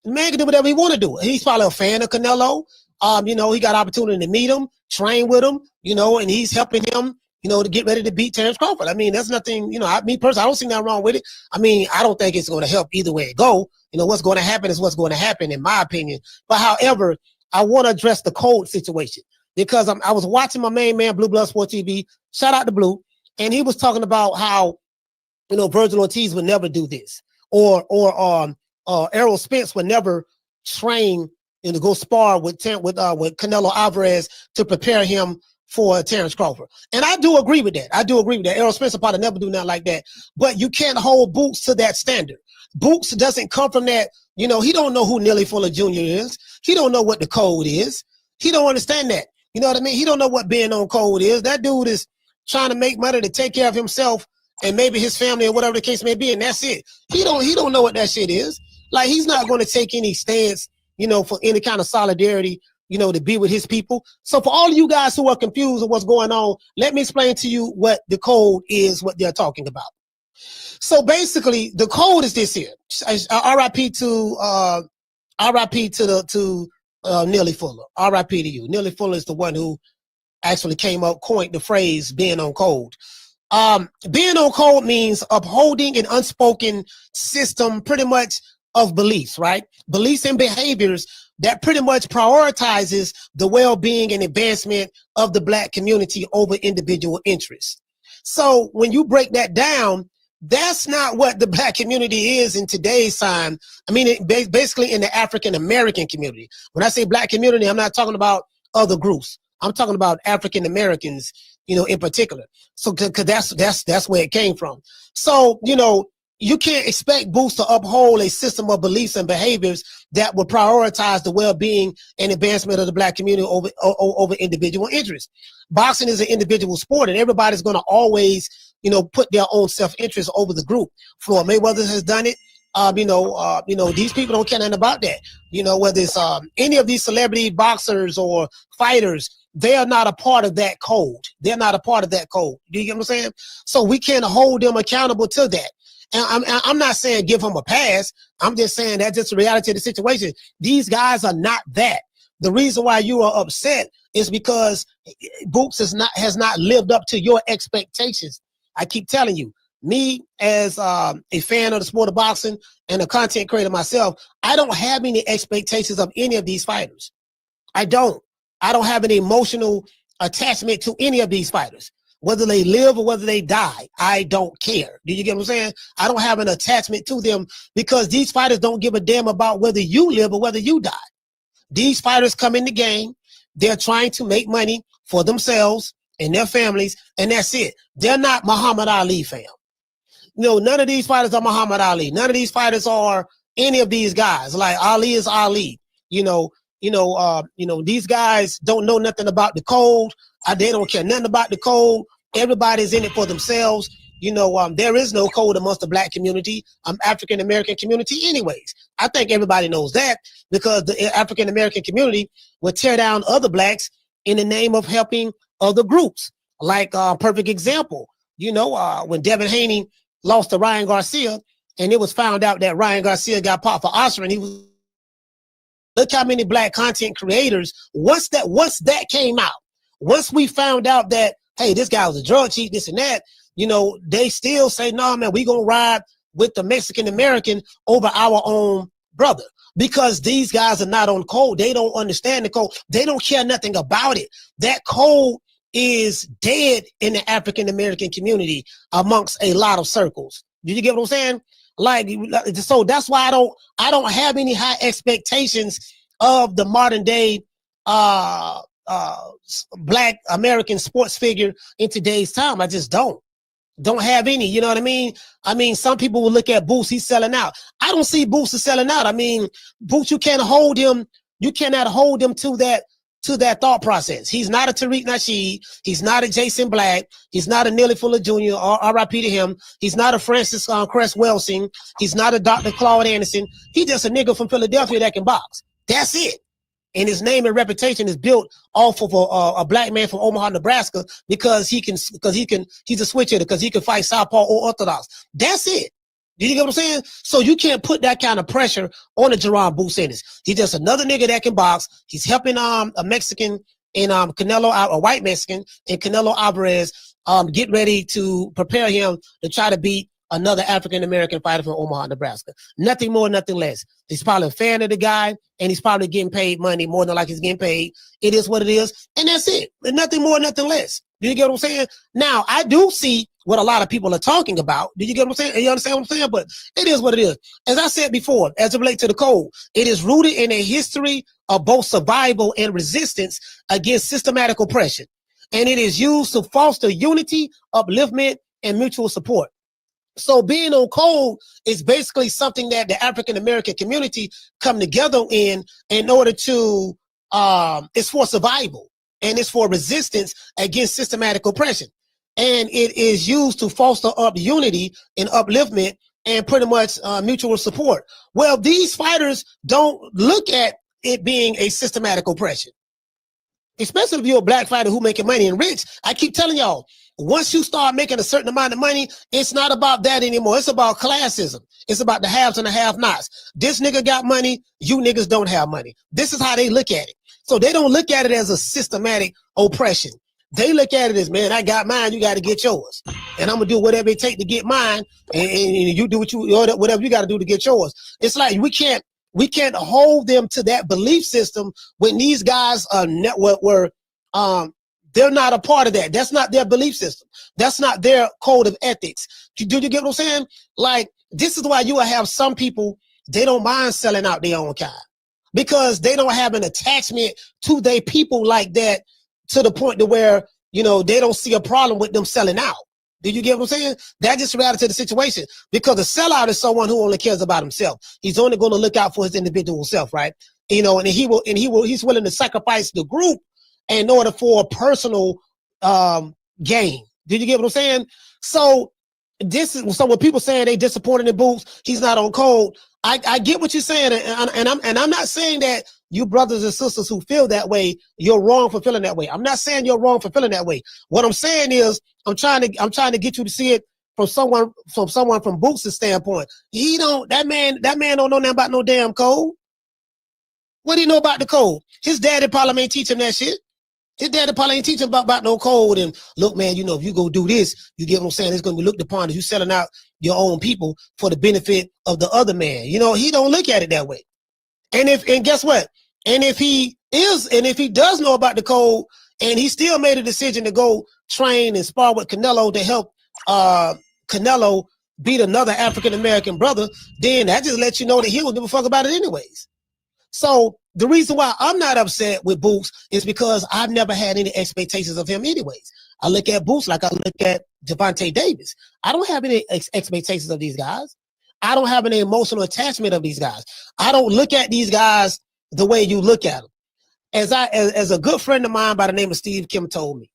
The man can do whatever he want to do. He's probably a fan of Canelo. He got opportunity to meet him, train with him, and he's helping him, to get ready to beat Terrence Crawford. There's nothing, me personally, I don't see nothing wrong with it. I don't think it's going to help either way it go. What's going to happen is what's going to happen, in my opinion. But however, I want to address the code situation, because I was watching my main man, Blue Blood Sport TV, shout out to Blue, and he was talking about how, Virgil Ortiz would never do this, or Errol Spence would never train and to go spar with Canelo Alvarez to prepare him for Terrence Crawford. And I do agree with that. Errol Spence will probably never do nothing like that. But you can't hold Boots to that standard. Boots doesn't come from that. He don't know who Neely Fuller Jr. is. He don't know what the code is. He don't understand that. You know what I mean? He don't know what being on code is. That dude is trying to make money to take care of himself and maybe his family or whatever the case may be, and that's it. He don't know what that shit is. Like, he's not going to take any stance, for any kind of solidarity, to be with his people. So for all of you guys who are confused on what's going on, let me explain to you what the code is, what they're talking about. So basically, the code is this here. RIP to R.I.P. to Neely Fuller. R.I.P. to you. Neely Fuller is the one who actually coined the phrase being on code. Being on code means upholding an unspoken system pretty much of beliefs, right? Beliefs and behaviors that pretty much prioritizes the well-being and advancement of the Black community over individual interests. So when you break that down, that's not what the Black community is in today's time. I mean, basically in the African American community. When I say Black community, I'm not talking about other groups. I'm talking about African Americans, in particular. So, cause that's where it came from. So, you can't expect Boots to uphold a system of beliefs and behaviors that will prioritize the well-being and advancement of the Black community over individual interests. Boxing is an individual sport, and everybody's going to always, put their own self-interest over the group. Floyd Mayweather has done it. These people don't care nothing about that. Whether it's any of these celebrity boxers or fighters, they are not a part of that code. They're not a part of that code. Do you get what I'm saying? So we can't hold them accountable to that. And I'm not saying give them a pass. I'm just saying that's just the reality of the situation. These guys are not that. The reason why you are upset is because Boots has not lived up to your expectations. I keep telling you, me as a fan of the sport of boxing and a content creator myself, I don't have any expectations of any of these fighters. I don't have an emotional attachment to any of these fighters. Whether they live or whether they die, I don't care. Do you get what I'm saying? I don't have an attachment to them because these fighters don't give a damn about whether you live or whether you die. These fighters come in the game. They're trying to make money for themselves and their families, and that's it. They're not Muhammad Ali, fam. None of these fighters are Muhammad Ali. None of these fighters are any of these guys. Like Ali is Ali. These guys don't know nothing about the code. They don't care nothing about the code. Everybody's in it for themselves. There is no code amongst the Black community, African American community anyways. I think everybody knows that because the African American community will tear down other Blacks in the name of helping other groups. Like perfect example, when Devin Haney lost to Ryan Garcia, and it was found out that Ryan Garcia got popped for ossuary. Look how many Black content creators, once that came out, once we found out that, hey, this guy was a drug cheat, this and that, they still say, no, man, we gonna ride with the Mexican American over our own brother. Because these guys are not on code. They don't understand the code. They don't care nothing about it. That code is dead in the African American community amongst a lot of circles. Did you get what I'm saying? So that's why I don't have any high expectations of the modern day Black American sports figure in today's time. I just don't have any, you know what I mean? I mean, some people will look at Boots, he's selling out. I don't see Boots as selling out. I mean, Boots, you cannot hold him to that thought process. He's not a Tariq Nasheed. He's not a Jason Black. He's not a Neely Fuller Jr. or R.I.P. to him. He's not a Francis Cress Welsing. He's not a Dr. Claude Anderson. He's just a nigga from Philadelphia that can box. That's it. And his name and reputation is built off of a Black man from Omaha, Nebraska, because he's a switch hitter, because he can fight southpaw or orthodox. That's it. Do you get what I'm saying? So you can't put that kind of pressure on a Jerron Boots Ennis. He's just another nigga that can box. He's helping a Mexican and a white Mexican and Canelo Alvarez get ready to prepare him to try to beat another African American fighter from Omaha, Nebraska. Nothing more, nothing less. He's probably a fan of the guy, and he's probably getting paid money more than like he's getting paid. It is what it is, and that's it. Nothing more, nothing less. Do you get what I'm saying? Now, I do see what a lot of people are talking about. Do you get what I'm saying? You understand what I'm saying? But it is what it is. As I said before, as it relates to the code, it is rooted in a history of both survival and resistance against systematic oppression. And it is used to foster unity, upliftment, and mutual support. So being on code is basically something that the African American community come together in order to, it's for survival and it's for resistance against systematic oppression. And it is used to foster up unity and upliftment and pretty much mutual support. Well, these fighters don't look at it being a systematic oppression. Especially if you're a Black fighter who making money and rich. I keep telling y'all, once you start making a certain amount of money, it's not about that anymore. It's about classism. It's about the haves and the have-nots. This nigga got money, you niggas don't have money. This is how they look at it. So they don't look at it as a systematic oppression. They look at it as, man, I got mine, you got to get yours. And I'm going to do whatever it takes to get mine, and you do whatever you got to do to get yours. It's like we can't hold them to that belief system when these guys are they're not a part of that. That's not their belief system. That's not their code of ethics. Do you get what I'm saying? Like, this is why you will have some people, they don't mind selling out their own kind because they don't have an attachment to their people like that, to the point to where, they don't see a problem with them selling out. Do you get what I'm saying? That just reality to the situation, because a sellout is someone who only cares about himself. He's only going to look out for his individual self, right? And he's willing to sacrifice the group in order for a personal gain. Did you get what I'm saying? So when people saying they disappointed in Boots, he's not on code. I get what you're saying, and I'm not saying that you brothers and sisters who feel that way, you're wrong for feeling that way. I'm not saying you're wrong for feeling that way. What I'm saying is I'm trying to get you to see it from someone from Boots' standpoint. That man don't know nothing about no damn code. What do you know about the code? His daddy probably ain't teach him that shit. His daddy probably ain't teach him about no code. And look, man, if you go do this, you get what I'm saying, it's going to be looked upon as you selling out your own people for the benefit of the other man. He don't look at it that way. And guess what? And if he does know about the code and he still made a decision to go train and spar with Canelo to help Canelo beat another African-American brother, then that just lets you know that he don't give a fuck about it anyways. So the reason why I'm not upset with Boots is because I've never had any expectations of him anyways. I look at Boots like I look at Gervonta Davis. I don't have any expectations of these guys. I don't have any emotional attachment of these guys. I don't look at these guys the way you look at them. As a good friend of mine by the name of Steve Kim told me,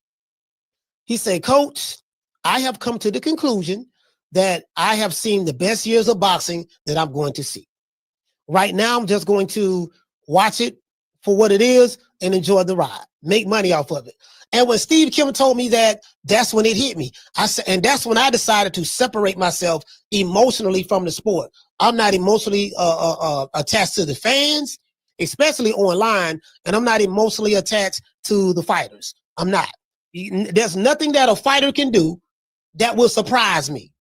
he said, Coach, I have come to the conclusion that I have seen the best years of boxing that I'm going to see. Right now, I'm just going to watch it for what it is and enjoy the ride, make money off of it. And when Steve Kim told me that, that's when it hit me. And that's when I decided to separate myself emotionally from the sport. I'm not emotionally attached to the fans, especially online, and I'm not emotionally attached to the fighters. I'm not. There's nothing that a fighter can do that will surprise me.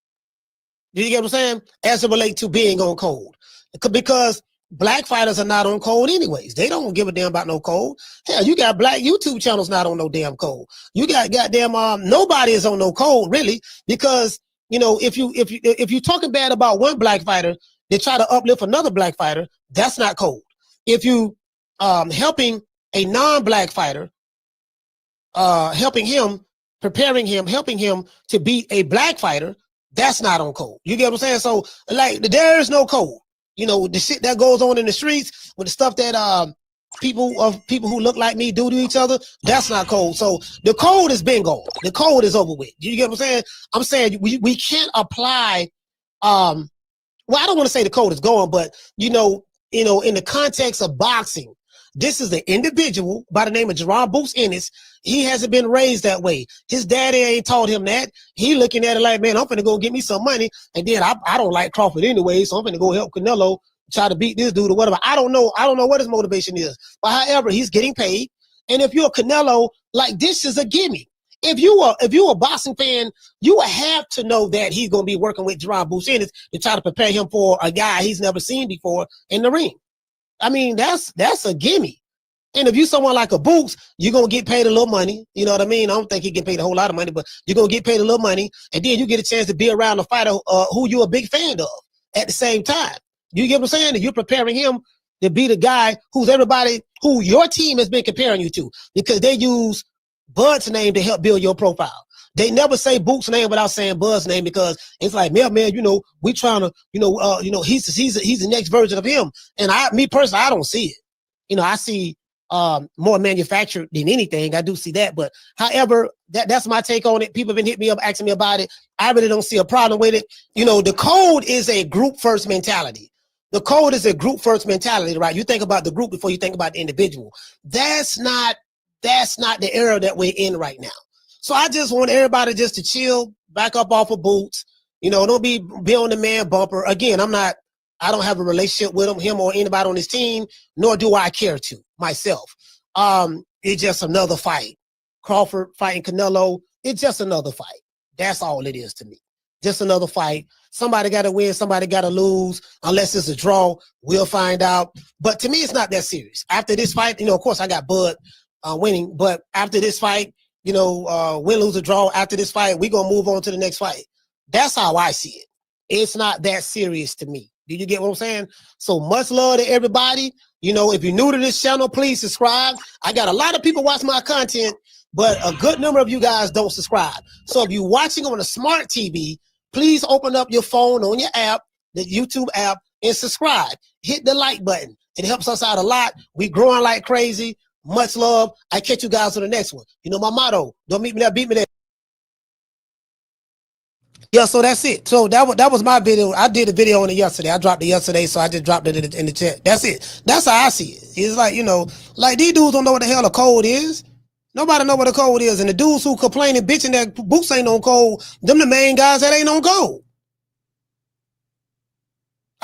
Do you get what I'm saying? As it relates to being on code. Because black fighters are not on code anyways. They don't give a damn about no code. Hell, you got black YouTube channels not on no damn code. You got goddamn nobody is on no code really, because if you talking bad about one black fighter, they try to uplift another black fighter. That's not code. If you helping a non-black fighter, helping him to beat a black fighter, that's not on code. You get what I'm saying? So like there is no code. The shit that goes on in the streets with the stuff that people who look like me do to each other, that's not code. So the code has been gone. The code is over with. You get what I'm saying? I'm saying we can't apply well, I don't want to say the code is gone, but in the context of boxing, this is an individual by the name of Jerron Boots Ennis. He hasn't been raised that way. His daddy ain't taught him that. He looking at it like, man, I'm finna go get me some money, and then I don't like Crawford anyway, so I'm finna go help Canelo try to beat this dude or whatever. I don't know what his motivation is. But however, he's getting paid. And if you're a Canelo, like, this is a gimme. If you're a boxing fan, you will have to know that he's gonna be working with Jerron Boots Ennis to try to prepare him for a guy he's never seen before in the ring. I mean, that's a gimme. And if you someone like a Boots, you're going to get paid a little money. You know what I mean? I don't think he get paid a whole lot of money, but you're going to get paid a little money. And then you get a chance to be around a fighter who you're a big fan of at the same time. You get what I'm saying? And you're preparing him to be the guy who your team has been comparing you to, because they use Bud's name to help build your profile. They never say Boots' name without saying Bud's name, because it's like, man, we trying to, he's the next version of him. And me personally, I don't see it. I see more manufactured than anything. I do see that. But however, that's my take on it. People have been hitting me up, asking me about it. I really don't see a problem with it. The code is a group first mentality. The code is a group first mentality, right? You think about the group before you think about the individual. That's not the era that we're in right now. So I just want everybody just to chill, back up off of Boots. You know, don't be on the man bumper. Again, I don't have a relationship with him or anybody on his team, nor do I care to myself. It's just another fight. Crawford fighting Canelo, it's just another fight. That's all it is to me. Just another fight. Somebody got to win, somebody got to lose. Unless it's a draw, we'll find out. But to me, it's not that serious. After this fight, you know, of course, I got Bud winning. But after this fight, you know, win, lose, or draw, after this fight, we're going to move on to the next fight. That's how I see it. It's not that serious to me. Do you get what I'm saying? So much love to everybody. You know, if you're new to this channel, please subscribe. I got a lot of people watch my content, but a good number of you guys don't subscribe. So if you're watching on a smart TV, please open up your phone on your app, the YouTube app, and subscribe. Hit the like button. It helps us out a lot. We're growing like crazy. Much love. I catch you guys on the next one. You know my motto, don't meet me there, beat me there. Yeah, so that's it. So that was my video. I did a video on it yesterday. I dropped it yesterday, so I just dropped it in the chat. That's it. That's how I see it. It's like, you know, like these dudes don't know what the hell a code is. Nobody know what a code is. And the dudes who complain and bitching that Boots ain't on code, them the main guys that ain't on code.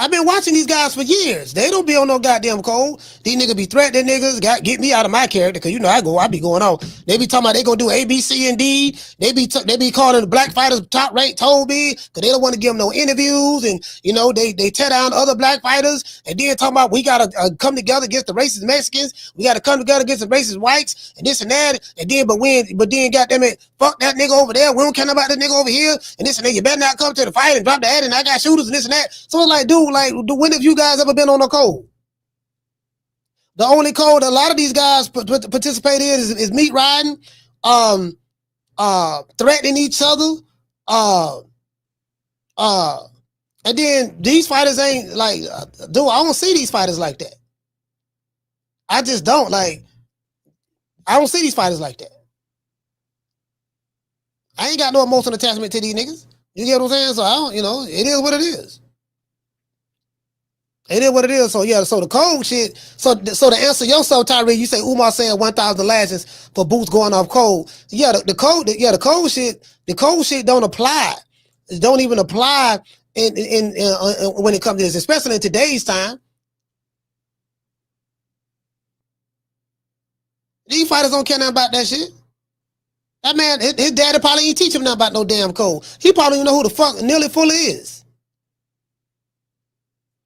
I've been watching these guys for years. They don't be on no goddamn code. These niggas be threatening niggas, get me out of my character, because you know I be going on. They be talking about they gonna do A, B, C, and D. They be calling the black fighters top ranked Toby, because they don't want to give them no interviews, and you know they tear down other black fighters, and then talking about we gotta come together against the racist Mexicans, we gotta come together against the racist whites, and this and that, and then but then goddamn it, fuck that nigga over there. We don't care about this nigga over here, and this and that. You better not come to the fight and drop the ad, and I got shooters and this and that. So it's like, dude. Like, when have you guys ever been on a code? The only code a lot of these guys participate in is meat riding, threatening each other, and then these fighters ain't like, dude, I don't see these fighters like that. I just don't. Like, I don't see these fighters like that. I ain't got no emotional attachment to these niggas. You get what I'm saying? So I don't, you know, it is what it is. It is what it is. So yeah, so the code shit. So to answer yourself, Tyree, you say Umar said 1,000 lashes for Boots going off code. Yeah, the code shit don't apply. It don't even apply in when it comes to this, especially in today's time. These fighters don't care nothing about that shit. That man, his daddy probably ain't teach him nothing about no damn code. He probably don't know who the fuck Nearly Fuller is.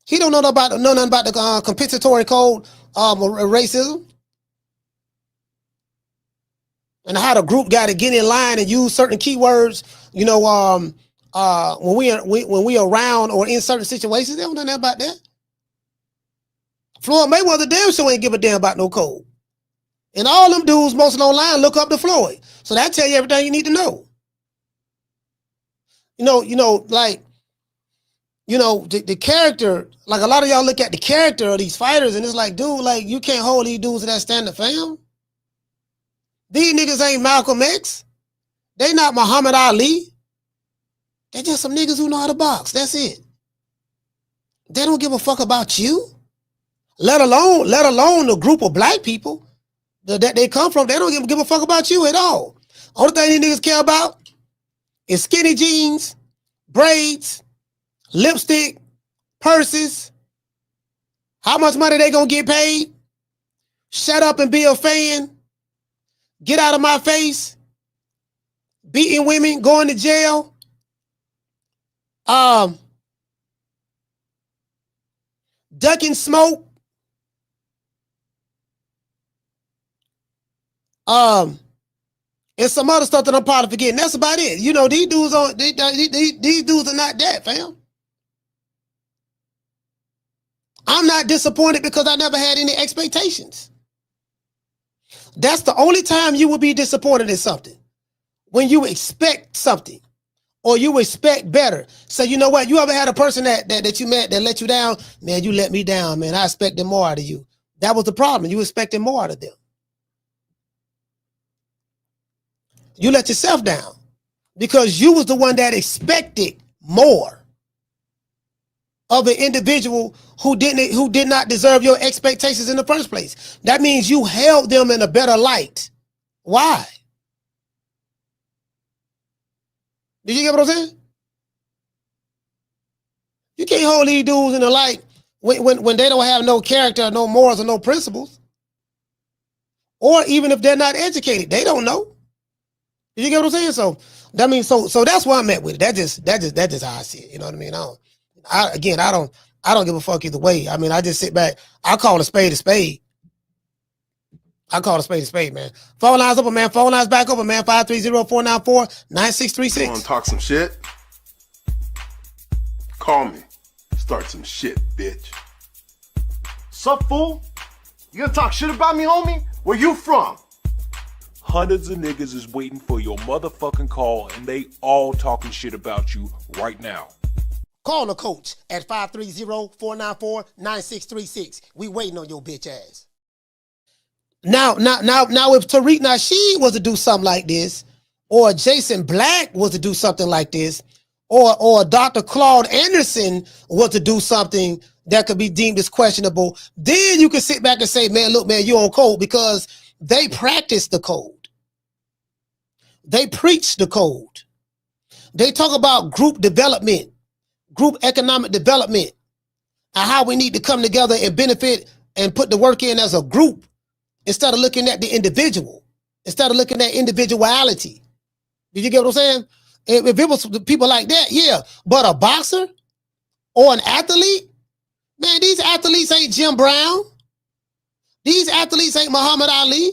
He don't know nothing about the compensatory code racism. And how the group got to get in line and use certain keywords, you know, when we around or in certain situations. They don't know nothing about that. Floyd Mayweather damn sure ain't give a damn about no code. And all them dudes mostly online look up to Floyd. So that tell you everything you need to know. The character, like a lot of y'all look at the character of these fighters and it's like, dude, like you can't hold these dudes to that standard, fam. These niggas ain't Malcolm X. They not Muhammad Ali. They're just some niggas who know how to box. That's it. They don't give a fuck about you. Let alone the group of black people that they come from. They don't give a fuck about you at all. Only thing these niggas care about is skinny jeans, braids, lipstick, purses, how much money they gonna get paid, shut up and be a fan, get out of my face, beating women, going to jail, ducking smoke, and some other stuff that I'm probably forgetting. That's about it. You know, these dudes are not that, fam. I'm not disappointed because I never had any expectations. That's the only time you will be disappointed in something. When you expect something or you expect better. So you know what? You ever had a person that you met that let you down? Man, you let me down, man. I expected more out of you. That was the problem. You expected more out of them. You let yourself down because you was the one that expected more of an individual who did not deserve your expectations in the first place. That means you held them in a better light. Why? Did you get what I'm saying? You can't hold these dudes in the light when they don't have no character, no morals, or no principles. Or even if they're not educated, they don't know. Did you get what I'm saying? So that means so that's why I'm at with it. That just how I see it. You know what I mean? I don't give a fuck either way. I mean, I just sit back. I call a spade a spade. I call a spade, man. Phone lines open, man. Phone lines back open, man. 530-494-9636. You want to talk some shit? Call me. Start some shit, bitch. Sup, fool? You gonna talk shit about me, homie? Where you from? Hundreds of niggas is waiting for your motherfucking call, and they all talking shit about you right now. Call the coach at 530-494-9636. We waiting on your bitch ass. Now, if Tariq Nasheed was to do something like this, or Jason Black was to do something like this, or Dr. Claude Anderson was to do something that could be deemed as questionable, then you can sit back and say, man, look, man, you're on code, because they practice the code. They preach the code. They talk about group development, group economic development, and how we need to come together and benefit and put the work in as a group, instead of looking at the individual, instead of looking at individuality. Did you get what I'm saying? If it was people like that, yeah. But a boxer or an athlete, man, these athletes ain't Jim Brown. These athletes ain't Muhammad Ali.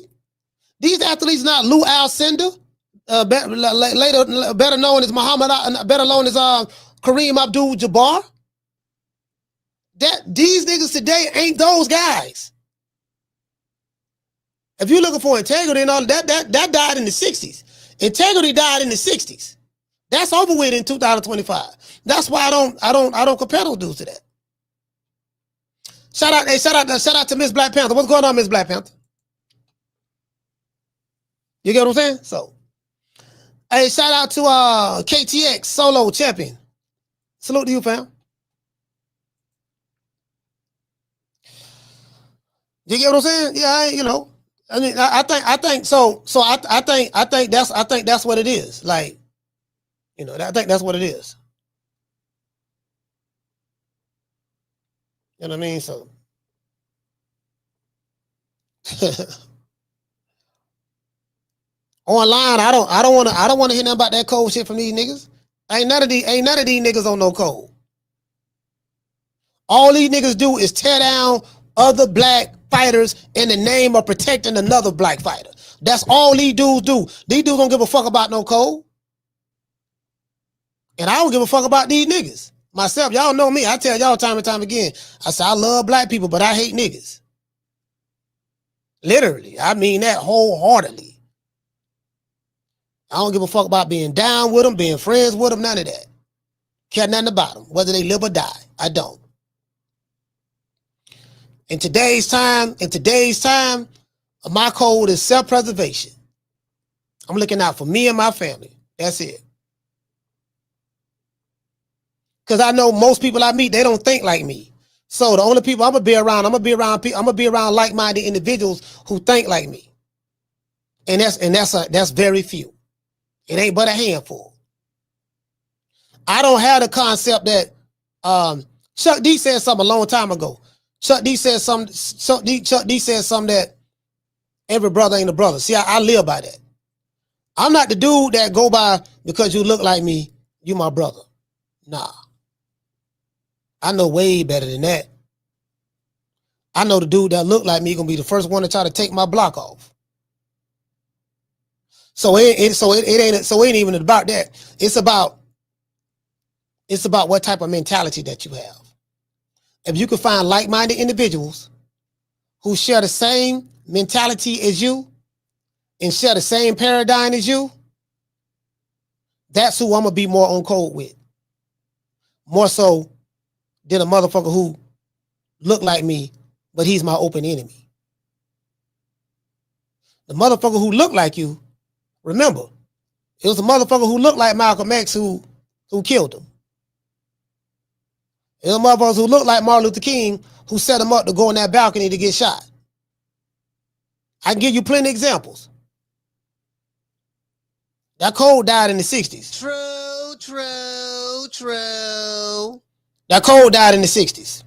These athletes not Lou Alcindor, better known as Kareem Abdul-Jabbar. These niggas today ain't those guys. If you're looking for integrity and all that died in the 60s. Integrity died in the 60s. That's over with in 2025. That's why I don't compare those dudes to that. Shout out to Miss Black Panther. What's going on, Miss Black Panther? You get what I'm saying? So, hey, shout out to KTX Solo Champion. Salute to you, fam. You get what I'm saying? Yeah, I mean, I think that's what it is. Like, I think that's what it is. You know what I mean? So online, I don't want to hear nothing about that cold shit from these niggas. Ain't none of these niggas on no code. All these niggas do is tear down other black fighters in the name of protecting another black fighter. That's all these dudes do. These dudes don't give a fuck about no code. And I don't give a fuck about these niggas. Myself, y'all know me. I tell y'all time and time again. I say I love black people, but I hate niggas. Literally. I mean that wholeheartedly. I don't give a fuck about being down with them, being friends with them, none of that. Care nothing about them, whether they live or die. I don't. In today's time, my code is self-preservation. I'm looking out for me and my family. That's it. Because I know most people I meet, they don't think like me. So the only people I'm gonna be around like-minded individuals who think like me. And that's very few. It ain't but a handful. I don't have the concept that Chuck D said something a long time ago. Chuck D said something that every brother ain't a brother. See, I live by that. I'm not the dude that go by because you look like me, you my brother. Nah. I know way better than that. I know the dude that look like me gonna be the first one to try to take my block off. So it ain't even about that. It's about what type of mentality that you have. If you can find like-minded individuals who share the same mentality as you and share the same paradigm as you, that's who I'm gonna be more on code with. More so than a motherfucker who look like me, but he's my open enemy. The motherfucker who look like you, remember, it was a motherfucker who looked like Malcolm X who killed him. It was motherfuckers who looked like Martin Luther King who set him up to go on that balcony to get shot. I can give you plenty of examples. That code died in the 60s. True. True. Now, Cole died in the 60s.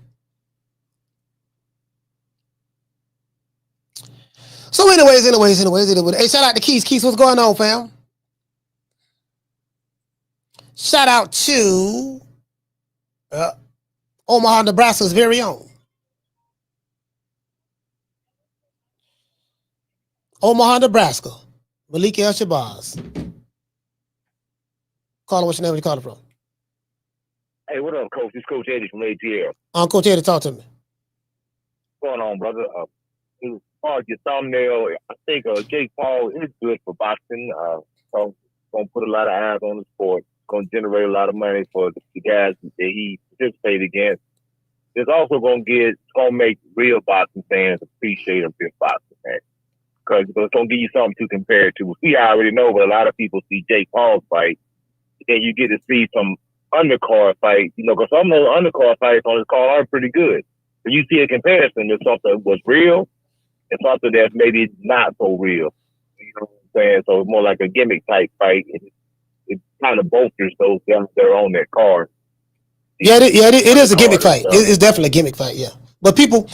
So anyways. Hey, shout out to Keith. Keith, what's going on, fam? Shout out to Omaha, Nebraska's very own. Omaha, Nebraska. Malik El Shabazz. Call him, what's your name? Where you calling from? Hey, what up, Coach? It's Coach Eddie from ATL. Coach Eddie, talk to me. What's going on, brother? As far as your thumbnail, I think Jake Paul is good for boxing. So going to put a lot of eyes on the sport. Going to generate a lot of money for the guys that he participated against. It's also going to make real boxing fans appreciate a bit boxing, man. Because it's going to give you something to compare it to. We already know, but a lot of people see Jake Paul's fight. Then you get to see some undercard fights, because some of those undercard fights on his card are pretty good. So you see a comparison to something that was real and something that's maybe not so real. You know what I'm saying? So it's more like a gimmick type fight. It kind of bolsters those guys that are on that card. Yeah, it is a gimmick fight. It's definitely a gimmick fight, yeah. But people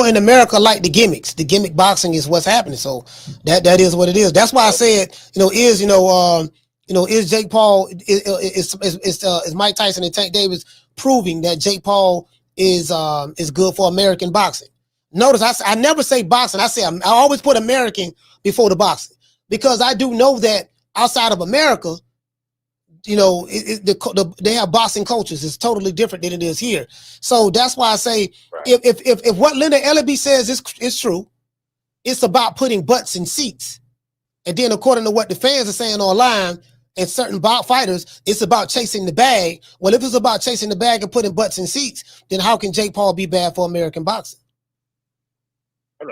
in America like the gimmicks. The gimmick boxing is what's happening. So that is what it is. That's why I said, is Jake Paul is Mike Tyson and Tank Davis proving that Jake Paul is good for American boxing? Notice I never say boxing. I always put American before the boxing, because I do know that outside of America, they have boxing cultures. It's totally different than it is here. So that's why I say, if what Linda Ellaby says is true, it's about putting butts in seats. And then according to what the fans are saying online and certain fighters, it's about chasing the bag. Well, if it's about chasing the bag and putting butts in seats, then how can Jake Paul be bad for American boxing?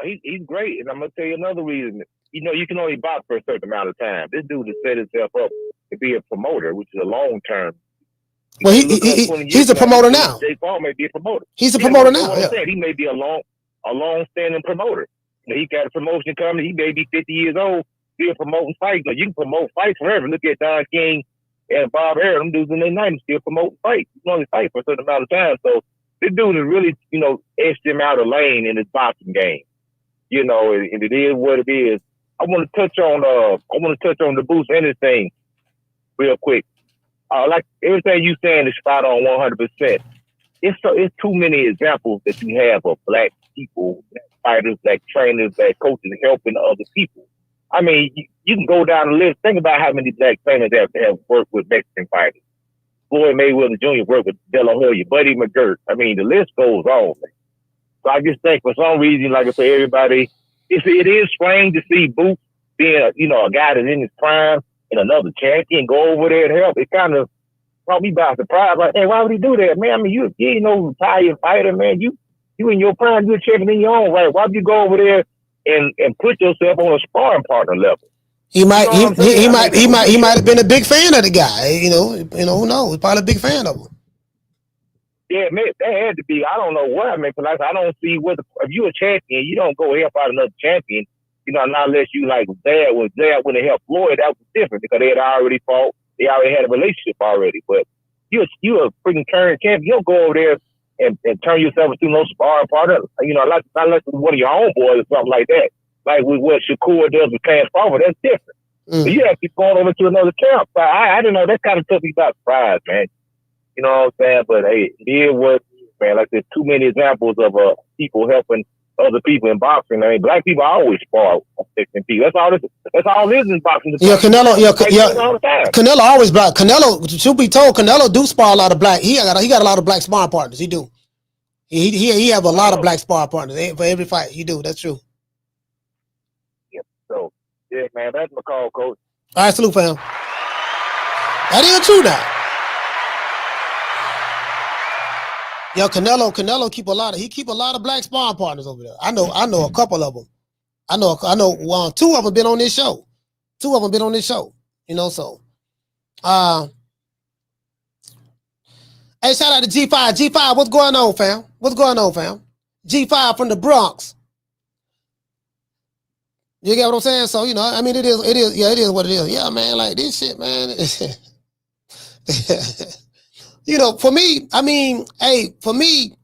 He's great. And I'm going to tell you another reason. You can only box for a certain amount of time. This dude has set himself up to be a promoter, which is a long term. Well, he's a promoter now. Jake Paul may be a promoter. He's a promoter now. Yeah. He may be a long standing promoter. He got a promotion coming. He may be 50 years old, still promoting fights. You can promote fights forever. Look at Don King and Bob Harris. Them dudes in their 90s still promoting fights. You can only fight for a certain amount of time. So this dude has really, edged him out of lane in his boxing game. And it is what it is. I want to touch on the Boost Ennis thing real quick. Like everything you saying is spot on 100%. It's too many examples that you have of black people, black fighters, black trainers, black coaches helping other people. I mean, you can go down the list. Think about how many black trainers have worked with Mexican fighters. Floyd Mayweather Jr. worked with De La Hoya, Buddy McGirt. I mean, the list goes on, man. So I just think for some reason, like I say, everybody, it is strange to see Boots being a guy that's in his prime and another champion go over there to help. It kind of caught me by surprise. Like, hey, why would he do that, man? I mean, you retired fighter, man. You in your prime, you're a champion in your own right. Why would you go over there and put yourself on a sparring partner level? He might have been a big fan of the guy. Who knows? He's probably a big fan of him. Yeah, man, that had to be. I don't know what I mean, because I don't see if you're a champion, you don't go help out another champion. Not unless you like Zad when they helped Floyd, that was different because they had already fought. They already had a relationship already. But you're a freaking current champion. You don't go over there and turn yourself into no sparring partner. Unless one of your homeboys or something like that. Like with what Shakur does with Clarence Crawford, that's different. So you have to be going over to another camp. But I don't know. That kind of took me by surprise, man. You know what I'm saying? But hey, it is what, man. Like there's too many examples of people helping other people in boxing. I mean, black people always spar fixing people. That's all it is in boxing. Yeah, Canelo always black. Canelo, to be told, Canelo do spar a lot of black. He got a lot of black sparring partners. He do. He have a lot of black sparring partners for every fight. He do. That's true. Yeah. So yeah, man, that's my call, Coach. All right, salute, fam. That is true now. Yo, Canelo keep a lot of black sparring partners over there. I know a couple of them. I know two of them been on this show. So hey, shout out to G5. G5, what's going on, fam? G5 from the Bronx. You get what I'm saying? So, I mean, it is what it is. Yeah, man, like this shit, man. You know, for me, I mean, hey, for me,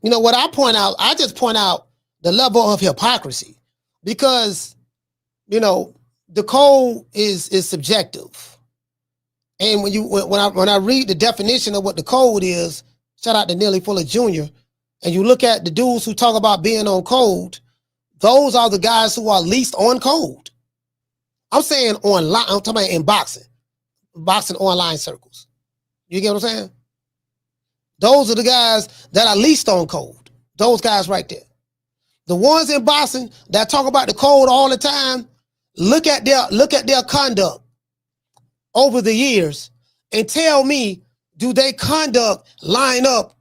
you know, what I point out, I just point out the level of hypocrisy because, you know, the code is subjective. And when I read the definition of what the code is, shout out to Nearly Fuller Jr., and you look at the dudes who talk about being on code, those are the guys who are least on code. I'm saying online, I'm talking about in boxing online circles. You get what I'm saying? Those are the guys that are least on code. Those guys right there. The ones in boxing that talk about the code all the time, look at their conduct over the years and tell me, do they conduct line up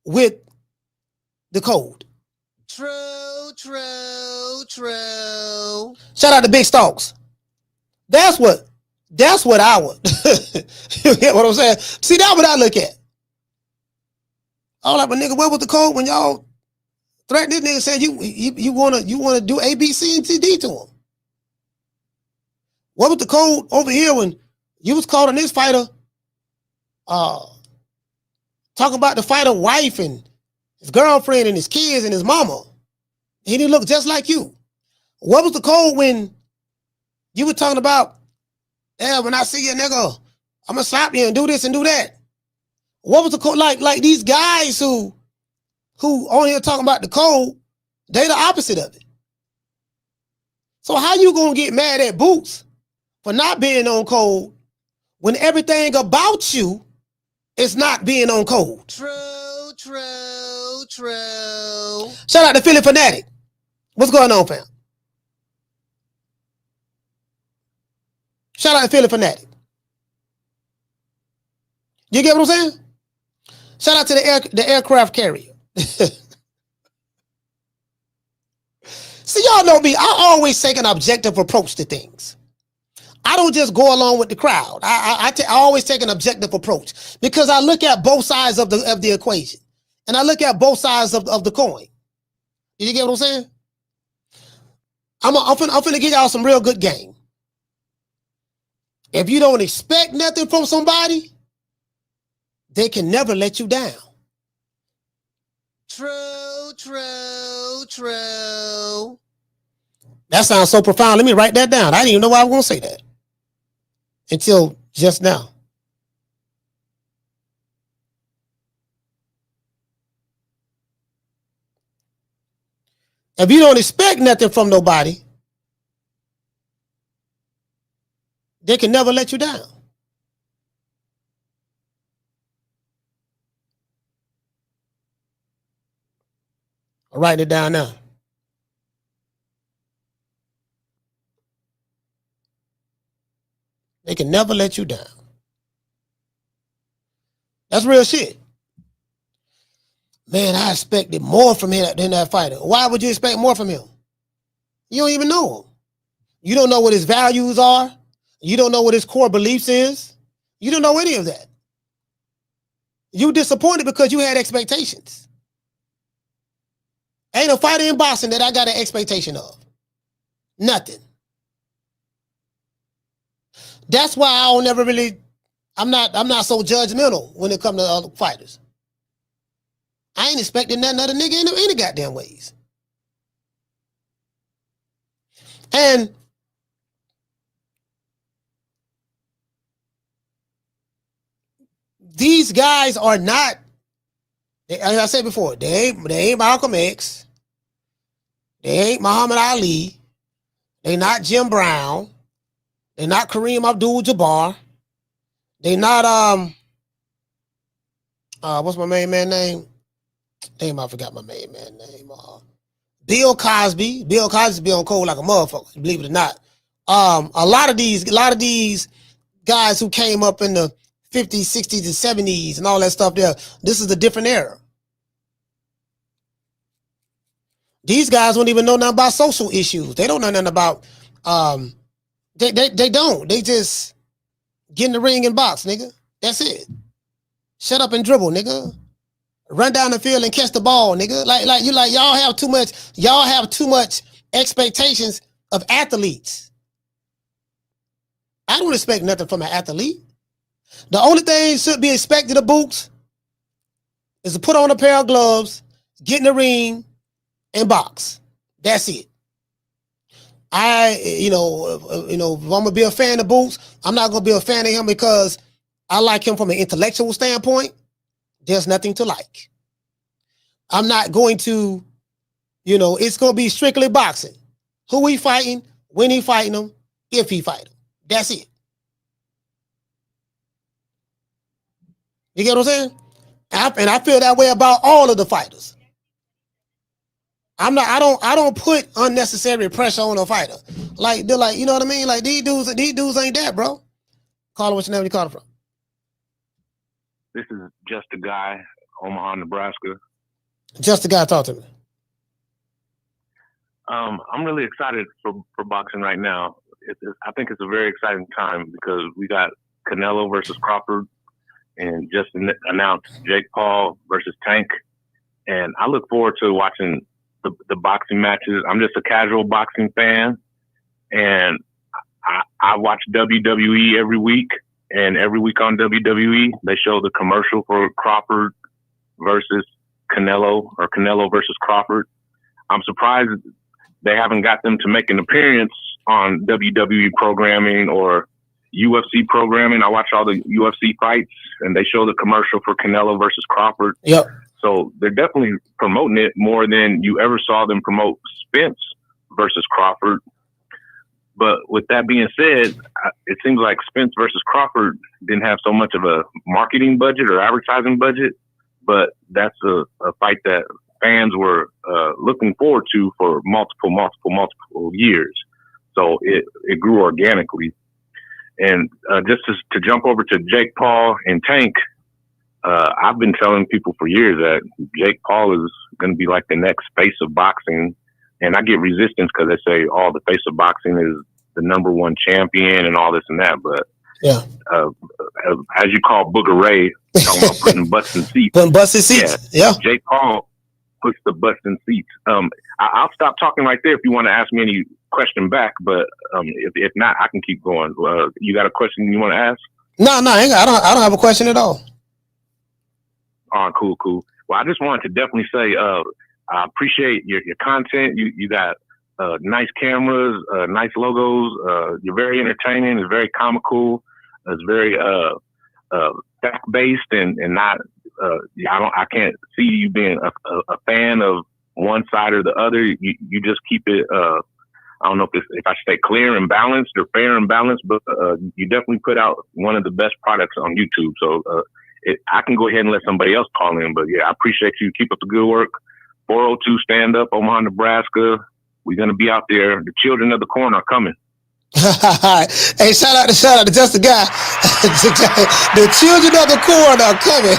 with the code? True. Shout out to Big Stalks. That's what I would. You get what I'm saying? See, that's what I look at. I'm like, but nigga, what was the code when y'all threatened this nigga saying you wanna do A, B, C, and D to him? What was the code over here when you was calling this fighter talking about the fighter wife and his girlfriend and his kids and his mama? He didn't look just like you. What was the code when you were talking about, yeah, when I see you, nigga, I'm gonna slap you and do this and do that? What was the code? Like these guys who on here talking about the code, they the opposite of it. So how you gonna get mad at Boots for not being on code when everything about you is not being on code? True. Shout out to Philly Fanatic. What's going on, fam? Shout out to Philly Fanatic. You get what I'm saying? Shout out to the aircraft carrier. See, y'all know me. I always take an objective approach to things. I don't just go along with the crowd. I always take an objective approach because I look at both sides of the equation, and I look at both sides of the coin. You get what I'm saying? I'm finna give y'all some real good game. If you don't expect nothing from somebody, they can never let you down. True. That sounds so profound. Let me write that down. I didn't even know why I was going to say that until just now. If you don't expect nothing from nobody, they can never let you down. I'll write it down now. They can never let you down. That's real shit. Man, I expected more from him than that fighter. Why would you expect more from him? You don't even know him. You don't know what his values are. You don't know what his core beliefs is. You don't know any of that. You disappointed because you had expectations. Ain't a fighter in boxing that I got an expectation of. Nothing. That's why I don't ever really, I'm not so judgmental when it comes to other fighters. I ain't expecting nothing other nigga in any goddamn ways. And these guys are not, as I said before, they ain't Malcolm X. They ain't Muhammad Ali. They not Jim Brown. They not Kareem Abdul-Jabbar. They not what's my main man name? Damn, I forgot my main man name. Bill Cosby. Bill Cosby be on cold like a motherfucker, believe it or not. A lot of these guys who came up in the 50s, 60s, and 70s and all that stuff there, this is a different era. These guys don't even know nothing about social issues. They don't know nothing about they don't. They just get in the ring and box, nigga. That's it. Shut up and dribble, nigga. Run down the field and catch the ball, nigga. Y'all have too much expectations of athletes. I don't expect nothing from an athlete. The only thing should be expected of Boots is to put on a pair of gloves, get in the ring, and box. That's it. If I'm gonna be a fan of Boots, I'm not gonna be a fan of him because I like him from an intellectual standpoint. There's nothing to like. I'm not going to, it's gonna be strictly boxing. Who he fighting, when he fighting him, if he fight him. That's it. You get what I'm saying? And I feel that way about all of the fighters. I don't put unnecessary pressure on a fighter. Like they're like, you know what I mean? Like these dudes ain't that, bro. Call it what's your name? You call it from? This is Just a Guy, Omaha, Nebraska. Just a Guy, talk to me. I'm really excited for boxing right now. I think it's a very exciting time because we got Canelo versus Crawford and just announced Jake Paul versus Tank. And I look forward to watching the boxing matches. I'm just a casual boxing fan. And I watch WWE every week. And every week on WWE, they show the commercial for Crawford versus Canelo or Canelo versus Crawford. I'm surprised they haven't got them to make an appearance on WWE programming or UFC programming. I watch all the UFC fights and they show the commercial for Canelo versus Crawford. Yep. So they're definitely promoting it more than you ever saw them promote Spence versus Crawford. But with that being said, it seems like Spence versus Crawford didn't have so much of a marketing budget or advertising budget, but that's a fight that fans were looking forward to for multiple years. So it grew organically. And just to jump over to Jake Paul and Tank, I've been telling people for years that Jake Paul is going to be like the next face of boxing. And I get resistance because they say, oh, the face of boxing is the #1 champion and all this and that. But yeah, as you call Booger Ray, talking about putting butts in seats. Putting butts in seats, yeah. Jake Paul puts the butts in seats. I'll stop talking right there if you want to ask me any question back. But if not, I can keep going. You got a question you want to ask? No, I don't have a question at all. Oh, cool. Well, I just wanted to definitely say I appreciate your content. You got nice cameras, nice logos. You're very entertaining. It's very comical. It's very fact based and not. I can't see you being a fan of one side or the other. You just keep it. I don't know if I should say clear and balanced or fair and balanced, but you definitely put out one of the best products on YouTube. So I can go ahead and let somebody else call in. But yeah, I appreciate you. Keep up the good work. 402 Stand Up, Omaha, Nebraska. We're going to be out there. The children of the corn are coming. Hey, shout out to Just a Guy. The children of the corn are coming.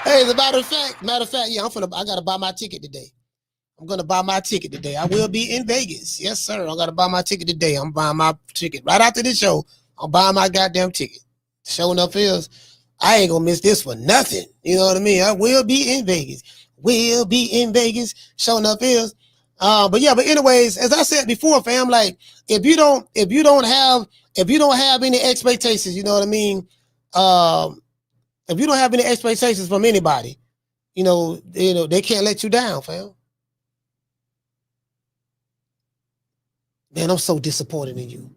Hey, as a matter of fact, yeah, I got to buy my ticket today. I'm going to buy my ticket today. I will be in Vegas. Yes, sir. I got to buy my ticket today. I'm buying my ticket right after this show. I'm buying my goddamn ticket. Showing up is, I ain't going to miss this for nothing. You know what I mean? I will be in Vegas. Showing up is. But anyways, as I said before, fam, like if you don't have any expectations, you know what I mean? If you don't have any expectations from anybody, you know, they can't let you down, fam. Man, I'm so disappointed in you.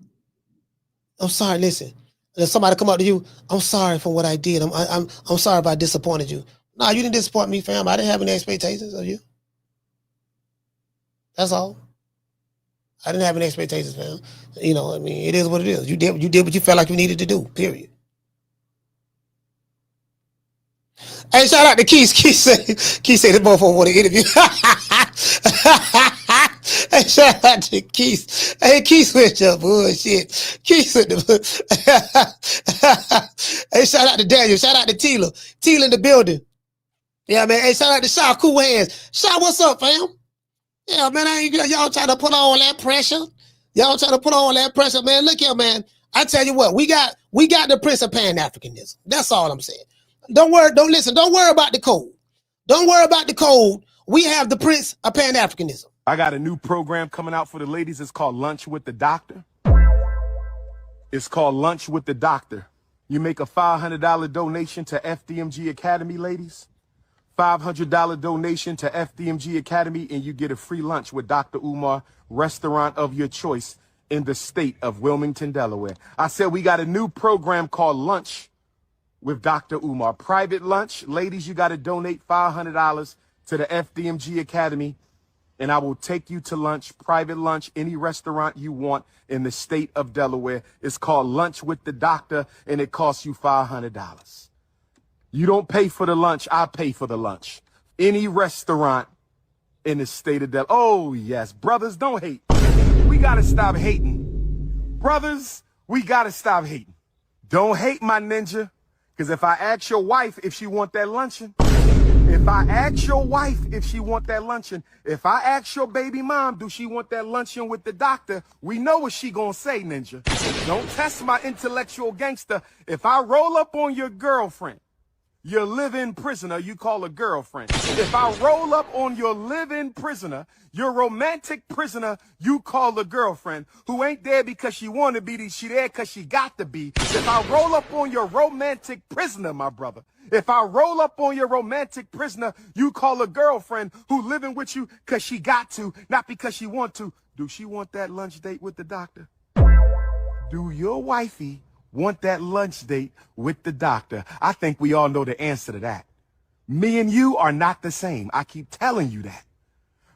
I'm sorry. Listen, if somebody come up to you, I'm sorry for what I did. I'm sorry if I disappointed you. No, you didn't disappoint me, fam. I didn't have any expectations of you. That's all. I didn't have any expectations, fam. You know, I mean, it is what it is. You did what you felt like you needed to do, period. Hey, shout out to Keith. Keith said the motherfucker want to interview. Hey, shout out to Keith. Hey, Keith with your bullshit. Keith with the Hey, shout out to Daniel. Shout out to Tila. Tila in the building. Yeah, man. Hey, shout out to Shaw. Cool hands. Shaw, what's up, fam? Yeah, man, y'all trying to put on that pressure. Man. Look here, man. I tell you what, we got the Prince of Pan-Africanism. That's all I'm saying. Don't worry about the code. We have the Prince of Pan-Africanism. I got a new program coming out for the ladies. It's called Lunch with the Doctor. You make a $500 donation to FDMG Academy, ladies. $500 donation to FDMG Academy, and you get a free lunch with Dr. Umar, restaurant of your choice in the state of Wilmington, Delaware. I said we got a new program called Lunch with Dr. Umar. Private lunch. Ladies, you got to donate $500 to the FDMG Academy, and I will take you to lunch, private lunch, any restaurant you want in the state of Delaware. It's called Lunch with the Doctor, and it costs you $500. You don't pay for the lunch, I pay for the lunch. Any restaurant in the state of Delaware. Oh, yes. Brothers, don't hate. We got to stop hating. Brothers, we got to stop hating. Don't hate, my ninja, because if I ask your wife if she want that luncheon, if I ask your wife if she want that luncheon, if I ask your baby mom, do she want that luncheon with the doctor, we know what she gonna say, ninja. Don't test my intellectual gangster. If I roll up on your girlfriend, your live-in prisoner, you call a girlfriend. If I roll up on your live-in prisoner, your romantic prisoner, you call a girlfriend, who ain't there because she want to be, she there because she got to be. If I roll up on your romantic prisoner, my brother, if I roll up on your romantic prisoner, you call a girlfriend who living with you because she got to, not because she want to. Do she want that lunch date with the doctor? Do your wifey want that lunch date with the doctor? I think we all know the answer to that. Me and you are not the same. I keep telling you that.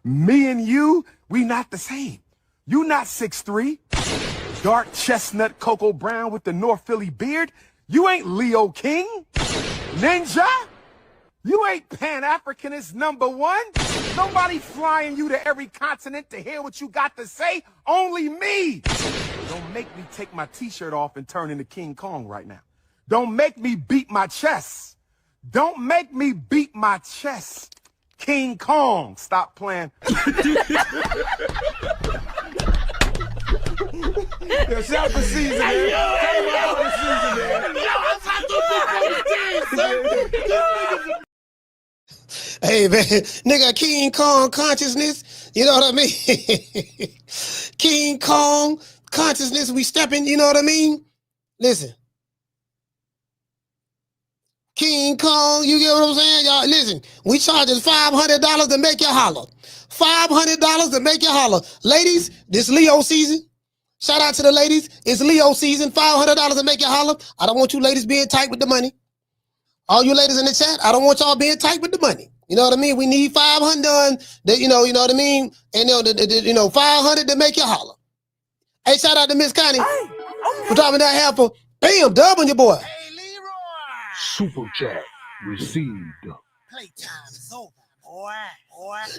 Me and you, we not the same. You not 6'3", dark chestnut Cocoa Brown with the North Philly beard. You ain't Leo King, ninja. You ain't Pan-Africanist #1. Nobody flying you to every continent to hear what you got to say. Only me. Don't make me take my t-shirt off and turn into King Kong right now. Don't make me beat my chest. Don't make me beat my chest. King Kong. Stop playing. Yo, shout for season, man. Shout for season, man. Hey, man, nigga, King Kong consciousness, you know what I mean? King Kong consciousness, we stepping, you know what I mean? Listen. King Kong, you get what I'm saying? Y'all, listen, we charging $500 to make you holler. $500 to make you holler. Ladies, this Leo season. Shout out to the ladies. It's Leo season. $500 to make you holler. I don't want you ladies being tight with the money. All you ladies in the chat, I don't want y'all being tight with the money. You know what I mean? We need 500, you know what I mean? And 500 to make you holler. Hey, shout out to Miss Connie for dropping that hamper. Bam, dub on your boy. Super chat received. Playtime's over, boy.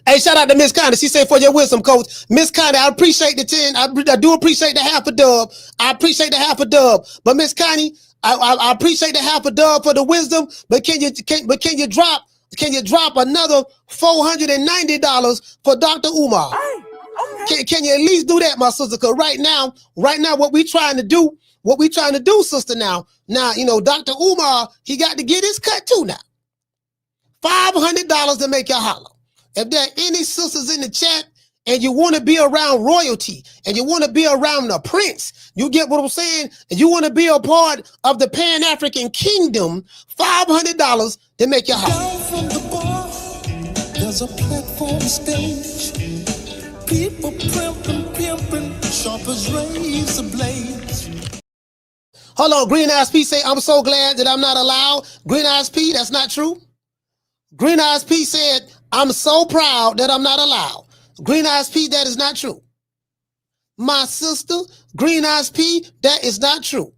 Hey, shout out to Miss Connie. She said for your wisdom, coach. Miss Connie, I appreciate the 10. I do appreciate the half a dub. I appreciate the half a dub. But Miss Connie, I appreciate the half a dub for the wisdom. But can you drop another $490 for Dr. Umar? Can you at least do that, my sister? Because right now, what we trying to do, sister, now, Dr. Umar, he got to get his cut too now. $500 to make you holler. If there are any sisters in the chat and you want to be around royalty and you want to be around the prince, you get what I'm saying? And you want to be a part of the Pan-African kingdom, $500 to make you holler. Down from the bar, there's a platform stage. People pimping, sharp as razor blades. Hold on, Green Eyes P say, I'm so glad that I'm not allowed. Green Eyes P, that's not true. Green Eyes P said, I'm so proud that I'm not allowed. Green Eyes P, that is not true. My sister, Green Eyes P, that is not true.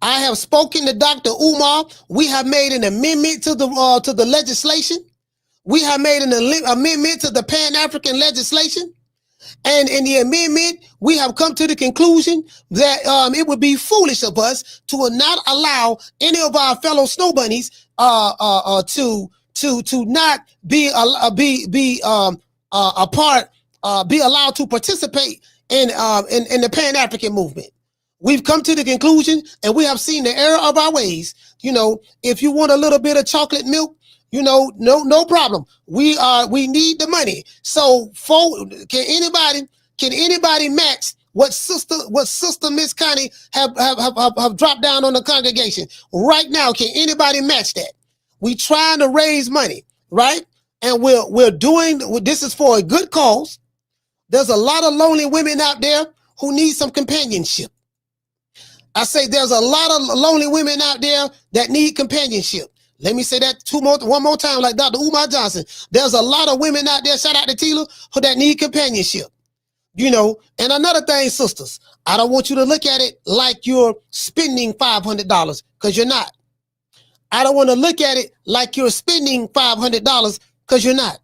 I have spoken to Dr. Umar. We have made an amendment to the legislation. We have made an amendment to the Pan-African legislation. And in the amendment, we have come to the conclusion that it would be foolish of us to not allow any of our fellow snow bunnies to not be allowed to participate in the Pan-African movement. We've come to the conclusion, and we have seen the error of our ways. If you want a little bit of chocolate milk, no problem. We need the money. So, can anybody match what Sister Miss Connie have dropped down on the congregation right now? Can anybody match that? We trying to raise money, right? And we're doing this is for a good cause. There's a lot of lonely women out there who need some companionship. I say there's a lot of lonely women out there that need companionship. Let me say that one more time, like Dr. Umar Johnson. There's a lot of women out there, shout out to Tila, who that need companionship. You know, and another thing, sisters, I don't want you to look at it like you're spending $500, because you're not. I don't want to look at it like you're spending $500, because you're not.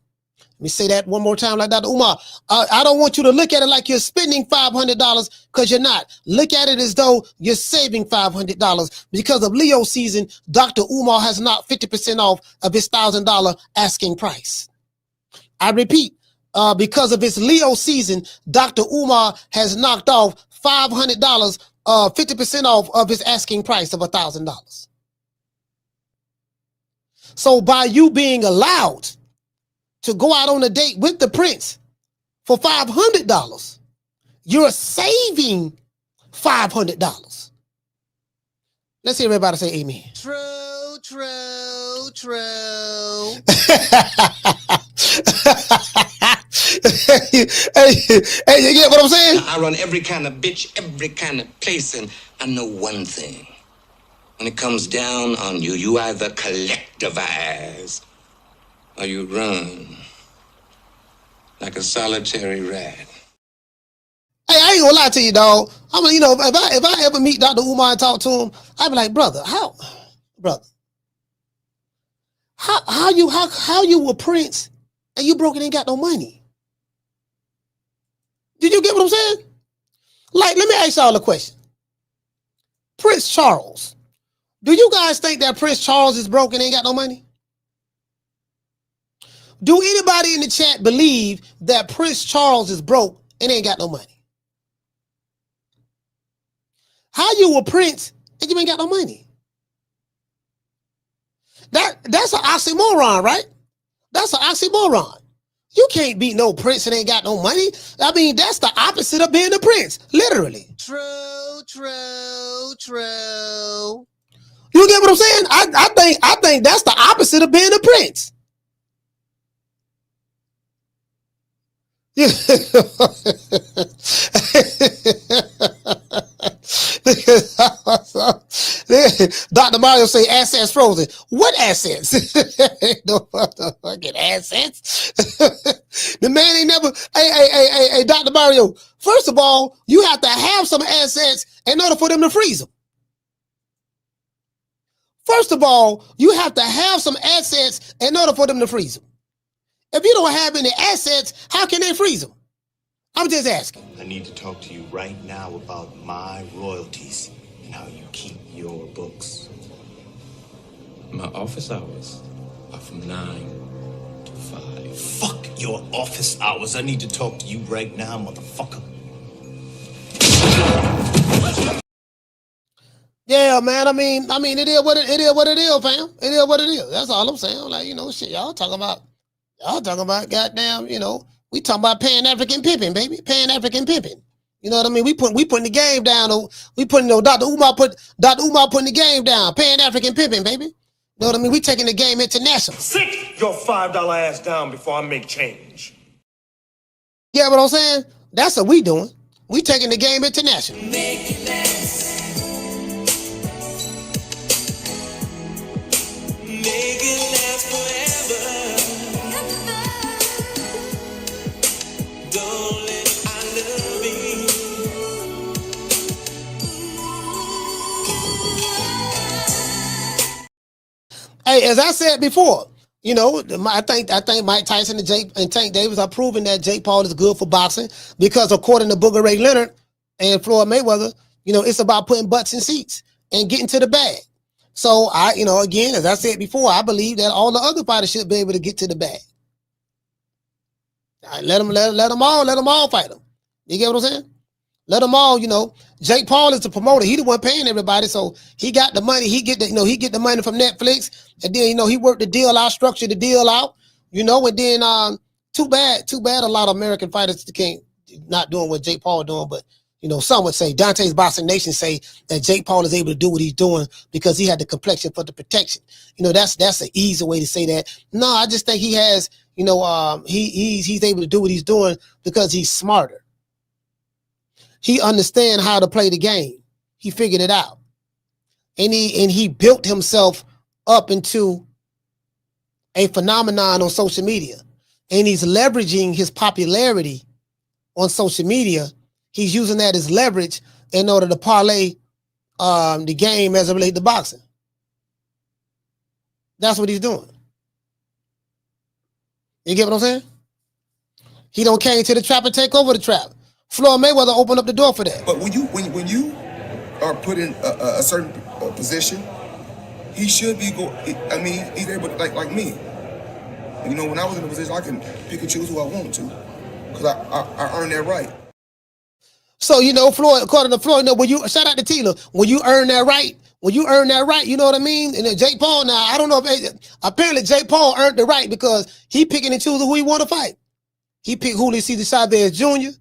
Let me say that one more time like Dr. Umar. I don't want you to look at it like you're spending $500, because you're not. Look at it as though you're saving $500. Because of Leo season, Dr. Umar has knocked 50% off of his $1,000 asking price. I repeat, because of his Leo season, Dr. Umar has knocked off $500, 50% off of his asking price of $1,000. So by you being allowed to go out on a date with the prince for $500, you're saving $500. Let's hear everybody say amen. True, true, true. Hey, you get what I'm saying? I run every kind of bitch, every kind of place, and I know one thing. When it comes down on you, you either collectivize or you run like a solitary rat. Hey, I ain't gonna lie to you, dog. I mean, you know, if I ever meet Dr. Umar and talk to him, I'd be like, brother, how you a prince and you broke and ain't got no money? Did you get what I'm saying? Like, let me ask y'all a question. Prince Charles, do you guys think that Prince Charles is broke and ain't got no money? Do anybody in the chat believe that Prince Charles is broke and ain't got no money? How you a prince and you ain't got no money? That's an oxymoron, right? That's an oxymoron. You can't be no prince and ain't got no money. I mean, that's the opposite of being a prince, literally. True, true, true. You get what I'm saying? I think that's the opposite of being a prince. Dr. Mario say assets frozen. What assets? No fucking assets. The man ain't never. Hey, Dr. Mario. First of all, you have to have some assets in order for them to freeze them. First of all, you have to have some assets in order for them to freeze them. If you don't have any assets, how can they freeze them? I'm just asking. I need to talk to you right now about my royalties and how you keep your books. My office hours are from 9 to 5. Fuck your office hours. I need to talk to you right now, motherfucker. Yeah, man. I mean, it is what it is, fam. It is what it is. That's all I'm saying. Like, you know, shit, y'all talking about goddamn, you know, we talking about Pan-African pimping, baby. Pan-African pimping. You know what I mean? We putting the game down. We putting, you know, Dr. Umar putting the game down. Pan-African pimping, baby. You know what I mean? We taking the game international. Sit your $5 ass down before I make change. Yeah, what I'm saying? That's what we doing. We taking the game international. Make it last. Make it last forever. Don't let I love you. Hey, as I said before, you know, I think Mike Tyson and Tank Davis are proving that Jake Paul is good for boxing, because according to Booger Ray Leonard and Floyd Mayweather, you know, it's about putting butts in seats and getting to the bag. So you know, again, as I said before, I believe that all the other fighters should be able to get to the bag. Let them all fight them. You get what I'm saying? Let them all, you know. Jake Paul is the promoter. He the one paying everybody, so he got the money. He get the money from Netflix, and then, you know, he worked the deal out, structured the deal out, you know. And then too bad a lot of American fighters can't not doing what Jake Paul doing, but Some would say, Dante's Boxing Nation say that Jake Paul is able to do what he's doing because he had the complexion for the protection. That's an easy way to say that. No, I just think he has, he's able to do what he's doing because he's smarter. He understands how to play the game. He figured it out. And he built himself up into a phenomenon on social media. And he's leveraging his popularity on social media. He's using that as leverage in order to parlay the game as it relates to boxing. That's what he's doing. You get what I'm saying? He don't came to the trap and take over the trap. Floyd Mayweather opened up the door for that. But when you are put in a certain position, he should be he's able to, like me. When I was in a position, I can pick and choose who I want to, because I earned that right. So Floyd, according to Floyd, when you shout out to Tila, when you earn that right, you know what I mean? And then Jake Paul, now I don't know if apparently Jake Paul earned the right because he picking and choosing who he want to fight. He picked Julio Cesar Chavez Jr.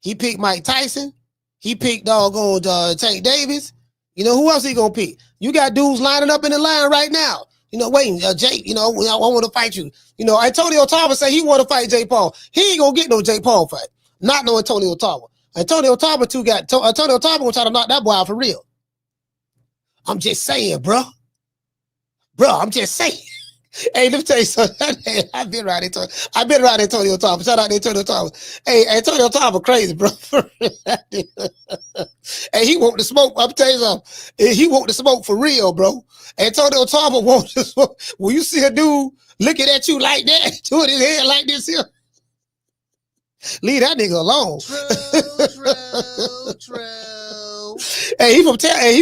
He picked Mike Tyson. He picked doggone Tank Davis. Who else he gonna pick? You got dudes lining up in the line right now. Waiting. Jake, I want to fight you. Antonio Tarver say he want to fight Jake Paul. He ain't gonna get no Jake Paul fight. Not no Antonio Tarver. Antonio Tarver Antonio Tarver gonna try to knock that boy out for real. I'm just saying, bro. I'm just saying. Hey, let me tell you something. I've been around Antonio Tarver. Shout out to Antonio Tarver. Hey, Antonio Tarver crazy, bro. Hey, he want the smoke. I'm telling you something. He want the smoke for real, bro. Antonio Tarver want the smoke. When you see a dude looking at you like that, doing his head like this here, leave that nigga alone. True. Hey, he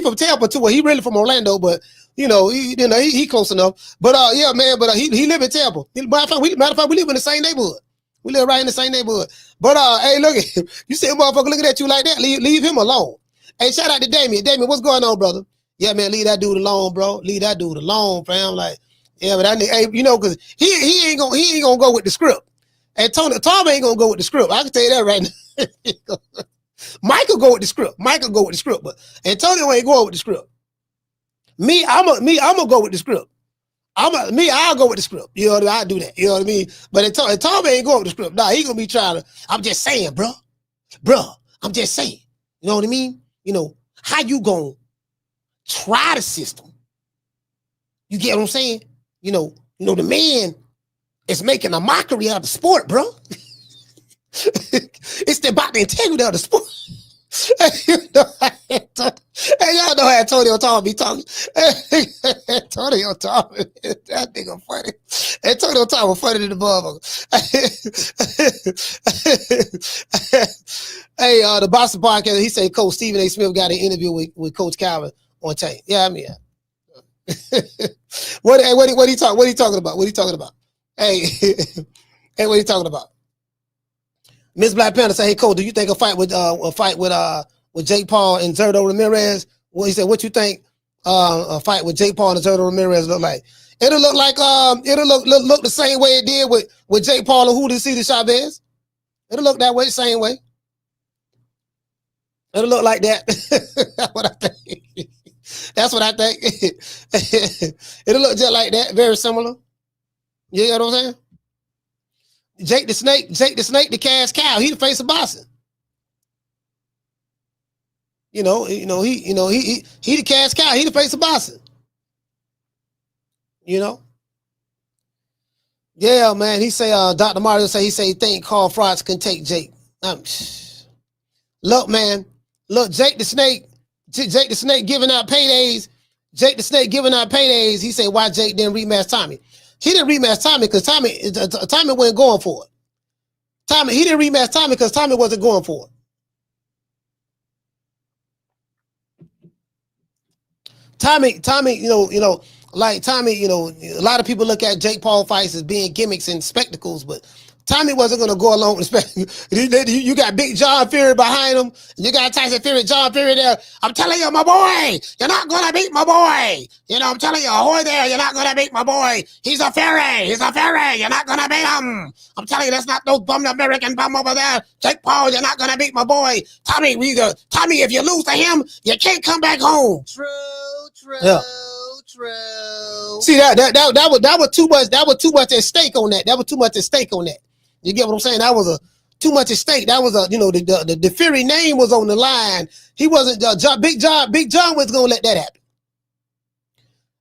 from Tampa too. Well, he really from Orlando, but he close enough. But yeah, man. But he live in Tampa. Matter of fact, we live in the same neighborhood. We live right in the same neighborhood. But hey, look, you see a motherfucker looking at you like that. Leave him alone. Hey, shout out to Damien. Damien, what's going on, brother? Yeah, man, leave that dude alone, bro. Leave that dude alone, fam. Like, yeah, but hey, because he ain't gonna go with the script. And Tom ain't gonna go with the script. I can tell you that right now. Michael go with the script. But Antonio ain't going with the script. I'm gonna go with the script. I'll go with the script. You know what I mean? I'll do that. You know what I mean? But Tom ain't going with the script. Nah, he gonna be trying to. I'm just saying, bro. I'm just saying. You know what I mean? How you gonna try the system? You get what I'm saying? The man is making a mockery out of the sport, bro. It's about the integrity of the sport. Hey, y'all know how Antonio Tarver be talking. Antonio Tarver, that nigga funny. Antonio Tarver funny than the motherfucker. Hey, the Boston podcast, he said Coach Stephen A. Smith got an interview with Coach Calvin on tape. Yeah, I mean, what he talking about? Hey, what he talking about? Miss Black Panther say, "Hey, Cole, do you think a fight with Jake Paul and Zurdo Ramirez?" Well, he said, "What you think a fight with Jake Paul and Zurdo Ramirez look like?" It'll look like it'll look the same way it did with Jake Paul and Julio Cesar Chavez. It'll look that way, same way. It'll look like that. That's what I think. That's what I think. It'll look just like that, very similar. You know what I'm saying? Jake the Snake, the cash cow. He the face of boxing. He the cash cow. He the face of boxing. Yeah, man. He say, Dr. Mario say, he think Carl Frost can take Jake. Look, man. Look, Jake the Snake giving out paydays. He say, why Jake didn't rematch Tommy? He didn't rematch Tommy because Tommy wasn't going for it. He didn't rematch Tommy because Tommy wasn't going for it. Tommy, a lot of people look at Jake Paul fights as being gimmicks and spectacles, but Tommy wasn't going to go along with you got Big John Fury behind him. You got Tyson Fury, John Fury there. I'm telling you, my boy, you're not going to beat my boy. You know, I'm telling you, ahoy there, you're not going to beat my boy. He's a Fury. He's a Fury. You're not going to beat him. I'm telling you, that's not no bum American bum over there. Jake Paul, you're not going to beat my boy. Tommy, if you lose to him, you can't come back home. True. Yeah. True. See that was too much. That was too much at stake on that. That was too much at stake on that. You get what I'm saying? That was too much at stake. That was the Fury name was on the line. He wasn't Big John wasn't gonna let that happen.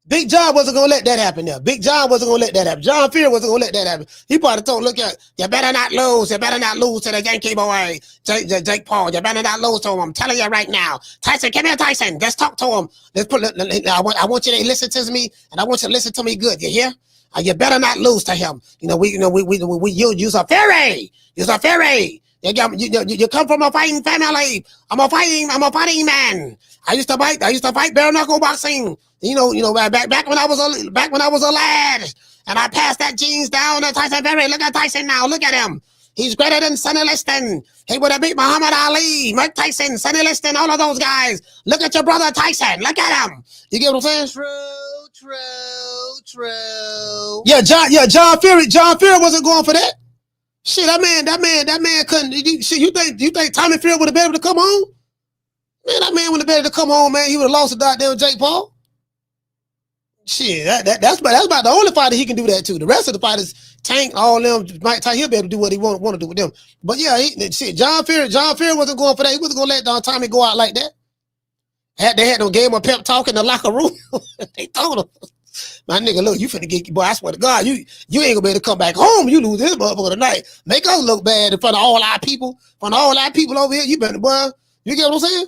Big John wasn't gonna let that happen there. Big John wasn't gonna let that happen. John Fury wasn't gonna let that happen. He probably told, look at, you better not lose. You better not lose to the Yankee boy, Jake Paul. You better not lose to him. I'm telling you right now. Tyson, come here, Tyson. Let's talk to him. I want you to listen to me, and I want you to listen to me good. You hear? You better not lose to him. We use a Fury. Use a Fury. You come from a fighting family. I'm a fighting man. I used to fight bare knuckle boxing. Back when I was a lad, and I passed that genes down to Tyson Fury. Look at Tyson now. Look at him. He's greater than Sonny Liston. He would have beat Muhammad Ali, Mike Tyson, Sonny Liston, all of those guys. Look at your brother Tyson. Look at him. You get what I'm saying? True. Yeah, John Fury wasn't going for that. Shit, that man couldn't. You think Tommy Fury would have been able to come home? Man, that man would have been able to come home, man. He would have lost to goddamn Jake Paul. Shit, that's about the only fighter he can do that to. The rest of the fighters, Tank, all them, Mike Tyson, he'll be able to do what he want to do with them. But yeah, John Fury wasn't going for that. He wasn't going to let Tommy go out like that. They had no game of pep talk in the locker room. They told him, my nigga, look, you finna get, boy, I swear to God, you ain't gonna be able to come back home. You lose this motherfucker tonight. Make us look bad in front of all our people. Over here, you better, boy. You get what I'm saying?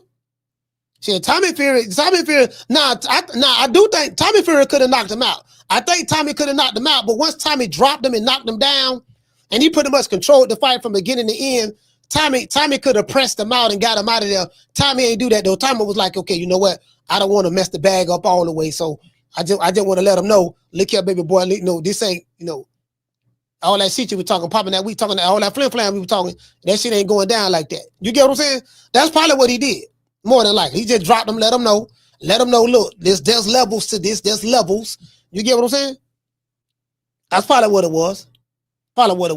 Shit, Tommy Fury, I do think Tommy Fury could have knocked him out. I think Tommy could have knocked him out, but once Tommy dropped him and knocked him down, and he pretty much controlled the fight from beginning to end, Tommy could have pressed him out and got him out of there. Tommy ain't do that though. Tommy was like, okay, you know what? I don't want to mess the bag up all the way, so I just want to let him know, look here, baby boy, this ain't, all that shit you were talking, popping that, we talking, all that flim-flam we were talking, that shit ain't going down like that. You get what I'm saying? That's probably what he did. More than likely. He just dropped him, let him know, look, there's levels to this, there's levels. You get what I'm saying? That's probably what it was. I would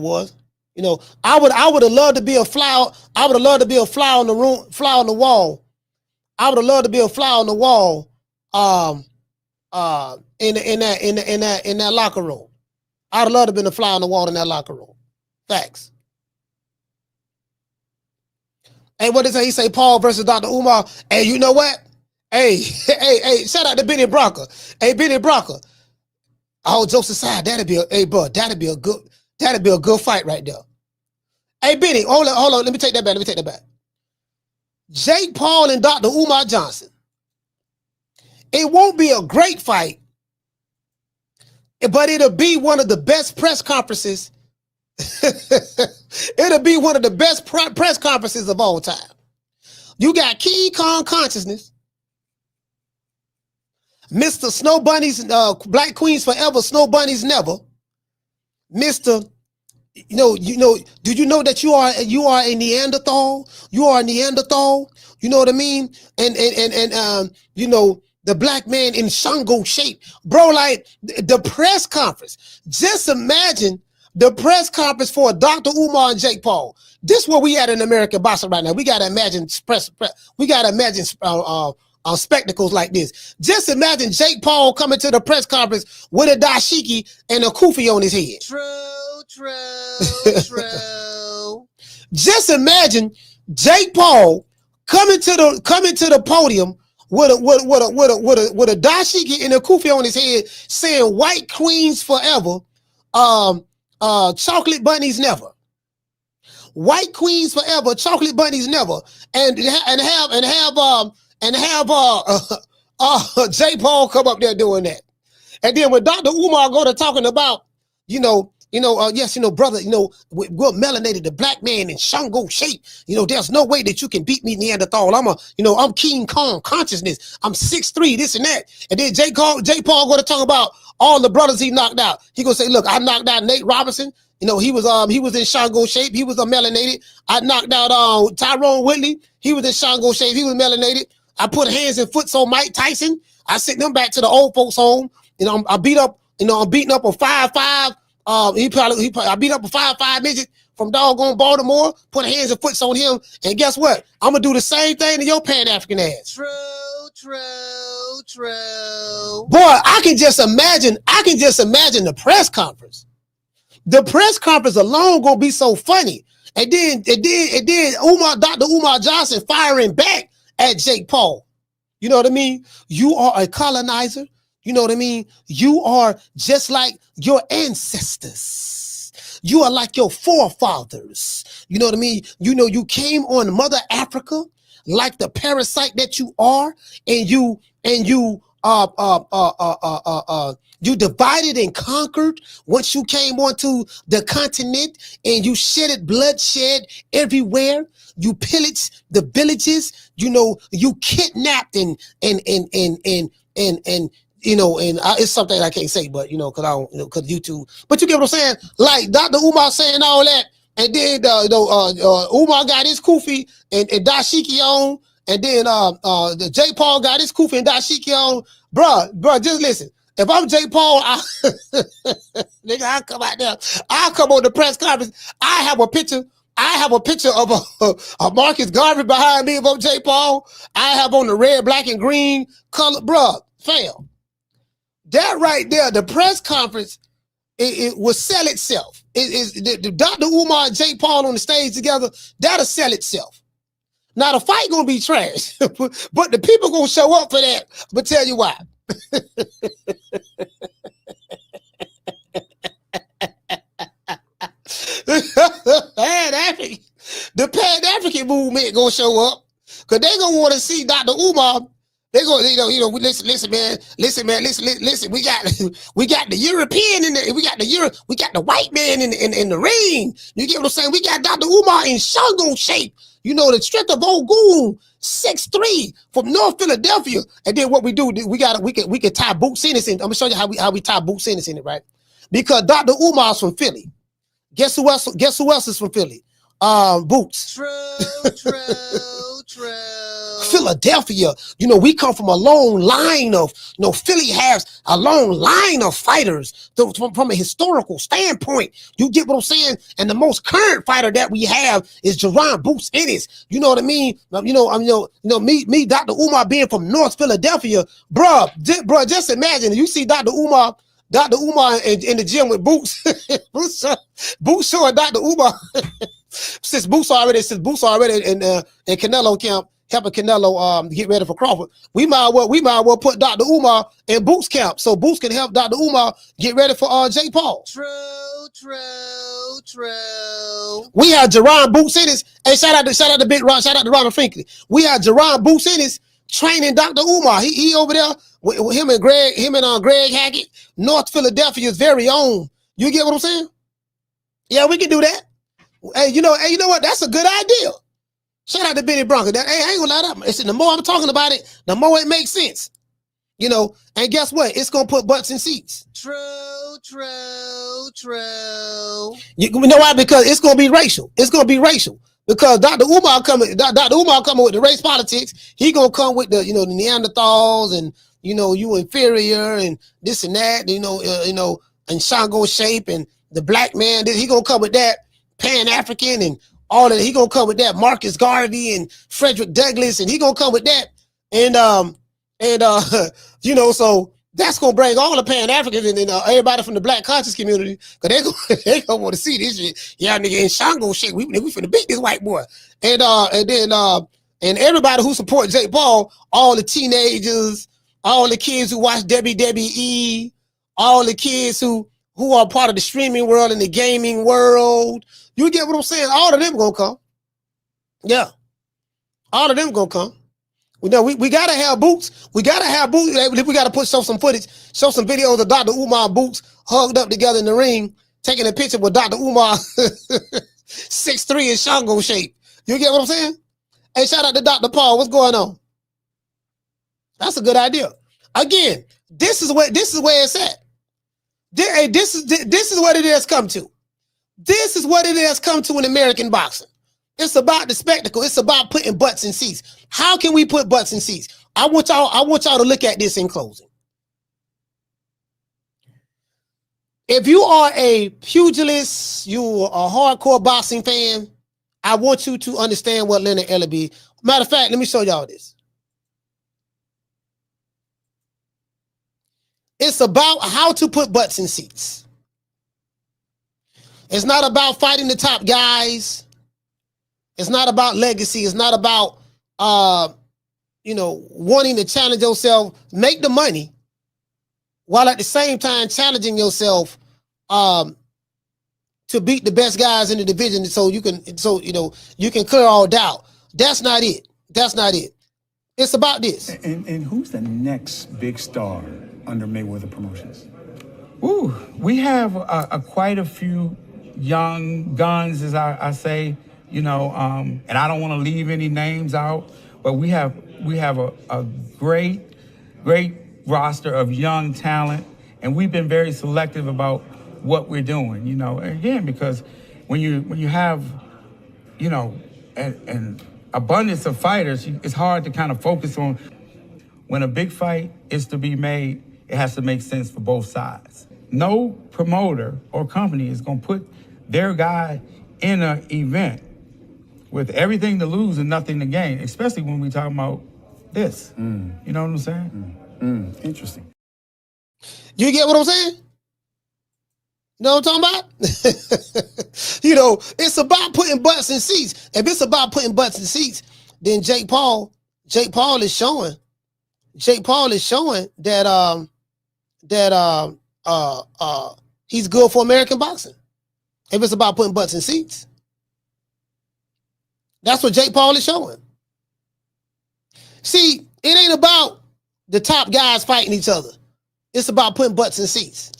have loved to be a fly. I would have loved to be a fly on the room, fly on the wall. I would have loved to be a fly on the wall. In that locker room. I'd have loved to have been a fly on the wall in that locker room. Facts. Hey, what is it? He say Paul versus Dr. Umar. Hey, you know what? Hey, shout out to Benny Bronca. Hey, Benny Bronca. All jokes aside, that'd be a good fight right there. Hey, Benny, hold on. Let me take that back. Jake Paul and Dr. Umar Johnson. It won't be a great fight, but it'll be one of the best press conferences. It'll be one of the best press conferences of all time. You got King Kong Consciousness, Mr. Snow Bunnies, Black Queens Forever, Snow Bunnies Never, Mr. Do you know that you are a Neanderthal? You are a Neanderthal. You know what I mean? And the black man in Shango shape, bro. Like the press conference. Just imagine the press conference for Dr. Umar and Jake Paul. This is where we at in American boxing right now. We gotta imagine spectacles like this. Just imagine Jake Paul coming to the press conference with a dashiki and a kufi on his head. True. Just imagine Jake Paul coming to the podium with a dashiki and a kufi on his head, saying "White Queens Forever, chocolate bunnies never." White Queens Forever, chocolate bunnies never, and have Jake Paul come up there doing that, and then when Dr. Umar go to talking about brother, we're melanated, the black man in Shango shape. There's no way that you can beat me, Neanderthal. I'm King Kong Consciousness. I'm 6'3", this and that. And then Jake Paul going to talk about all the brothers he knocked out. He gonna say, look, I knocked out Nate Robinson. You know, he was in Shango shape. He was melanated. I knocked out Tyrone Whitley. He was in Shango shape. He was melanated. I put hands and foots on Mike Tyson. I sent them back to the old folks home. You know, I'm beating up a 5'5". I beat up a 5'5" midget from doggone Baltimore. Put hands and foots on him. And guess what? I'm gonna do the same thing to your Pan-African ass. True. Boy, I can just imagine the press conference. The press conference alone gonna be so funny. And then Dr. Umar Johnson firing back at Jake Paul. You know what I mean? You are a colonizer. You know what I mean? You are just like your ancestors. You are like your forefathers. You know what I mean? You know, you came on Mother Africa like the parasite that you are, and you divided and conquered once you came onto the continent, and you shedded bloodshed everywhere. You pillaged the villages. You know, you kidnapped and you know, and it's something I can't say, but you know, cause YouTube. But you get what I'm saying? Like Dr. Umar saying all that, and then Umar got his kufi and dashiki on, and then the J. Paul got his kufi and dashiki on. Bruh, just listen. If I'm J. Paul, nigga, I'll come out there. I'll come on the press conference. I have a picture of a Marcus Garvey behind me. If I'm J. Paul, I have on the red, black, and green color. Bruh, fail. That right there, the press conference, it will sell itself. The Dr. Umar and J. Paul on the stage together, that'll sell itself. Now the fight gonna be trash, but the people gonna show up for that. But tell you why. The Pan-African movement gonna show up because they gonna want to see Dr. Umar. They go, listen, man. We got the European in the, we got the white man in the ring. You get what I'm saying? We got Dr. Umar in Shango shape. You know, the strength of Ogun, 6'3" from North Philadelphia. And then what we do, we can tie Boots Ennis in. I'm gonna show you how we tie Boots Ennis in it, right? Because Dr. Umar's from Philly. Guess who else is from Philly? Boots. True. Philadelphia, you know, we come from a long line of, you know, Philly has a long line of fighters from a historical standpoint. You get what I'm saying? And the most current fighter that we have is Jerron Boots Ennis. You know what I mean? Me, Dr. Umar being from North Philadelphia, bruh, just imagine you see Dr. Umar in the gym with Boots. Boots showing Dr. Umar since Boots already in Canelo camp, helping Canelo get ready for Crawford. We might well put Dr. Umar in Boots camp so Boots can help Dr. Umar get ready for Jake Paul. True. We have Jerron Boots Ennis. Hey, shout out to Big Ron, shout out to Robert Finkley. We have Jerron Boots Ennis training Dr. Umar. He over there with him and Greg Hackett, North Philadelphia's very own. You get what I'm saying? Yeah, we can do that. Hey, you know what? That's a good idea. Shout out to Benny Bronco. Hey, I ain't gonna lie to that. The more I'm talking about it, the more it makes sense. You know, and guess what? It's gonna put butts in seats. True. You know why? Because it's gonna be racial. Because Dr. Umar coming with the race politics. He gonna come with the, you know, the Neanderthals and, you know, you inferior and this and that. You know, and Shango shape and the black man. He gonna come with that Pan-African and all that. He gonna come with that Marcus Garvey and Frederick Douglass, and he gonna come with that. And you know, so that's gonna bring all the Pan-Africans and everybody from the black conscious community, because they gonna want to see this shit. Yeah, nigga, in Shango shit, we finna beat this white boy. And everybody who supports Jake Paul, all the teenagers, all the kids who watch WWE, all the kids who are part of the streaming world and the gaming world. You get what I'm saying? All of them gonna come. Yeah. All of them gonna come. We know we gotta have Boots. We gotta show some footage, show some videos of Dr. Umar Boots hugged up together in the ring, taking a picture with Dr. Umar 6'3" in Shango shape. You get what I'm saying? Hey, shout out to Dr. Paul. What's going on? That's a good idea. Again, this is where it's at. Hey, this is what it has come to. This is what it has come to in American boxing. It's about the spectacle. It's about putting butts in seats. How can we put butts in seats? I want y'all to look at this in closing. If you are a pugilist, you are a hardcore boxing fan, I want you to understand what Leonard Ellerbe. Matter of fact, let me show y'all this. It's about how to put butts in seats. It's not about fighting the top guys. It's not about legacy. It's not about wanting to challenge yourself, make the money, while at the same time challenging yourself to beat the best guys in the division, so you can clear all doubt. That's not it. That's not it. It's about this. And who's the next big star under Mayweather Promotions? Ooh, we have quite a few young guns, as I say, and I don't want to leave any names out, but we have a great roster of young talent, and we've been very selective about what we're doing, again, because when you have, an abundance of fighters, it's hard to kind of focus on. When a big fight is to be made, it has to make sense for both sides. No promoter or company is going to put their guy in an event with everything to lose and nothing to gain, especially when we talk about this. You know what I'm saying? Interesting. You get what I'm saying? You know what I'm talking about? It's about putting butts in seats. If it's about putting butts in seats, then Jake Paul is showing that he's good for American boxing. If it's about putting butts in seats. That's what Jake Paul is showing. See, it ain't about the top guys fighting each other. It's about putting butts in seats.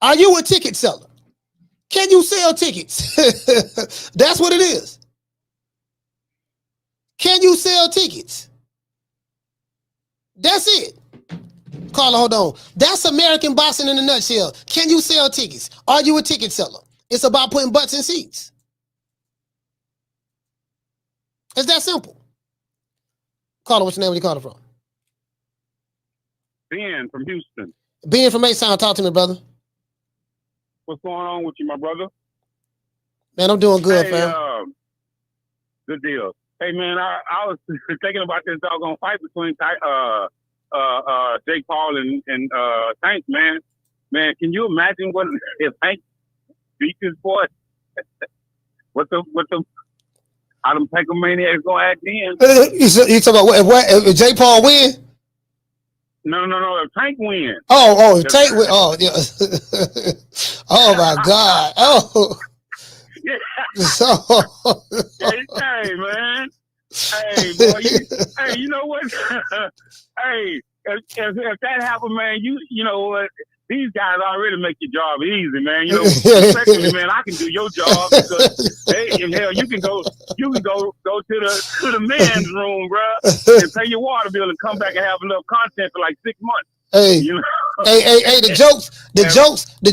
Are you a ticket seller? Can you sell tickets? That's what it is. Can you sell tickets? That's it. Carla, hold on. That's American boxing in a nutshell. Can you sell tickets? Are you a ticket seller? It's about putting butts in seats. It's that simple. Carla, what's your name? Where you calling from? Ben from Houston. Ben from Maytown. Talk to me, brother. What's going on with you, my brother? Man, I'm doing good, fam. Good deal. Hey, man, I was thinking about this doggone fight between Jake Paul and Tank, man. Man, can you imagine what if Tank beat this boy? what the how them Tankomaniacs gonna act then? You talking about what if Jake Paul win? No. If Tank win. Oh, Tank win. Oh, yeah. Oh my God. Oh. Yeah. So. Hey, man. Hey, boy. You know what? Hey, if that happened, man, you know what? These guys already make your job easy, man. Especially, man, I can do your job because hell, you can go to the men's room, bro, and pay your water bill and come back and have enough content for like 6 months. Hey, hey, the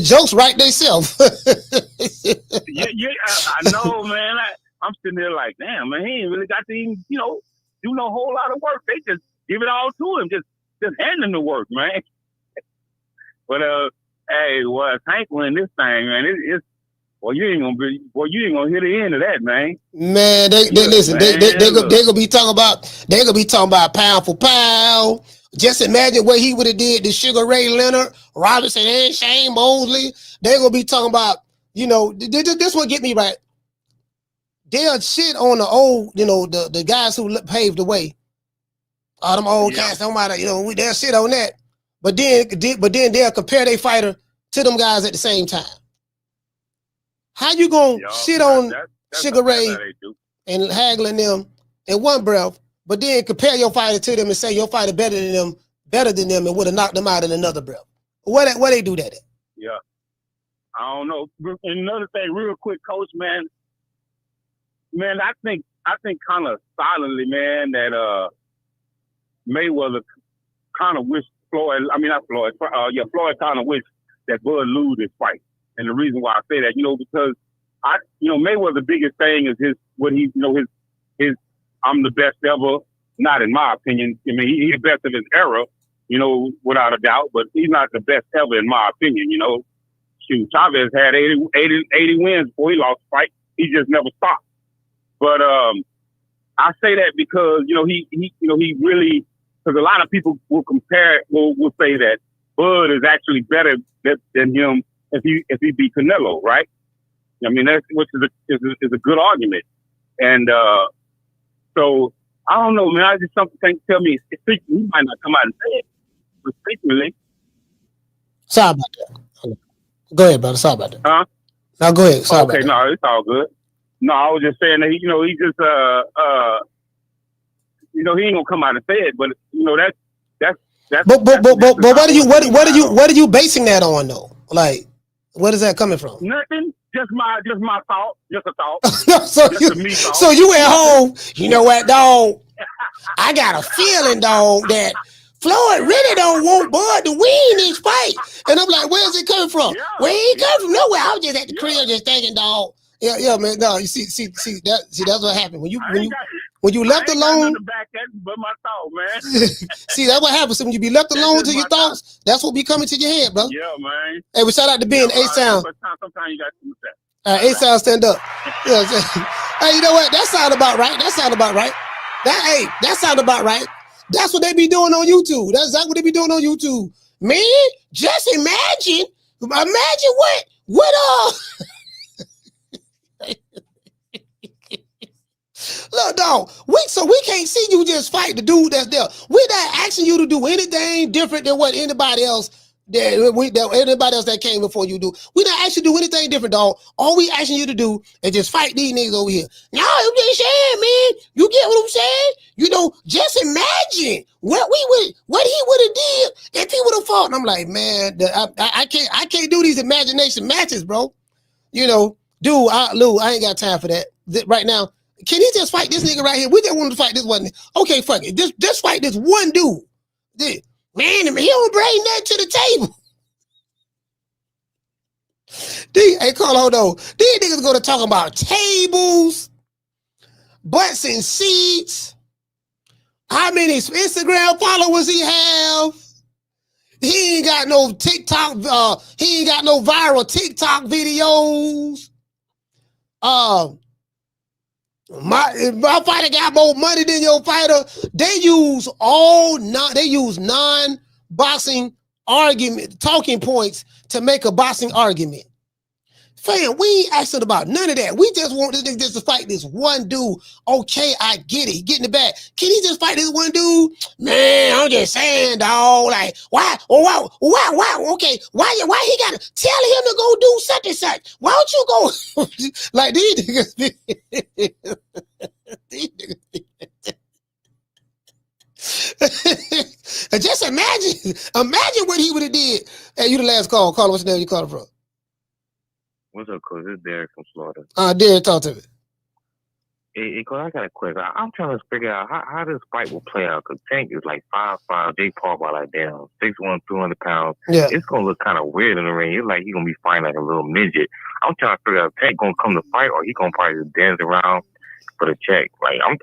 jokes write themselves. Yeah, I know, man. I'm sitting there like, damn, man, he ain't really got to even, do no whole lot of work. They just give it all to him, just hand him the work, man. But hey, Tank win this thing, man. You ain't gonna hear the end of that, man. Man, they listen. They gonna be talking about pound for pound. Just imagine what he would have did to Sugar Ray Leonard, Robinson, and Shane Mosley. They gonna be talking about, this one get me right. They'll shit on the old, the guys who paved the way. All them old cats, don't matter, they'll shit on that. But then they'll compare their fighter to them guys at the same time. How you gonna shit on Sugar Ray and Hagler and them in one breath, but then compare your fighter to them and say your fighter better than them, and would have knocked them out in another breath? Where they do that at? Yeah, I don't know. And another thing, real quick, Coach, man, I think kind of silently, man, that Mayweather kind of wished Floyd kind of wished that Bud lose this fight. And the reason why I say that, because Mayweather's biggest thing is his I'm the best ever. Not in my opinion. I mean, he's the best of his era, without a doubt, but he's not the best ever in my opinion, Shoot, Chavez had 80 wins before he lost the fight. He just never stopped. But I say that because, he really, because a lot of people will say that Bud is actually better than him if he beat Canelo, right? I mean, which is a good argument. And so I don't know, man. I just something tell me he might not come out and say it, but secretly. Sorry about that. Go ahead, brother. Sorry about that. Huh? Now go ahead. Sorry okay, about that. No, it's all good. No, I was just saying that he just he ain't gonna come out and say it, but that's. But what are you basing that on though? Like, what is that coming from? Nothing. Just my thought. Just a thought. So you at home, you know what, dog? I got a feeling, dog, that Floyd really don't want Bud to win this fight. And I'm like, where's it coming from? Yeah, Where he come from? Nowhere. I was just at the crib just thinking, dog. Yeah, man. No, you see, that's what happened. When you left alone. But my thought, man. See, that's what happens. So when you be left alone to your thoughts, that's what be coming to your head, bro. Yeah, man. Hey, we shout out to Ben, A-Sound. Sometimes you got to do that. A-Sound, stand up. You know what I'm saying? Hey, you know what? That sound about right. That sound about right. That's what they be doing on YouTube. That's exactly what they be doing on YouTube. Man, just imagine what look, dog, we can't see you just fight the dude that's there. We're not asking you to do anything different than what anybody else that came before you do. We not asking you to do anything different, dog. All we asking you to do is just fight these niggas over here. No, I'm just saying, man. You get what I'm saying? Just imagine what he would have did if he would have fought. And I'm like, man, I can't do these imagination matches, bro. Dude, Lou, I ain't got time for that right now. Can he just fight this nigga right here? We just want to fight this one. Okay, fuck it. Just fight this one dude. Man, he don't bring that to the table. Hey, Carl, hold on. These niggas going to talk about tables, butts and seats, how many Instagram followers he have. He ain't got no TikTok. He ain't got no viral TikTok videos. My fighter got more money than your fighter. They use non-boxing argument talking points to make a boxing argument. Fam, we ain't asking about none of that. We just want this nigga just to fight this one dude. Okay, I get it. He get in the back. Can he just fight this one dude? Man, I'm just saying, dog. Like, why? Okay, why he gotta tell him to go do such and such? Why don't you go like these niggas? Just imagine what he would have did. Hey, you the last call. Call, what's the name you calling from? What's up, Coach? It's Derek from Florida. Derek, talk to me. Hey, Coach, I got a question. I'm trying to figure out how this fight will play out, because Tank is like 5'5", Jake Paul by like down 6'1", 200 pounds. Yeah. It's going to look kind of weird in the ring. It's like he's going to be fighting like a little midget. I'm trying to figure out if Tank going to come to fight, or he going to probably just dance around for the check. Like, I'm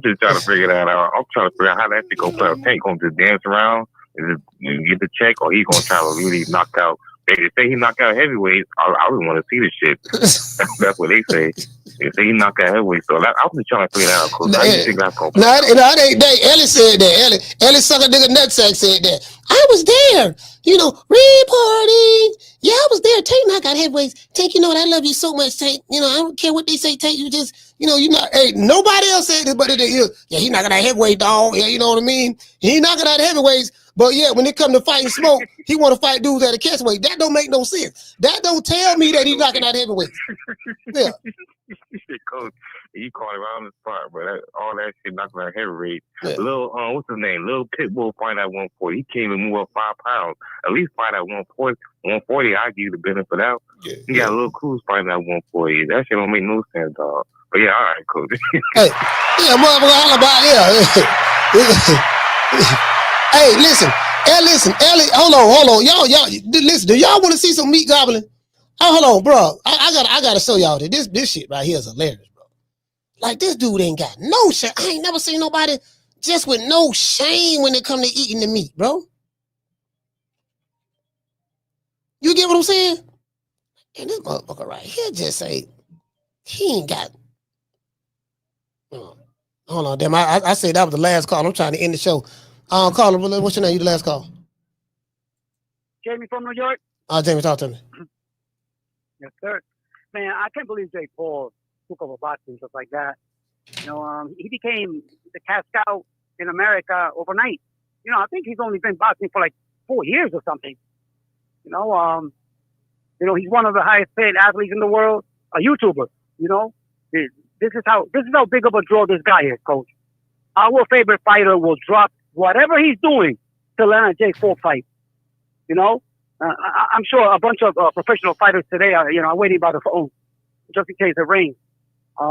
just trying to figure that out. I'm trying to figure out how that shit going to play out. Tank going to just dance around and just get the check, or he going to try to really knock out. They say he knocked out heavyweights. I really want to see this shit. That's what they say. They say he knocked out heavyweights. So I'm just trying to figure that out, Coach. How do you think that's going to play? Ellie said that. Ellie sucker nigga nutsack said that. I was there, reporting. Yeah, I was there. Tank knocked out heavyweights. Tank, you know what? I love you so much, Tank. I don't care what they say, Tank. You just, hey, nobody else said this, but he knocking out heavyweight, dog. Yeah, you know what I mean? He knocking out heavyweights. But yeah, when it come to fighting smoke, he want to fight dudes at a catch weight. That don't make no sense. That don't tell me that he's knocking out heavyweights. Yeah. Coach, you call him out on the spot, but all that shit knocking out heavyweight. Yeah. Little, what's his name? Little Pitbull fight at 140. He can't even move up 5 pounds. At least fight at 140. 140, I give you the benefit out. Yeah. He got a little Cruz fighting at 140. That shit don't make no sense, dog. But yeah, all right, Coach. Hey, yeah, motherfucker, all about, yeah. Hey, listen, Hey, listen, Ellie, hold on. Y'all, listen, do y'all want to see some meat gobbling? Oh, hold on, bro. I gotta show y'all that this shit right here is hilarious, bro. Like, this dude ain't got no shame. I ain't never seen nobody just with no shame when it come to eating the meat, bro. You get what I'm saying? And this motherfucker right here just say he ain't got. Hold on, damn. I said that was the last call. I'm trying to end the show. Caller, what's your name? You the last call. Jamie from New York. Jamie, talk to me. Yes, sir. Man, I can't believe Jake Paul took over boxing, stuff like that. You know, he became the cash cow in America overnight. You know, I think he's only been boxing for like 4 years or something. You know, he's one of the highest paid athletes in the world, a YouTuber. You know, this is how big of a draw this guy is, Coach. Our favorite fighter will drop whatever he's doing to land a Jake Paul fight. You know, I'm sure a bunch of professional fighters today are waiting by the phone just in case it rains. They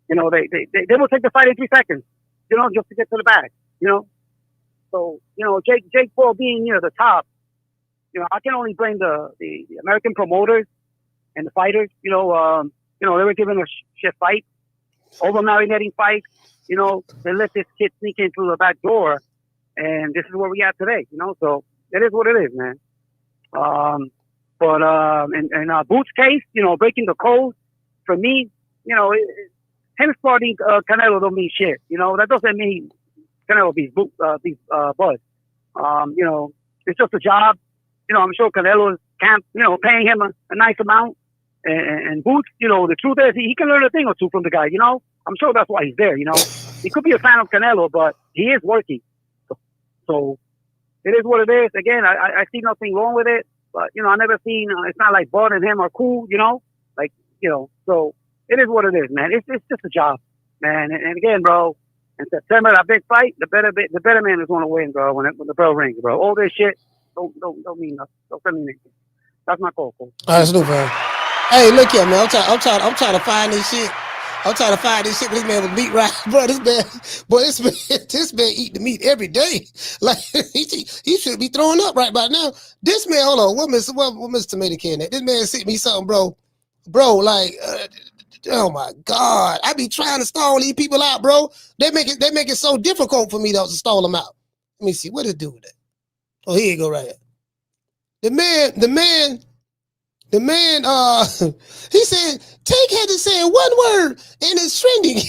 will take the fight in 3 seconds. You know, just to get to the bag. You know, so Jake Paul being near the top. You know, I can only blame the American promoters and the fighters. You know, they were giving a shit fight, over marinating fights. You know, they let this kid sneak in through the back door, and this is where we at today. You know, so it is what it is, man. In Boots' case, you know, breaking the code for me, you know, him starting Canelo don't mean shit. You know, that doesn't mean Canelo beats Bud. You know, it's just a job. You know, I'm sure Canelo is paying him a nice amount. And Boots, you know, the truth is he can learn a thing or two from the guy, you know. I'm sure that's why he's there, you know. He could be a fan of Canelo, but he is working. So it is what it is. Again, I see nothing wrong with it. But, you know, I never seen, it's not like Bud and him are cool, you know. Like, you know, so it is what it is, man. It's just a job, man. And again, bro, in September, that big fight, the better man is going to win, bro, when the bell rings, bro. All this shit don't mean nothing. Don't mean anything. That's my call, Coach. All right, Snoop, man. Hey, look here, man. I'm trying to find this shit. I'm trying to find this shit. This man was meat right, bro. This man eat the meat every day. Like he should be throwing up right by now. This man, hold on, what Mr. Tomato Can at? This man sent me something, bro. Like, oh my God, I be trying to stall these people out, bro. They make it so difficult for me to stall them out. Let me see what it do with that. Oh, here you go, right here. The man, he said, Tank had to say one word and it's trending.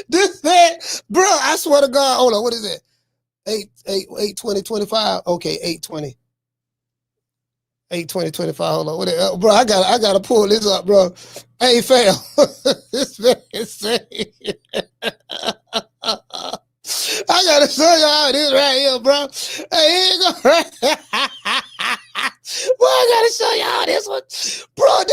This man, bro, I swear to God, hold on, what is it? 8:20:25. Okay, 8:20. 8:20:25. Hold on. What is it? Bro, I gotta pull this up, bro. Hey, fam. This man is saying I gotta show y'all this right here, bro. Hey, here you go. Well, I gotta show y'all this one. Bro,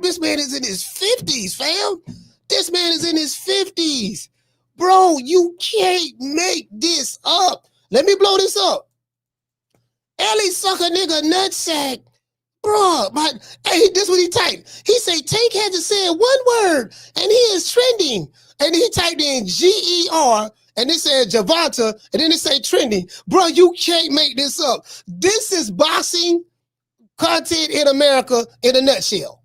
this man is in his 50s, fam. This man is in his 50s. Bro, you can't make this up. Let me blow this up. Ellie suck a nigga nutsack. Bro, hey, this what he typed. He say Tank had to say one word and he is trending. And he typed in GER and it said Javanta and then it say trending. Bro, you can't make this up. This is boxing content in America in a nutshell.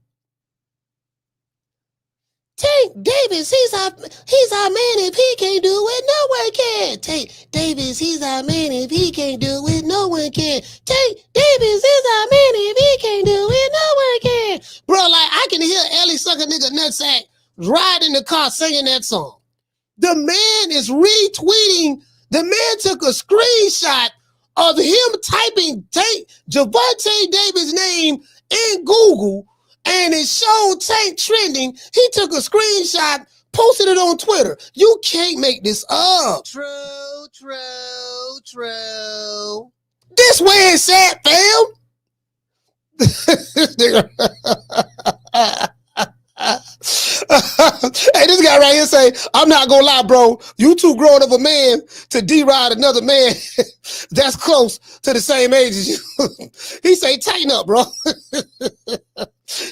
Tank Davis, he's our man. If he can't do it, no one can. Tank Davis, he's our man. If he can't do it, no one can. Tank Davis is our man. If he can't do it, no one can. Bro, like I can hear Ellie suck a nigga nutsack riding the car singing that song. The man is retweeting. The man took a screenshot of him typing Javante Davis' name in Google. And it showed Tank trending. He took a screenshot, posted it on Twitter. You can't make this up. True. This way it's at, fam. Hey, this guy right here say, I'm not gonna lie, bro. You too grown of a man to deride another man that's close to the same age as you. He say, tighten up, bro.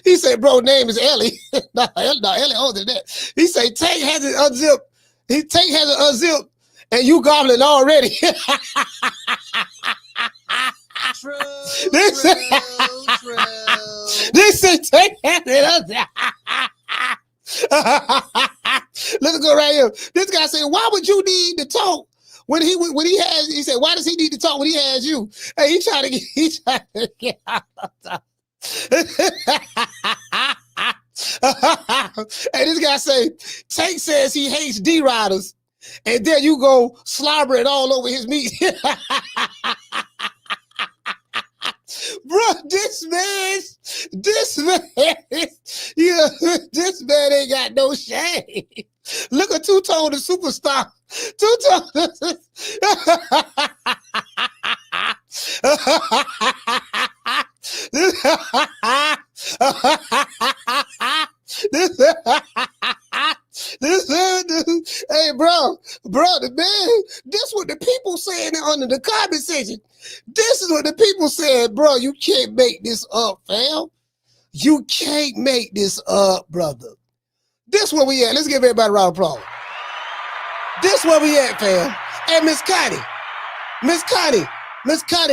He say, bro, name is Ellie. No, Ellie older than that. He say, Tank has it unzipped. Tank has it unzipped and you gobbling already. This is take that. Let's go right here. This guy said, "Why would you need to talk when he has?" He said, "Why does he need to talk when he has you?" Hey, he trying to get out of time. Hey, this guy say, Tank says he hates D-Riders, and then you go slobber it all over his meat. Bro, this man, yeah, this man ain't got no shame. Look at Two-Tone the superstar. Two-Tone. Hey, bro, the man, this what the people saying under the comment section. This is what the people said, bro. You can't make this up, fam. You can't make this up, brother. This where we at. Let's give everybody a round of applause. This where we at, fam. Hey, Miss Connie,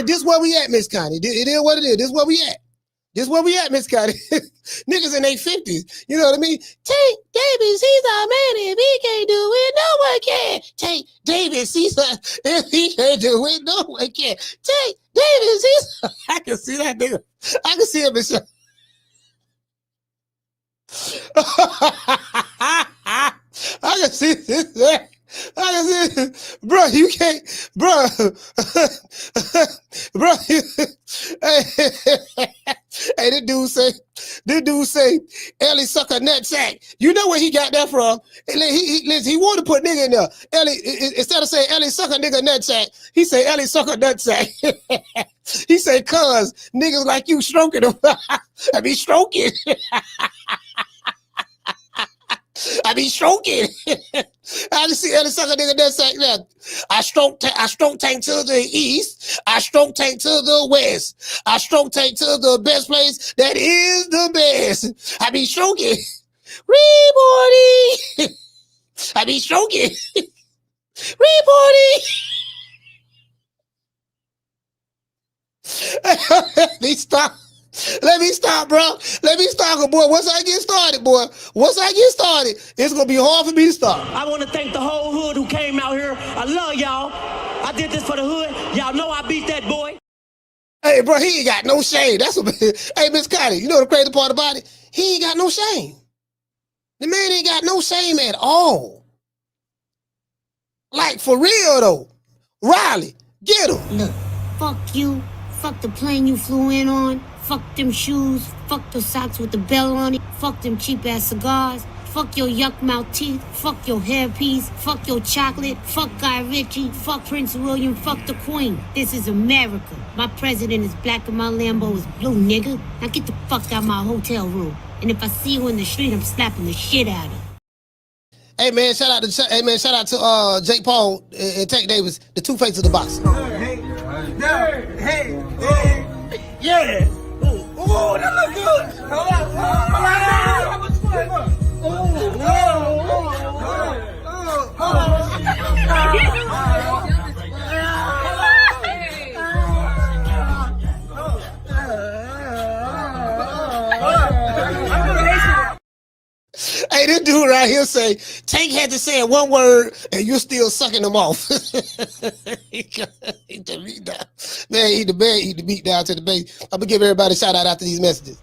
this where we at, Miss Connie. It is what it is. This where we at. This where we at, Miss Connie. Niggas in their 50s. You know what I mean? Tank Davis, he's our man. If he can't do it, no one can. Tank Davis, if he can't do it, no one can. Tank Davis, I can see that nigga. I can see him in show. I can see this. I can see, bro. You can't, bro. Bro. Hey, this dude say, Ellie suck a nutsack. You know where he got that from? He wanted to put nigga in there. Ellie, instead of saying Ellie suck a nigga nutsack, he say Ellie suck a nutsack. He say, cuz niggas like you stroking them. I be stroking. I be stroking. I just see Ellie suck a nigga nutsack now. I stroke Tank to the east. I stroke Tank to the west. I stroke Tank to the best place that is the best. I be stroking. Reporting. I be stroking. Reporting. Let me stop, bro. Let me stop, boy. Once I get started, it's going to be hard for me to stop. I want to thank the whole hood who came out here. I love y'all. I did this for the hood. Y'all know I beat that boy. Hey, bro, he ain't got no shame. That's what. Hey, Miss Connie, you know the crazy part about it? He ain't got no shame. The man ain't got no shame at all. Like, for real, though. Riley, get him. Look, fuck you. Fuck the plane you flew in on. Fuck them shoes. Fuck the socks with the bell on it. Fuck them cheap-ass cigars. Fuck your yuck mouth teeth. Fuck your hairpiece. Fuck your chocolate. Fuck Guy Ritchie. Fuck Prince William. Fuck the Queen. This is America. My president is black and my Lambo is blue, nigga. Now get the fuck out my hotel room. And if I see you in the street, I'm slapping the shit out of you. Hey man, shout out to Jake Paul and Tank Davis, the two faces of the box. Yeah. Oh, that look good. Hey, this dude right here say, Tank had to say one word and you're still sucking them off. Eat the meat down. Man, eat the meat down to the base. I'm going to give everybody a shout out after these messages.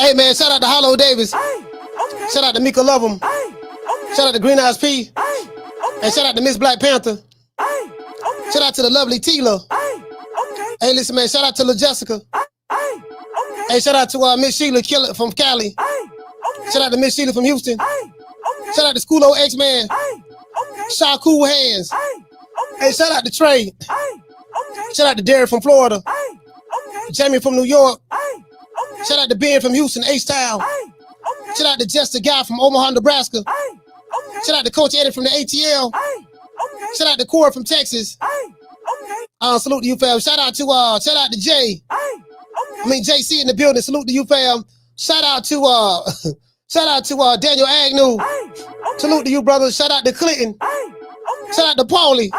Hey man, shout out to Hollow Davis. Shout out to Mika Lovem. Shout out to Green Eyes P. And shout out to Miss Black Panther. Shout out to the lovely Tila. Hey, listen, man. Shout out to La Jessica. Hey, shout out to Miss Sheila Killer from Cali. Shout out to Miss Sheila from Houston. Shout out to School O X-Man. Shaw Cool Hands. Hey, shout out to Trey. Shout out to Derek from Florida. Jamie from New York. Shout out to Ben from Houston, H-Town. Shout out to Just the Guy from Omaha, Nebraska. Shout out to Coach Eddie from the ATL. Shout out to Corey from Texas. Salute to you, fam. Shout out to Jay. JC in the building. Salute to you, fam. Shout out to Daniel Agnew. Salute to you, brother. Shout out to Clinton. Shout out to Paulie.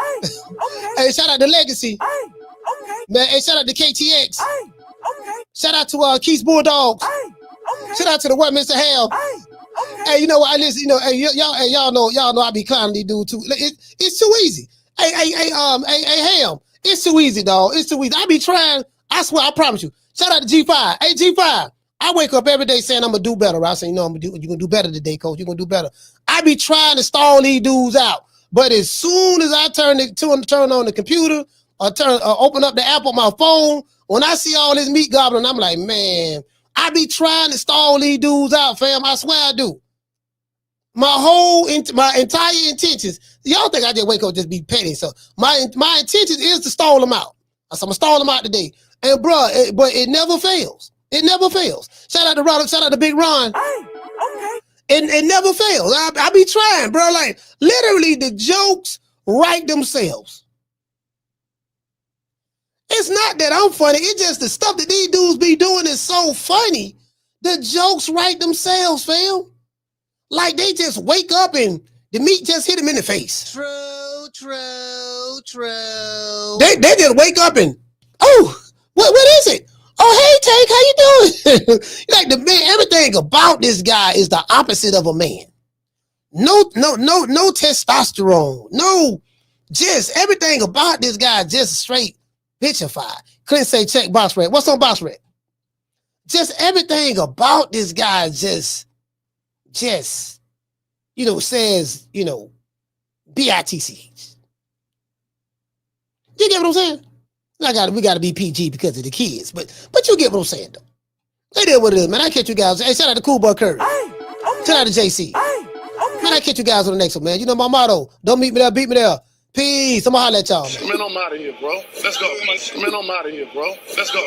Hey, shout out to Legacy. Man, hey, shout out to KTX. Shout out to Keith's Bulldogs. Shout out to the What Mr. Hell. Hey, you know what? I listen. You know, hey, y'all know I be clowning these dudes too. It's too easy. Hey, Ham. It's too easy, dog. It's too easy. I be trying. I swear, I promise you. Shout out to G5. Hey, G5. I wake up every day saying I'm gonna do better. I say, you know, you're gonna do better today, coach. You're gonna do better. I be trying to stall these dudes out, but as soon as I turn on the computer or open up the app on my phone, when I see all this meat gobbling, I'm like, man, I be trying to stall these dudes out, fam. I swear I do. My entire intentions. Y'all think I just wake up just be petty? So my intention is to stall them out. So I'm gonna stall them out today. And bro, but it never fails. It never fails. Shout out to Ron, shout out to Big Ron. It never fails. I be trying, bro. Like literally, the jokes write themselves. It's not that I'm funny. It's just the stuff that these dudes be doing is so funny. The jokes write themselves, fam. Like they just wake up and the meat just hit them in the face. True. They just wake up and, oh, what is it? Oh, hey, Tank, how you doing? Like the man, everything about this guy is the opposite of a man. No testosterone. No, just everything about this guy just straight bitchified. Couldn't say check box rate. What's on box rate? Just everything about this guy just, you know, says, you know, BITCH. You get what I'm saying? We gotta be PG because of the kids, but you get what I'm saying though. They did what it is, man. I catch you guys. Hey, shout out to Cool Buck Curry. Shout out to JC. Man, I catch you guys on the next one, man. You know my motto. Don't meet me there, beat me there. Peace. I'm gonna holler at y'all, man. Man, I'm out of here, bro. Let's go. Man, I'm out of here, bro. Let's go.